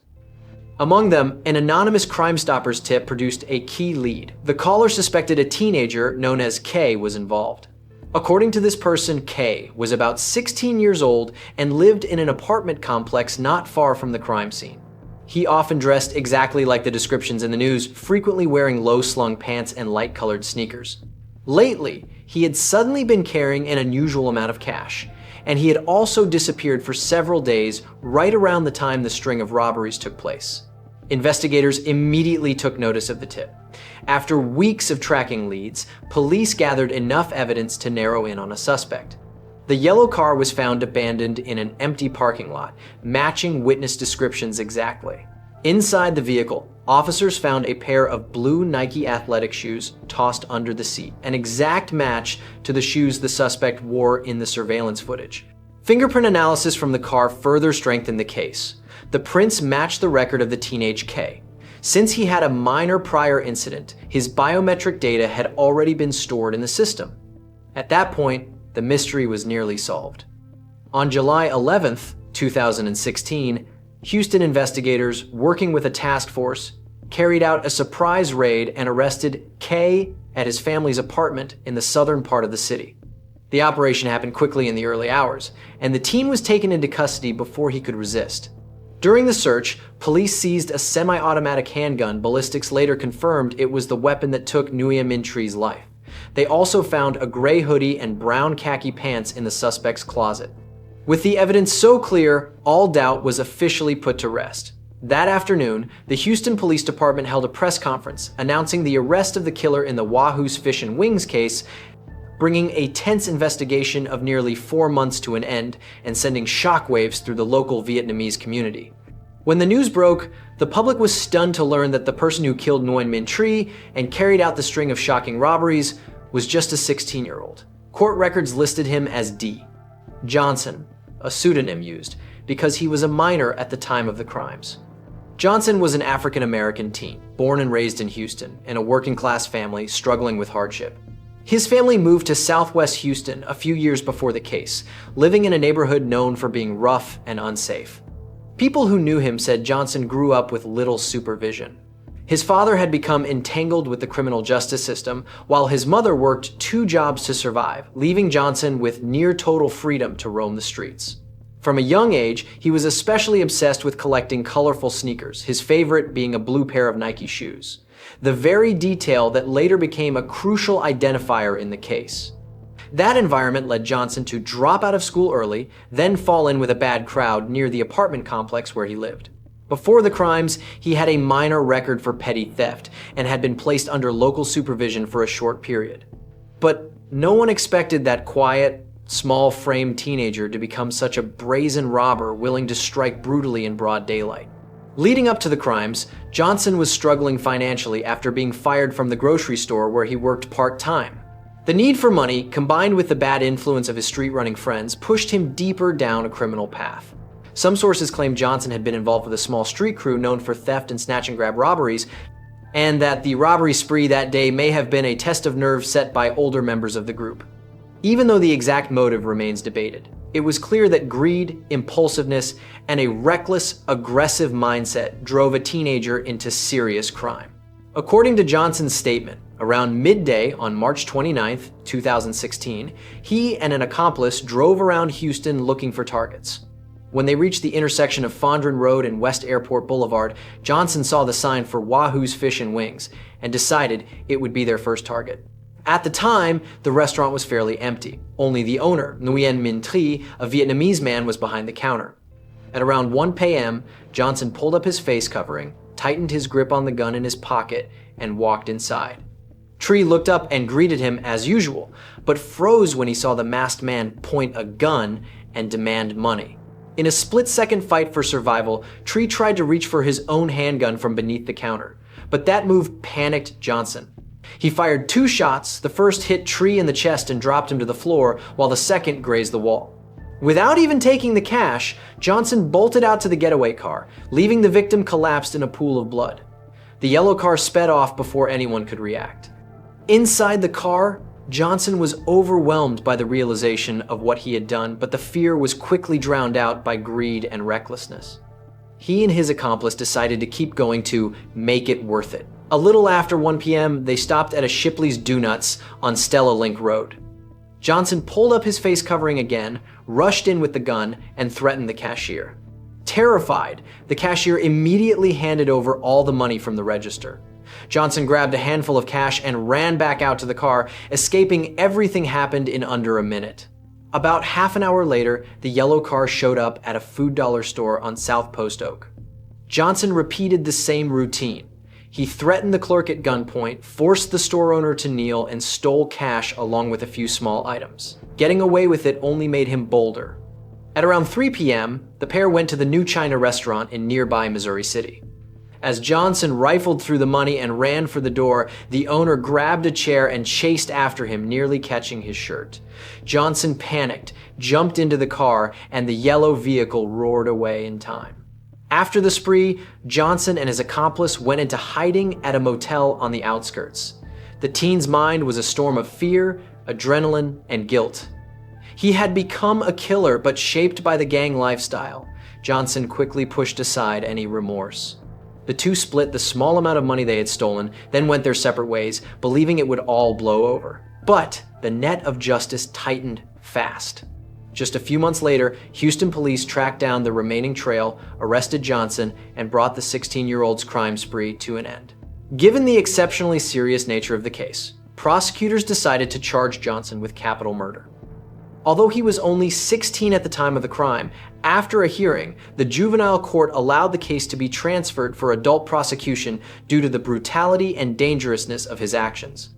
Among them, an anonymous Crime Stoppers tip produced a key lead. The caller suspected a teenager known as K was involved. According to this person, K was about 16 years old and lived in an apartment complex not far from the crime scene. He often dressed exactly like the descriptions in the news, frequently wearing low-slung pants and light-colored sneakers. Lately, he had suddenly been carrying an unusual amount of cash, and he had also disappeared for several days right around the time the string of robberies took place. Investigators immediately took notice of the tip. After weeks of tracking leads, police gathered enough evidence to narrow in on a suspect. The yellow car was found abandoned in an empty parking lot, matching witness descriptions exactly. Inside the vehicle, officers found a pair of blue Nike athletic shoes tossed under the seat, an exact match to the shoes the suspect wore in the surveillance footage. Fingerprint analysis from the car further strengthened the case. The prints matched the record of the teenage K. Since he had a minor prior incident, his biometric data had already been stored in the system. At that point, the mystery was nearly solved. On July 11, 2016, Houston investigators, working with a task force, carried out a surprise raid and arrested K at his family's apartment in the southern part of the city. The operation happened quickly in the early hours, and the teen was taken into custody before he could resist. During the search, police seized a semi-automatic handgun. Ballistics later confirmed it was the weapon that took Nguyen Minh Trie's life. They also found a gray hoodie and brown khaki pants in the suspect's closet. With the evidence so clear, all doubt was officially put to rest. That afternoon, the Houston Police Department held a press conference announcing the arrest of the killer in the Wahoo's Fish and Wings case, bringing a tense investigation of nearly 4 months to an end and sending shockwaves through the local Vietnamese community. When the news broke, the public was stunned to learn that the person who killed Nguyen Minh Trie and carried out the string of shocking robberies was just a 16-year-old. Court records listed him as D. Johnson, a pseudonym used, because he was a minor at the time of the crimes. Johnson was an African-American teen, born and raised in Houston, in a working-class family struggling with hardship. His family moved to Southwest Houston a few years before the case, living in a neighborhood known for being rough and unsafe. People who knew him said Johnson grew up with little supervision. His father had become entangled with the criminal justice system, while his mother worked 2 jobs to survive, leaving Johnson with near total freedom to roam the streets. From a young age, he was especially obsessed with collecting colorful sneakers, his favorite being a blue pair of Nike shoes. The very detail that later became a crucial identifier in the case. That environment led Johnson to drop out of school early, then fall in with a bad crowd near the apartment complex where he lived. Before the crimes, he had a minor record for petty theft and had been placed under local supervision for a short period. But no one expected that quiet, small-framed teenager to become such a brazen robber willing to strike brutally in broad daylight. Leading up to the crimes, Johnson was struggling financially after being fired from the grocery store where he worked part-time. The need for money, combined with the bad influence of his street-running friends, pushed him deeper down a criminal path. Some sources claim Johnson had been involved with a small street crew known for theft and snatch-and-grab robberies, and that the robbery spree that day may have been a test of nerve set by older members of the group. Even though the exact motive remains debated, it was clear that greed, impulsiveness, and a reckless, aggressive mindset drove a teenager into serious crime. According to Johnson's statement, around midday on March 29, 2016, he and an accomplice drove around Houston looking for targets. When they reached the intersection of Fondren Road and West Airport Boulevard, Johnson saw the sign for Wahoo's Fish and Wings and decided it would be their first target. At the time, the restaurant was fairly empty. Only the owner, Nguyen Minh Tri, a Vietnamese man, was behind the counter. At around 1 p.m., Johnson pulled up his face covering, tightened his grip on the gun in his pocket, and walked inside. Tri looked up and greeted him as usual, but froze when he saw the masked man point a gun and demand money. In a split-second fight for survival, Tri tried to reach for his own handgun from beneath the counter, but that move panicked Johnson. He fired 2 shots. The first hit Tri in the chest and dropped him to the floor, while the second grazed the wall. Without even taking the cash, Johnson bolted out to the getaway car, leaving the victim collapsed in a pool of blood. The yellow car sped off before anyone could react. Inside the car, Johnson was overwhelmed by the realization of what he had done, but the fear was quickly drowned out by greed and recklessness. He and his accomplice decided to keep going to make it worth it. A little after 1 p.m., they stopped at a Shipley's Donuts on Stella Link Road. Johnson pulled up his face covering again, rushed in with the gun, and threatened the cashier. Terrified, the cashier immediately handed over all the money from the register. Johnson grabbed a handful of cash and ran back out to the car, escaping. Everything happened in under a minute. About half an hour later, the yellow car showed up at a Food Dollar store on South Post Oak. Johnson repeated the same routine. He threatened the clerk at gunpoint, forced the store owner to kneel, and stole cash along with a few small items. Getting away with it only made him bolder. At around 3 p.m., the pair went to the New China restaurant in nearby Missouri City. As Johnson rifled through the money and ran for the door, the owner grabbed a chair and chased after him, nearly catching his shirt. Johnson panicked, jumped into the car, and the yellow vehicle roared away in time. After the spree, Johnson and his accomplice went into hiding at a motel on the outskirts. The teen's mind was a storm of fear, adrenaline, and guilt. He had become a killer, but shaped by the gang lifestyle. Johnson quickly pushed aside any remorse. The two split the small amount of money they had stolen, then went their separate ways, believing it would all blow over. But the net of justice tightened fast. Just a few months later, Houston police tracked down the remaining trail, arrested Johnson, and brought the 16-year-old's crime spree to an end. Given the exceptionally serious nature of the case, prosecutors decided to charge Johnson with capital murder. Although he was only 16 at the time of the crime, after a hearing, the juvenile court allowed the case to be transferred for adult prosecution due to the brutality and dangerousness of his actions.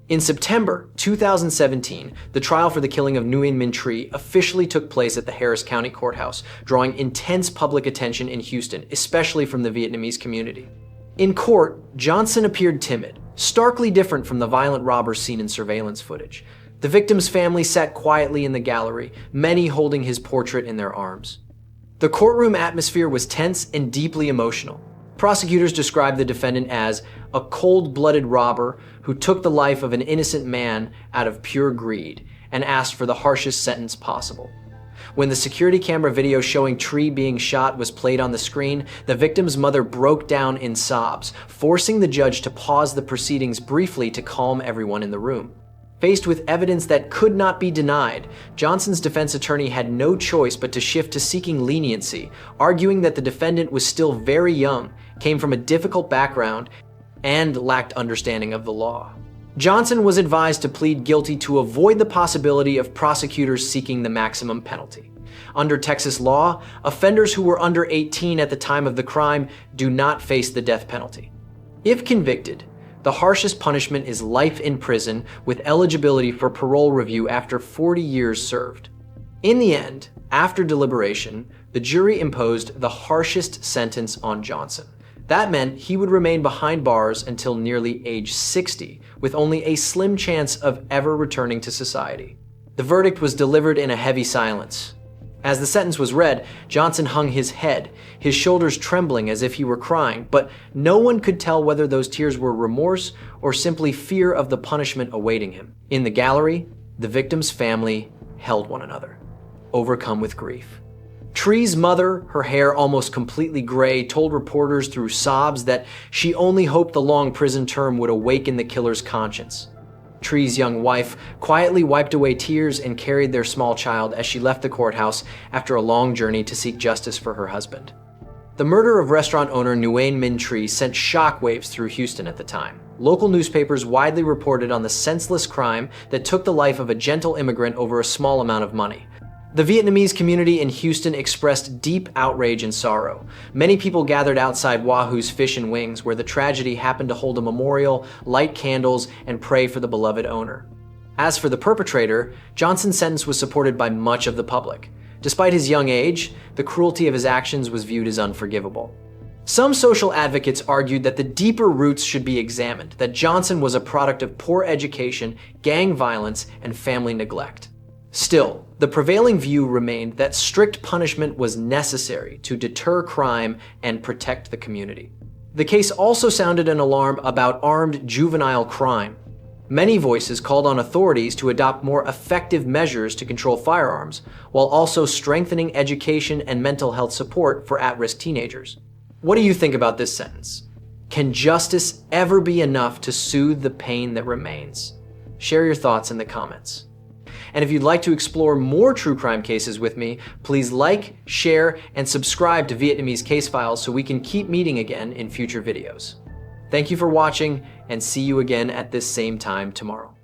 In September 2017, the trial for the killing of Nguyen Minh Tri officially took place at the Harris County Courthouse, drawing intense public attention in Houston, especially from the Vietnamese community. In court, Johnson appeared timid, starkly different from the violent robbers seen in surveillance footage. The victim's family sat quietly in the gallery, many holding his portrait in their arms. The courtroom atmosphere was tense and deeply emotional. Prosecutors described the defendant as a cold-blooded robber who took the life of an innocent man out of pure greed and asked for the harshest sentence possible. When the security camera video showing Tri being shot was played on the screen, the victim's mother broke down in sobs, forcing the judge to pause the proceedings briefly to calm everyone in the room. Faced with evidence that could not be denied, Johnson's defense attorney had no choice but to shift to seeking leniency, arguing that the defendant was still very young, came from a difficult background, and lacked understanding of the law. Johnson was advised to plead guilty to avoid the possibility of prosecutors seeking the maximum penalty. Under Texas law, offenders who were under 18 at the time of the crime do not face the death penalty. If convicted, the harshest punishment is life in prison with eligibility for parole review after 40 years served. In the end, after deliberation, The jury imposed the harshest sentence on Johnson. That meant he would remain behind bars until nearly age 60, with only a slim chance of ever returning to society. The verdict was delivered in a heavy silence. As the sentence was read, Johnson hung his head, his shoulders trembling as if he were crying, but no one could tell whether those tears were remorse or simply fear of the punishment awaiting him. In the gallery, the victim's family held one another, overcome with grief. Tree's mother, her hair almost completely gray, told reporters through sobs that she only hoped the long prison term would awaken the killer's conscience. Tree's young wife quietly wiped away tears and carried their small child as she left the courthouse after a long journey to seek justice for her husband. The murder of restaurant owner Nguyen Minh Tree sent shockwaves through Houston at the time. Local newspapers widely reported on the senseless crime that took the life of a gentle immigrant over a small amount of money. The Vietnamese community in Houston expressed deep outrage and sorrow. Many people gathered outside Wahoo's Fish and Wings, where the tragedy happened to hold a memorial, light candles, and pray for the beloved owner. As for the perpetrator, Johnson's sentence was supported by much of the public. Despite his young age, the cruelty of his actions was viewed as unforgivable. Some social advocates argued that the deeper roots should be examined, that Johnson was a product of poor education, gang violence, and family neglect. Still, the prevailing view remained that strict punishment was necessary to deter crime and protect the community. The case also sounded an alarm about armed juvenile crime. Many voices called on authorities to adopt more effective measures to control firearms, while also strengthening education and mental health support for at-risk teenagers. What do you think about this sentence? Can justice ever be enough to soothe the pain that remains? Share your thoughts in the comments. And if you'd like to explore more true crime cases with me, please like, share, and subscribe to Vietnamese Case Files so we can keep meeting again in future videos. Thank you for watching, and see you again at this same time tomorrow.